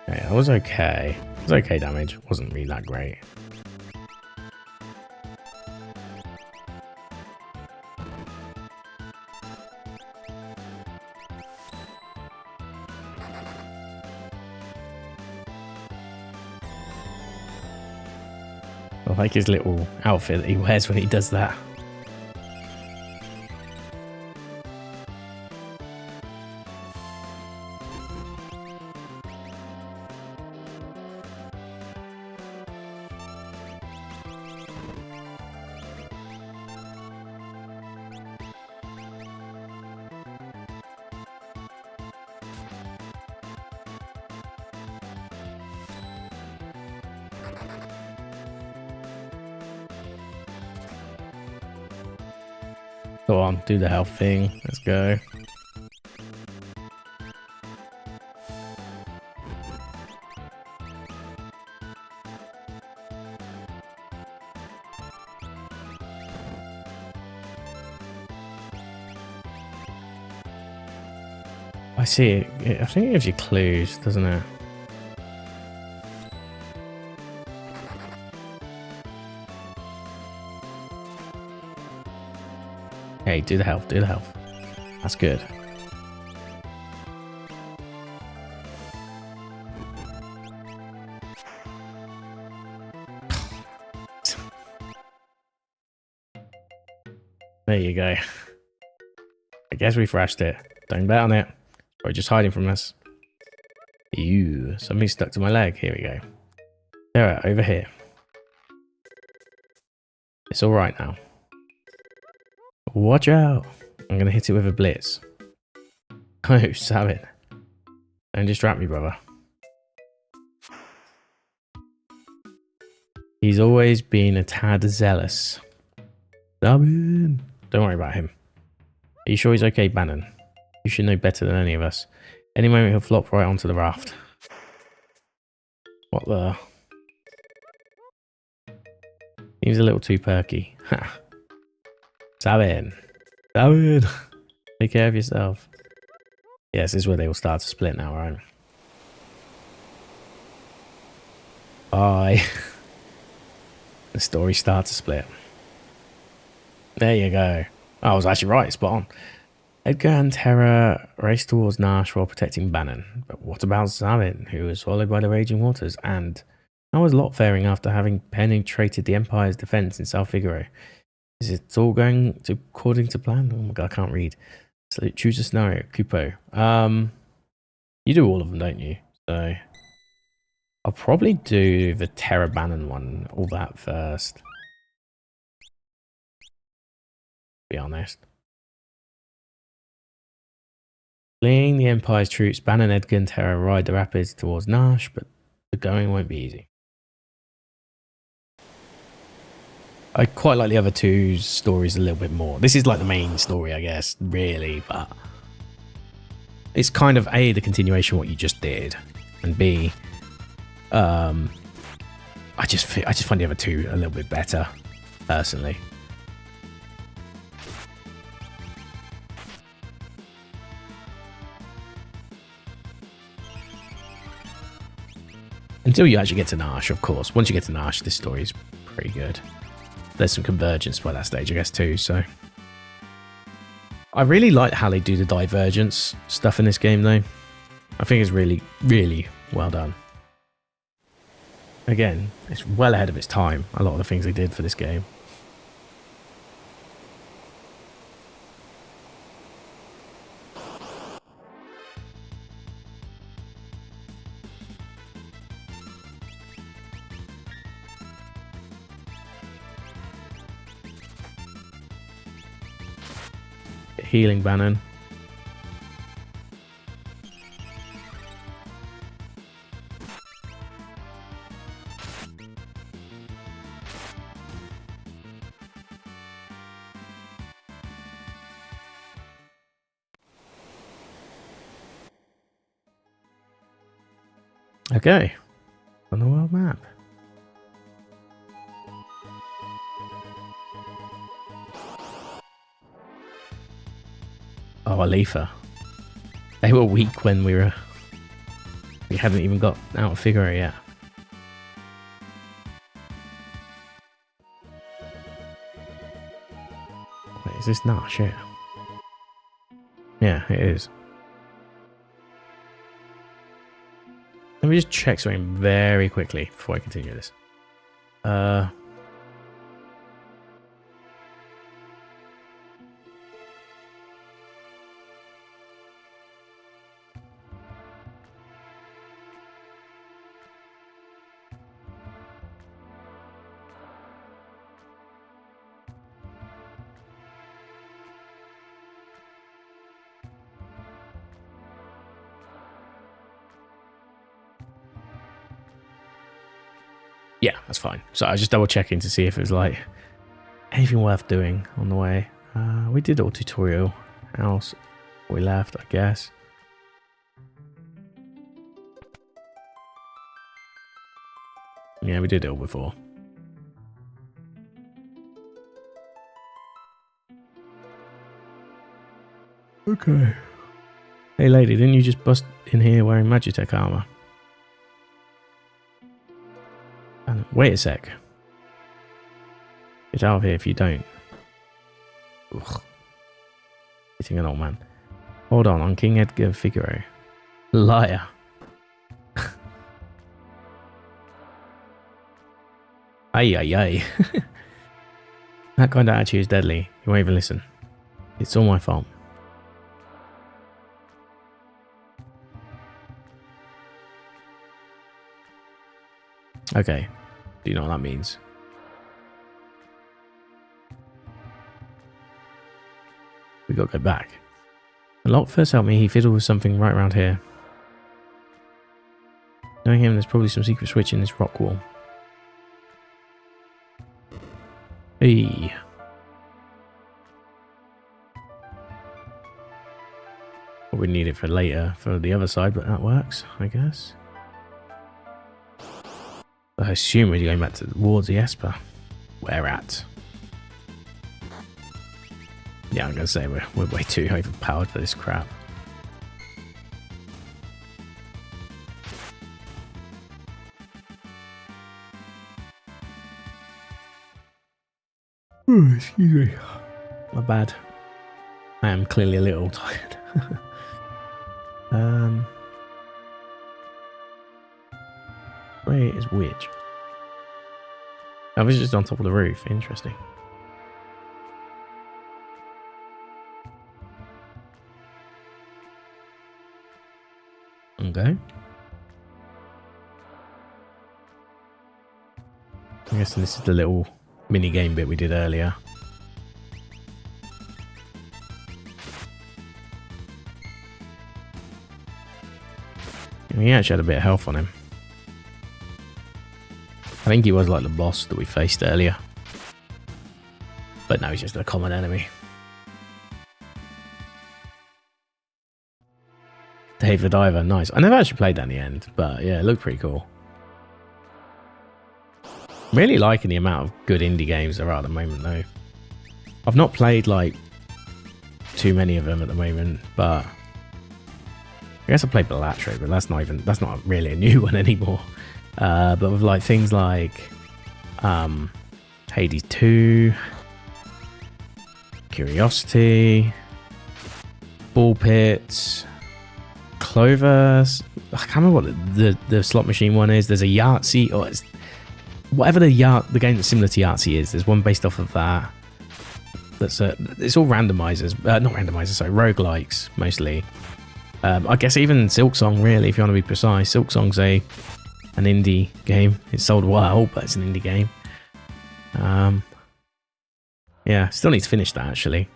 [SPEAKER 1] That was okay. It was okay damage. It wasn't really that great. I like his little outfit that he wears when he does that. Go on, do the health thing. Let's go. I see it. I think it gives you clues, doesn't it? Hey, do the health, do the health. That's good. There you go. I guess we thrashed it. Don't bet on it. Or just hiding from us. Ew, something stuck to my leg. Here we go. Alright, over here. It's alright now. Watch out! I'm gonna hit it with a blitz. Oh, savage. Don't distract me, brother. He's always been a tad zealous. Don't worry about him. Are you sure he's okay, Bannon? You should know better than any of us. Any moment he'll flop right onto the raft. What the? Seems a little too perky. Ha. Savin. Savin. Take care of yourself. Yes, this is where they will start to split now, right? Bye. The story starts to split. There you go. Oh, I was actually right, spot on. Edgar and Terra race towards Nash while protecting Bannon. But what about Savin, who was swallowed by the raging waters? And how was Lot faring after having penetrated the Empire's defense in South Figaro? Is it all going according to plan? Oh my god, I can't read. So choose a scenario. Kupo. You do all of them, don't you? So I'll probably do the Terra Bannon one, all that first. Be honest. Fleeing the Empire's troops, Bannon, Edgar, and Terra ride the rapids towards Nash, but the going won't be easy. I quite like the other two stories a little bit more. This is like the main story, I guess, really, but it's kind of A, the continuation of what you just did, and B, I just find the other two a little bit better, personally. Until you actually get to Nash, of course. Once you get to Nash, this story is pretty good. There's some convergence by that stage, I guess, too, so. I really like how they do the divergence stuff in this game, though. I think it's really, really well done. Again, it's well ahead of its time, a lot of the things they did for this game. Healing Bannon. Okay, on the world map. Oh, Alifa. They were weak when we hadn't even got out of Figaro yet. Wait, is this Nash? Yeah. Yeah, it is. Let me just check something very quickly before I continue this. Yeah, that's fine. So I was just double checking to see if it was like anything worth doing on the way. We did all tutorial house. We left, I guess. Yeah, we did it all before. Okay. Hey lady, didn't you just bust in here wearing Magitech armor? Wait a sec. Get out of here if you don't. Ugh. Hitting an old man. Hold on, I'm King Edgar Figaro. Liar. Ay, ay, ay. That kind of attitude is deadly. You won't even listen. It's all my fault. Okay. Do you know what that means? We gotta go back. Locke first helped me. He fiddled with something right around here. Knowing him, there's probably some secret switch in this rock wall. Hey. We need it for later for the other side, but that works, I guess. I assume we're going back towards the Esper. Where at? Yeah, I'm going to say we're way too overpowered for this crap. Oh, excuse me. My bad. I am clearly a little tired. Where is which? I was just on top of the roof. Interesting. Okay. I'm guessing this is the little mini game bit we did earlier. He actually had a bit of health on him. I think he was like the boss that we faced earlier. But no, he's just a common enemy. Dave the Diver, nice. I never actually played that in the end, but yeah, it looked pretty cool. Really liking the amount of good indie games there are at the moment though. I've not played like too many of them at the moment, but I guess I played Balatro, but that's not really a new one anymore. But with like things like Hades 2, Curiosity, Ball Pits, Clover. I can't remember what the slot machine one is. There's a Yahtzee, or it's whatever the game that's similar to Yahtzee is. There's one based off of that. It's all randomizers, not randomizers, sorry, roguelikes mostly. I guess even Silksong, really, if you want to be precise. Silksong's an indie game. It's sold well, but it's an indie game. Yeah, still need to finish that, actually.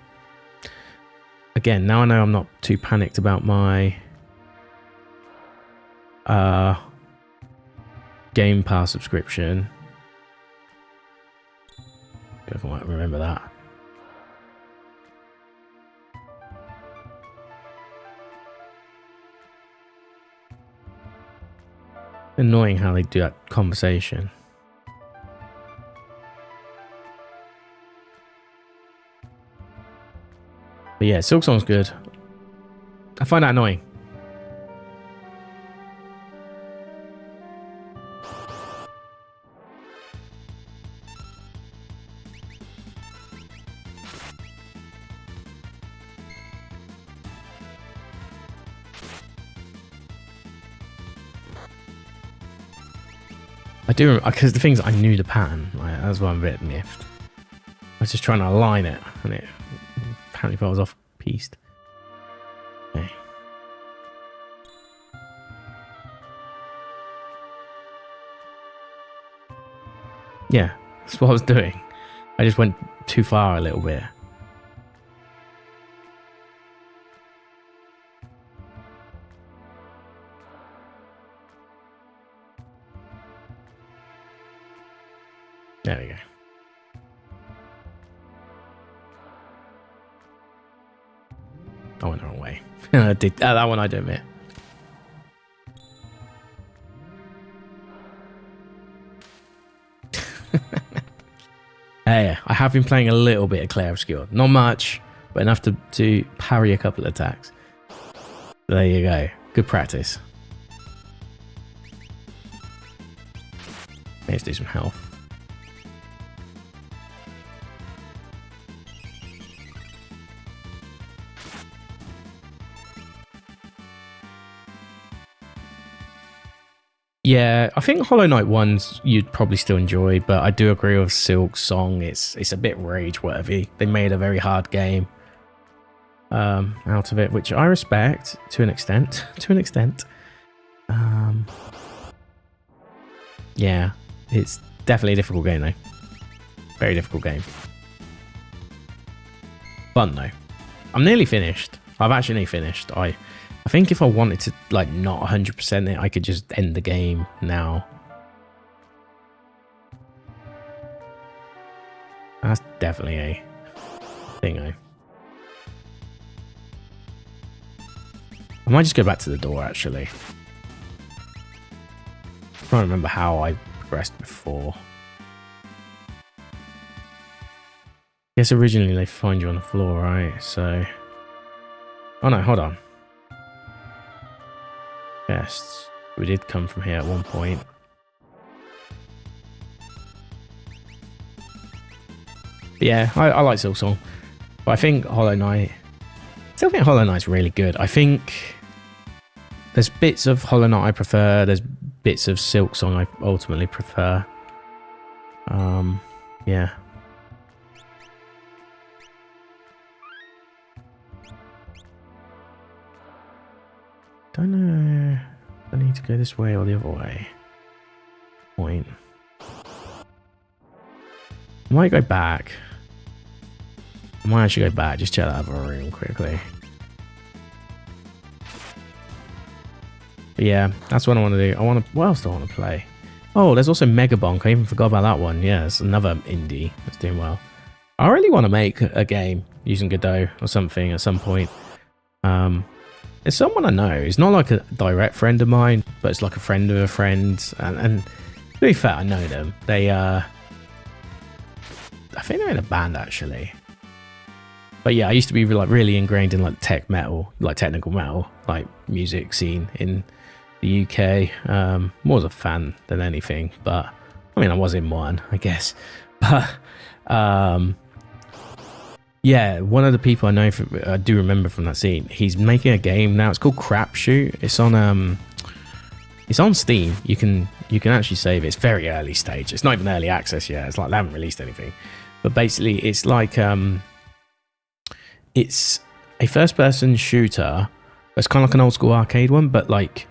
[SPEAKER 1] Again, now I know I'm not too panicked about my Game Pass subscription. If I might remember that. Annoying how they do that conversation. But yeah, Silksong's good. I find that annoying. I do, because the things I knew the pattern. Like, that's why I'm a bit miffed. I was just trying to align it, and it apparently falls off pieced. Okay. Yeah, that's what I was doing. I just went too far a little bit. There we go. I went the wrong way. I did that one I do admit. Hey, I have been playing a little bit of Clair Obscur. Not much, but enough to parry a couple of attacks. There you go. Good practice. Let's do some health. Yeah, I think Hollow Knight ones you'd probably still enjoy, but I do agree with Silk Song. It's a bit rage worthy. They made a very hard game out of it, which I respect to an extent. Yeah, it's definitely a difficult game though. Very difficult game. Fun though. I'm nearly finished. I've actually finished. I think if I wanted to like not 100% it, I could just end the game now. That's definitely a thing. I might just go back to the door actually. I can't remember how I progressed before. I guess originally they find you on the floor, right? So, oh no, hold on. Chests. We did come from here at one point. But yeah, I like Silksong. But I think Hollow Knight... I still think Hollow Knight's really good. I think there's bits of Hollow Knight I prefer. There's bits of Silksong I ultimately prefer. Yeah. Don't know. I need to go this way or the other way. Point. I might go back. I might actually go back. Just check that other room quickly. But yeah, that's what I want to do. What else do I want to play? Oh, there's also Mega Bonk. I even forgot about that one. Yeah, it's another indie that's doing well. I really want to make a game using Godot or something at some point. It's someone I know. It's not like a direct friend of mine, but it's like a friend of a friend. And to be fair, I know them. They, I think they're in a band actually. But yeah, I used to be like really ingrained in like tech metal, like technical metal, like music scene in the UK. More as a fan than anything, but I mean, I was in one, I guess. But yeah, one of the people I know, I do remember from that scene. He's making a game now. It's called Crapshoot. It's on Steam. You can actually save it. It's very early stage. It's not even early access yet. It's like they haven't released anything. But basically, it's like it's a first-person shooter. It's kind of like an old-school arcade one, but like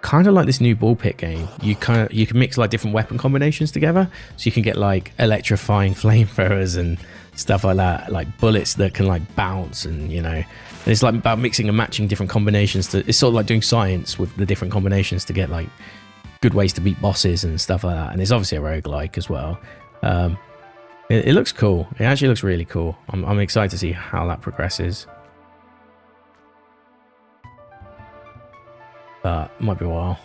[SPEAKER 1] kind of like this new ball pit game. You can mix like different weapon combinations together, so you can get like electrifying flamethrowers and stuff like that, like bullets that can like bounce, and you know, and it's like about mixing and matching different combinations. It's sort of like doing science with the different combinations to get like good ways to beat bosses and stuff like that. And it's obviously a roguelike as well. It looks cool. It actually looks really cool. I'm excited to see how that progresses. But it might be a while.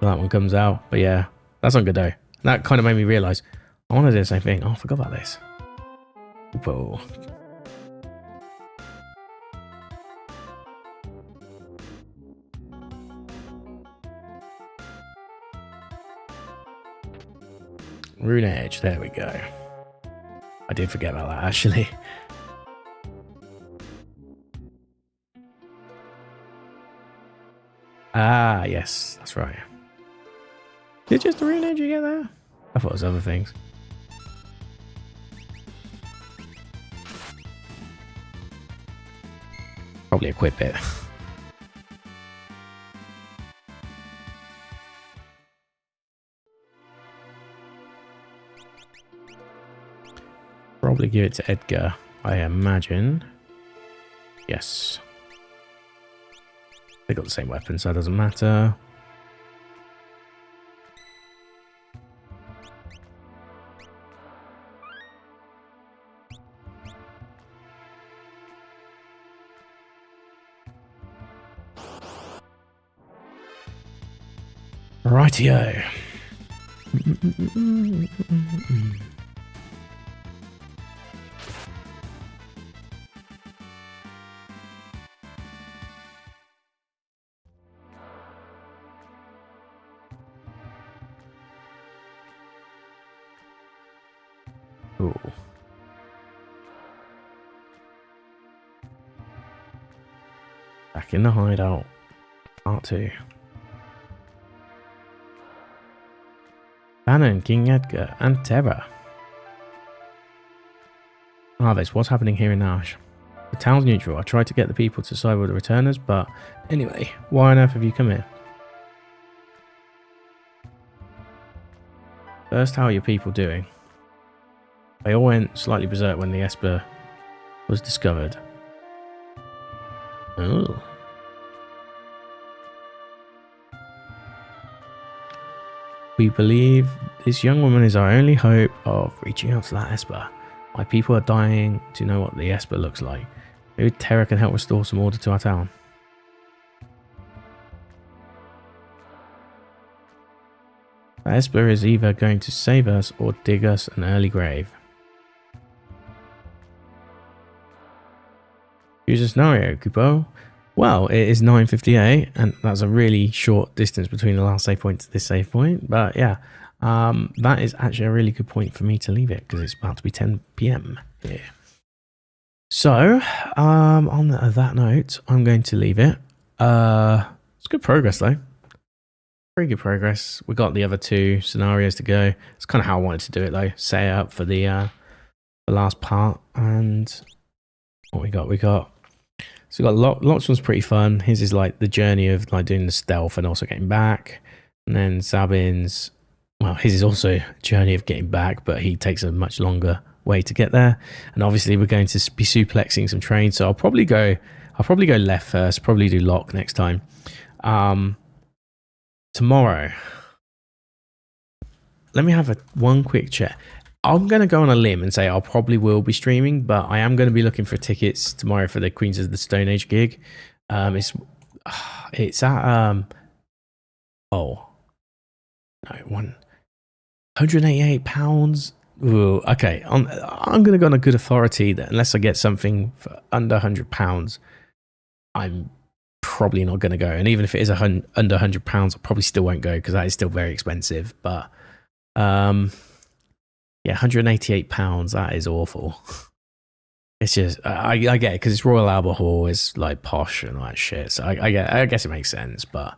[SPEAKER 1] That one comes out. But yeah, that's on Godot. That kind of made me realise I want to do the same thing. Oh, I forgot about this. Whoa. Rune Edge, there we go. I did forget about that actually. Ah, yes, that's right. Did just the Rune Edge you get there? I thought it was other things. Probably equip it. Probably give it to Edgar, I imagine. Yes. They got the same weapon, so it doesn't matter. Rightio. Ooh. Back in the hideout. Part 2. Bannon, King Edgar, and Terra. Harvest, what's happening here in Ash? The town's neutral. I tried to get the people to side with the returners, but anyway, why on earth have you come here? First, how are your people doing? They all went slightly berserk when the Esper was discovered. Oh. We believe this young woman is our only hope of reaching out to that Esper. My people are dying to know what the Esper looks like. Maybe Terra can help restore some order to our town. The Esper is either going to save us or dig us an early grave. Choose a scenario, Kupo. Well, it is 9:58, and that's a really short distance between the last save point to this save point. But yeah, that is actually a really good point for me to leave it because it's about to be 10 PM here. So, on that note, I'm going to leave it. It's good progress though. Very good progress. We got the other 2 scenarios to go. It's kind of how I wanted to do it though. Set it up for the last part. And what we got. So we got Lots one's pretty fun. His is like the journey of like doing the stealth and also getting back. And then Sabin's, well, his is also a journey of getting back, but he takes a much longer way to get there. And obviously we're going to be suplexing some trains, so I'll probably go left first, probably do lock next time. Tomorrow, let me have one quick check. I'm going to go on a limb and say I probably will be streaming, but I am going to be looking for tickets tomorrow for the Queens of the Stone Age gig. It's at £188. Ooh, okay, I'm going to go on a good authority that unless I get something for under £100, I'm probably not going to go. And even if it is under £100, I probably still won't go because that is still very expensive. But yeah, £188, that is awful. It's just, I get it because it's Royal Albert Hall, it's like posh and all that shit. So I guess it makes sense, but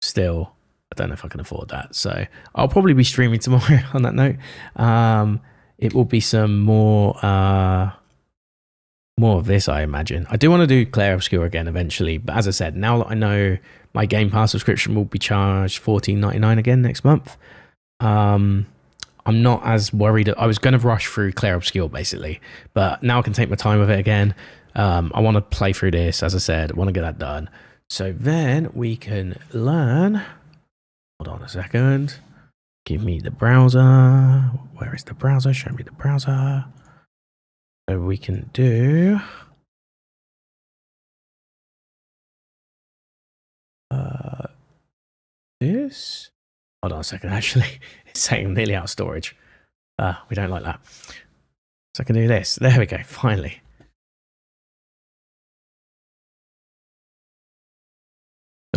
[SPEAKER 1] still, I don't know if I can afford that. So I'll probably be streaming tomorrow on that note. It will be some more of this, I imagine. I do want to do Clair Obscure again eventually, but as I said, now that I know my Game Pass subscription will be charged $14.99 again next month, I'm not as worried. I was going to rush through Clair Obscure basically, but now I can take my time with it again. I want to play through this, as I said, I want to get that done. So then we can learn. Hold on a second. Give me the browser. Where is the browser? Show me the browser. So we can do this. Hold on a second, actually. It's saying I'm nearly out of storage. We don't like that. So I can do this. There we go, finally.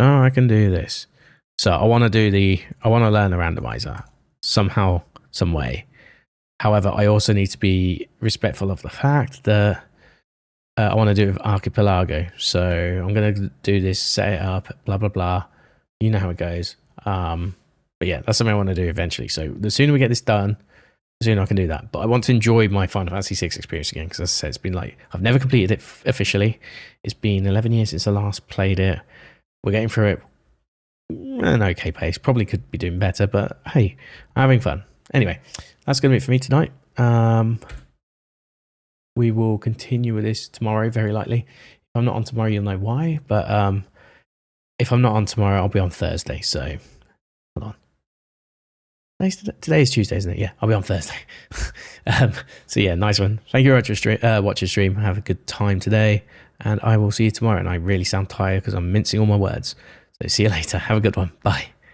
[SPEAKER 1] Oh, I can do this. So I want to learn the randomizer somehow, some way. However, I also need to be respectful of the fact that I want to do it with Archipelago. So I'm going to do this, set it up, blah, blah, blah. You know how it goes. But yeah, that's something I want to do eventually. So the sooner we get this done, the sooner I can do that. But I want to enjoy my Final Fantasy VI experience again, because as I said, it's been like, I've never completed it officially. It's been 11 years since I last played it. We're getting through it at an okay pace. Probably could be doing better, but hey, I'm having fun. Anyway, that's going to be it for me tonight. We will continue with this tomorrow, very likely. If I'm not on tomorrow, you'll know why. But if I'm not on tomorrow, I'll be on Thursday. So hold on. Today is Tuesday, isn't it? Yeah, I'll be on Thursday. So yeah, nice one. Thank you very much for watching stream. Have a good time today, and I will see you tomorrow. And I really sound tired because I'm mincing all my words. So see you later. Have a good one. Bye.